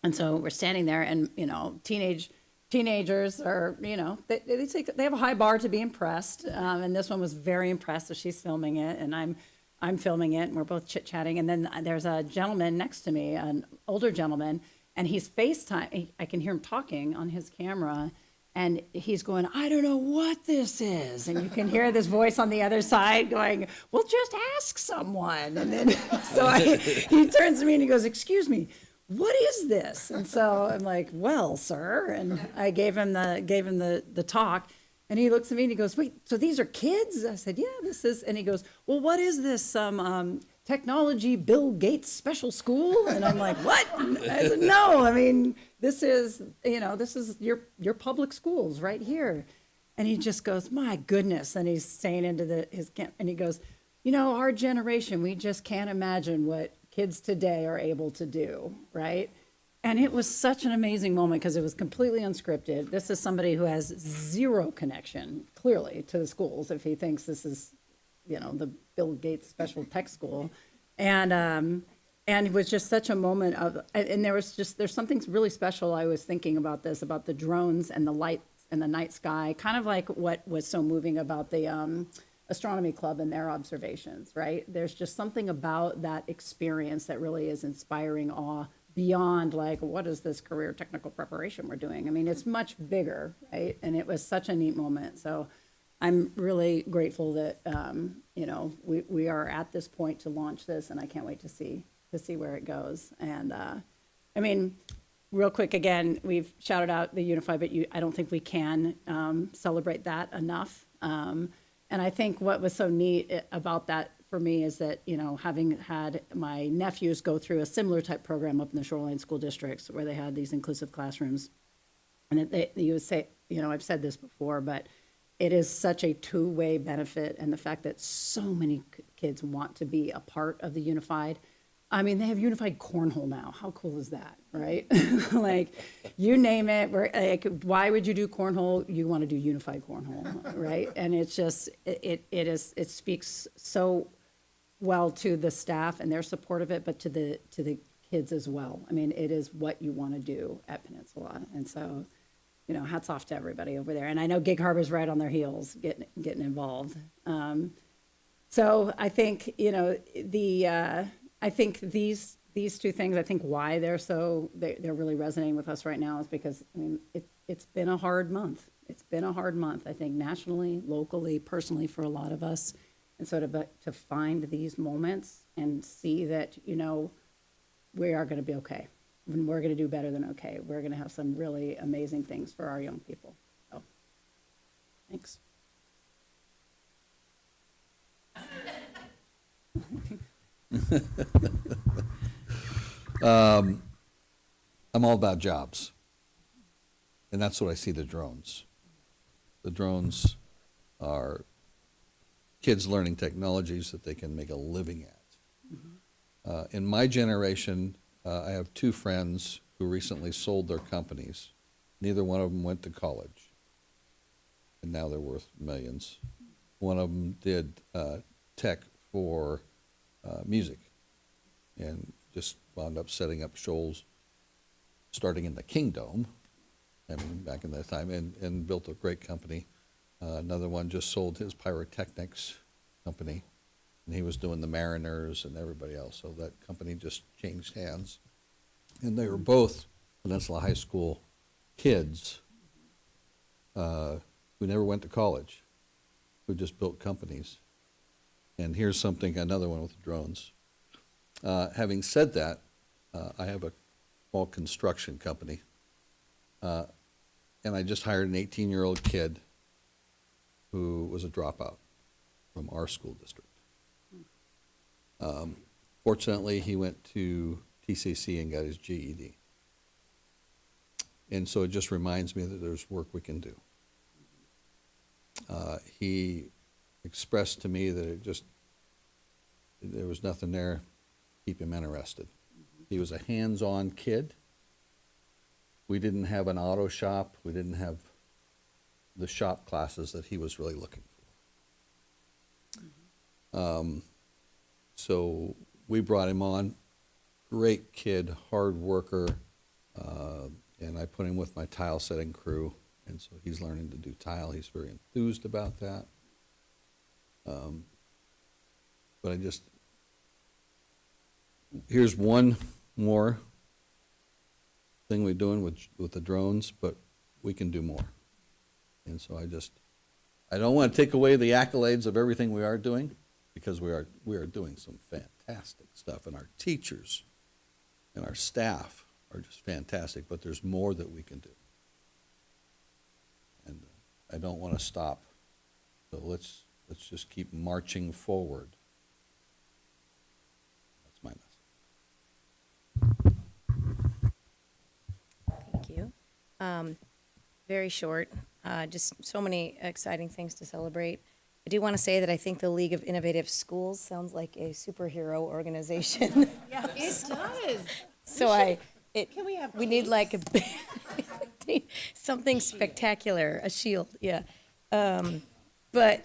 S14: And so we're standing there, and teenagers are, they have a high bar to be impressed. And this one was very impressed, so she's filming it, and I'm filming it, and we're both chit chatting. And then there's a gentleman next to me, an older gentleman, and he's FaceTime. I can hear him talking on his camera, and he's going, "I don't know what this is," and you can hear this voice on the other side going, "Well, just ask someone." And then he turns to me and he goes, "Excuse me, what is this?" And so I'm like, "Well, sir," and I gave him the talk, and he looks at me and he goes, "Wait, so these are kids?" I said, "Yeah, this is," and he goes, "Well, what is this? Some technology Bill Gates special school?" And I'm like, "What?" I said, "No, I mean, this is your public schools right here." And he just goes, "My goodness," and he's saying into his camp, and he goes, "Our generation, we just can't imagine what kids today are able to do," right? And it was such an amazing moment because it was completely unscripted. This is somebody who has zero connection, clearly, to the schools if he thinks this is, the Bill Gates special tech school. And it was just such a moment of, and there's something really special. I was thinking about this, about the drones and the lights and the night sky, kind of like what was so moving about the astronomy club and their observations, right? There's just something about that experience that really is inspiring awe beyond like, what is this career technical preparation we're doing? I mean, it's much bigger, right? And it was such a neat moment. So I'm really grateful that, we are at this point to launch this, and I can't wait to see where it goes. And I mean, real quick, again, we've shouted out the Unified, but I don't think we can celebrate that enough. And I think what was so neat about that for me is that, having had my nephews go through a similar type program up in the Shoreline School Districts where they had these inclusive classrooms. And you would say, I've said this before, but it is such a two-way benefit. And the fact that so many kids want to be a part of the unified. I mean, they have unified cornhole now. How cool is that, right? Like, you name it. Why would you do cornhole? You want to do unified cornhole, right? And it's just, it speaks so well to the staff and their support of it, but to the kids as well. I mean, it is what you want to do at Peninsula. And so, hats off to everybody over there. And I know Gig Harbor's right on their heels getting involved. So I think, I think these two things, I think why they're really resonating with us right now is because, it's been a hard month. It's been a hard month, I think, nationally, locally, personally for a lot of us. And so to find these moments and see that, we are going to be okay. And we're going to do better than okay. We're going to have some really amazing things for our young people. So, thanks.
S10: I'm all about jobs. And that's what I see the drones. The drones are kids learning technologies that they can make a living at. In my generation, I have two friends who recently sold their companies. Neither one of them went to college. And now they're worth millions. One of them did tech for music and just wound up setting up shows starting in the Kingdom, back in that time, and built a great company. Another one just sold his pyrotechnics company, and he was doing the Mariners and everybody else. So that company just changed hands. And they were both Peninsula High School kids who never went to college, who just built companies. And here's another one with drones. Having said that, I have a small construction company, and I just hired an 18-year-old kid who was a dropout from our school district. Fortunately, he went to TCC and got his GED. And so it just reminds me that there's work we can do. He expressed to me that there was nothing there to keep him interested. He was a hands-on kid. We didn't have an auto shop. We didn't have the shop classes that he was really looking for. So we brought him on. Great kid, hard worker, and I put him with my tile setting crew, and so he's learning to do tile. He's very enthused about that. But here's one more thing we're doing with the drones, but we can do more. And so I don't want to take away the accolades of everything we are doing, because we are doing some fantastic stuff, and our teachers and our staff are just fantastic, but there's more that we can do. And I don't want to stop. So let's just keep marching forward. That's my message.
S16: Thank you. Very short, just so many exciting things to celebrate. I do want to say that I think the League of Innovative Schools sounds like a superhero organization.
S15: Yeah, it does.
S16: So we need like something
S15: Shield.
S16: spectacular, a shield, yeah. But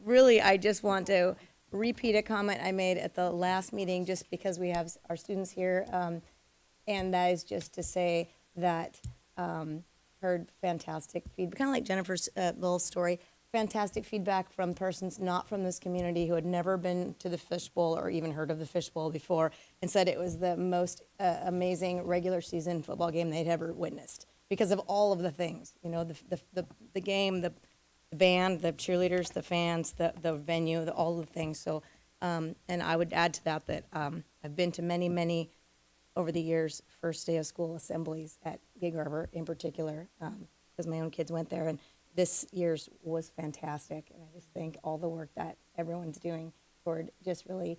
S16: really, I just want to repeat a comment I made at the last meeting, just because we have our students here, and that is just to say that heard fantastic feedback, kind of like Jennifer's little story. Fantastic feedback from persons not from this community who had never been to the Fishbowl or even heard of the Fishbowl before, and said it was the most amazing regular season football game they'd ever witnessed because of all of the things, the game, the band, the cheerleaders, the fans, the venue, all the things. So, and I would add to that I've been to many over the years first day of school assemblies at Gig Harbor in particular, because my own kids went there, and this year's was fantastic, and I just think all the work that everyone's doing toward just really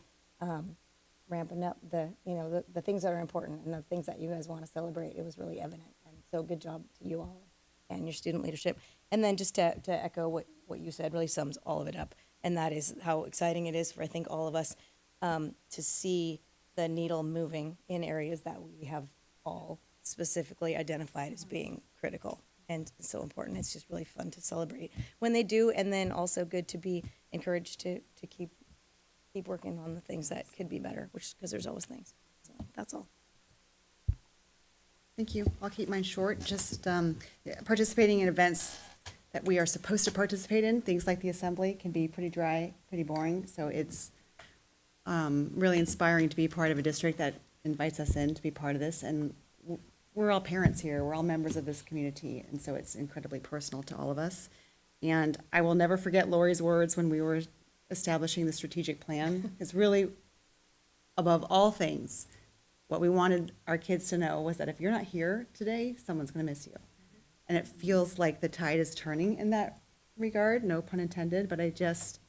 S16: ramping up the things that are important and the things that you guys want to celebrate. It was really evident. And so good job to you all and your student leadership. And then just to echo what you said really sums all of it up. And that is how exciting it is for, I think, all of us to see the needle moving in areas that we have all specifically identified as being critical and so important. It's just really fun to celebrate when they do, and then also good to be encouraged to keep working on the things that could be better, because there's always things. So that's all.
S1: Thank you. I'll keep mine short. Just participating in events that we are supposed to participate in, things like the assembly, can be pretty dry, pretty boring. So it's really inspiring to be part of a district that invites us in to be part of this. And we're all parents here. We're all members of this community. And so it's incredibly personal to all of us. And I will never forget Lori's words when we were establishing the strategic plan. It's really, above all things, what we wanted our kids to know was that if you're not here today, someone's going to miss you. And it feels like the tide is turning in that regard, no pun intended, but I just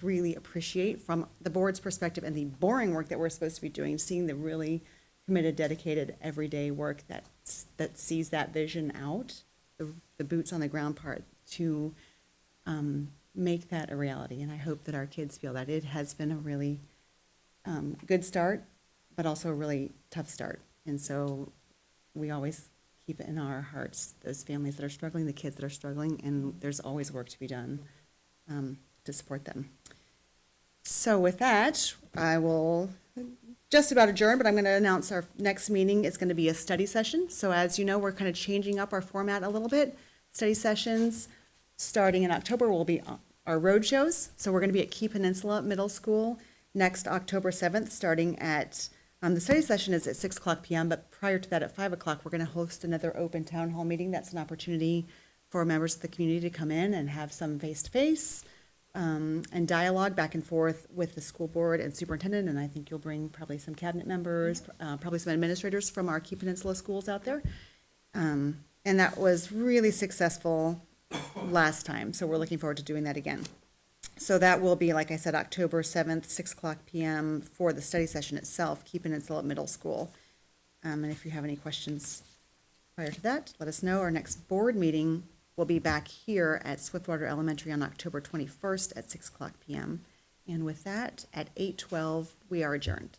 S1: really appreciate from the board's perspective and the boring work that we're supposed to be doing, seeing the really committed, dedicated, everyday work that sees that vision out, the boots on the ground part, to make that a reality. And I hope that our kids feel that it has been a really good start, but also a really tough start. And so we always keep it in our hearts, those families that are struggling, the kids that are struggling, and there's always work to be done to support them. So with that, I will just about adjourn, but I'm going to announce our next meeting is going to be a study session. So as you know, we're kind of changing up our format a little bit. Study sessions starting in October will be our road shows. So we're going to be at Key Peninsula Middle School next October 7th, starting at, the study session is at 6:00 p.m., but prior to that at 5 o'clock, we're going to host another open town hall meeting. That's an opportunity for members of the community to come in and have some face-to-face and dialogue back and forth with the school board and superintendent. And I think you'll bring probably some cabinet members, probably some administrators from our Key Peninsula schools out there. And that was really successful last time, so we're looking forward to doing that again. So that will be, like I said, October 7th, 6:00 p.m. for the study session itself, Key Peninsula Middle School. And if you have any questions prior to that, let us know. Our next board meeting will be back here at Swiftwater Elementary on October 21st at 6:00 p.m. And with that, at 8:12, we are adjourned.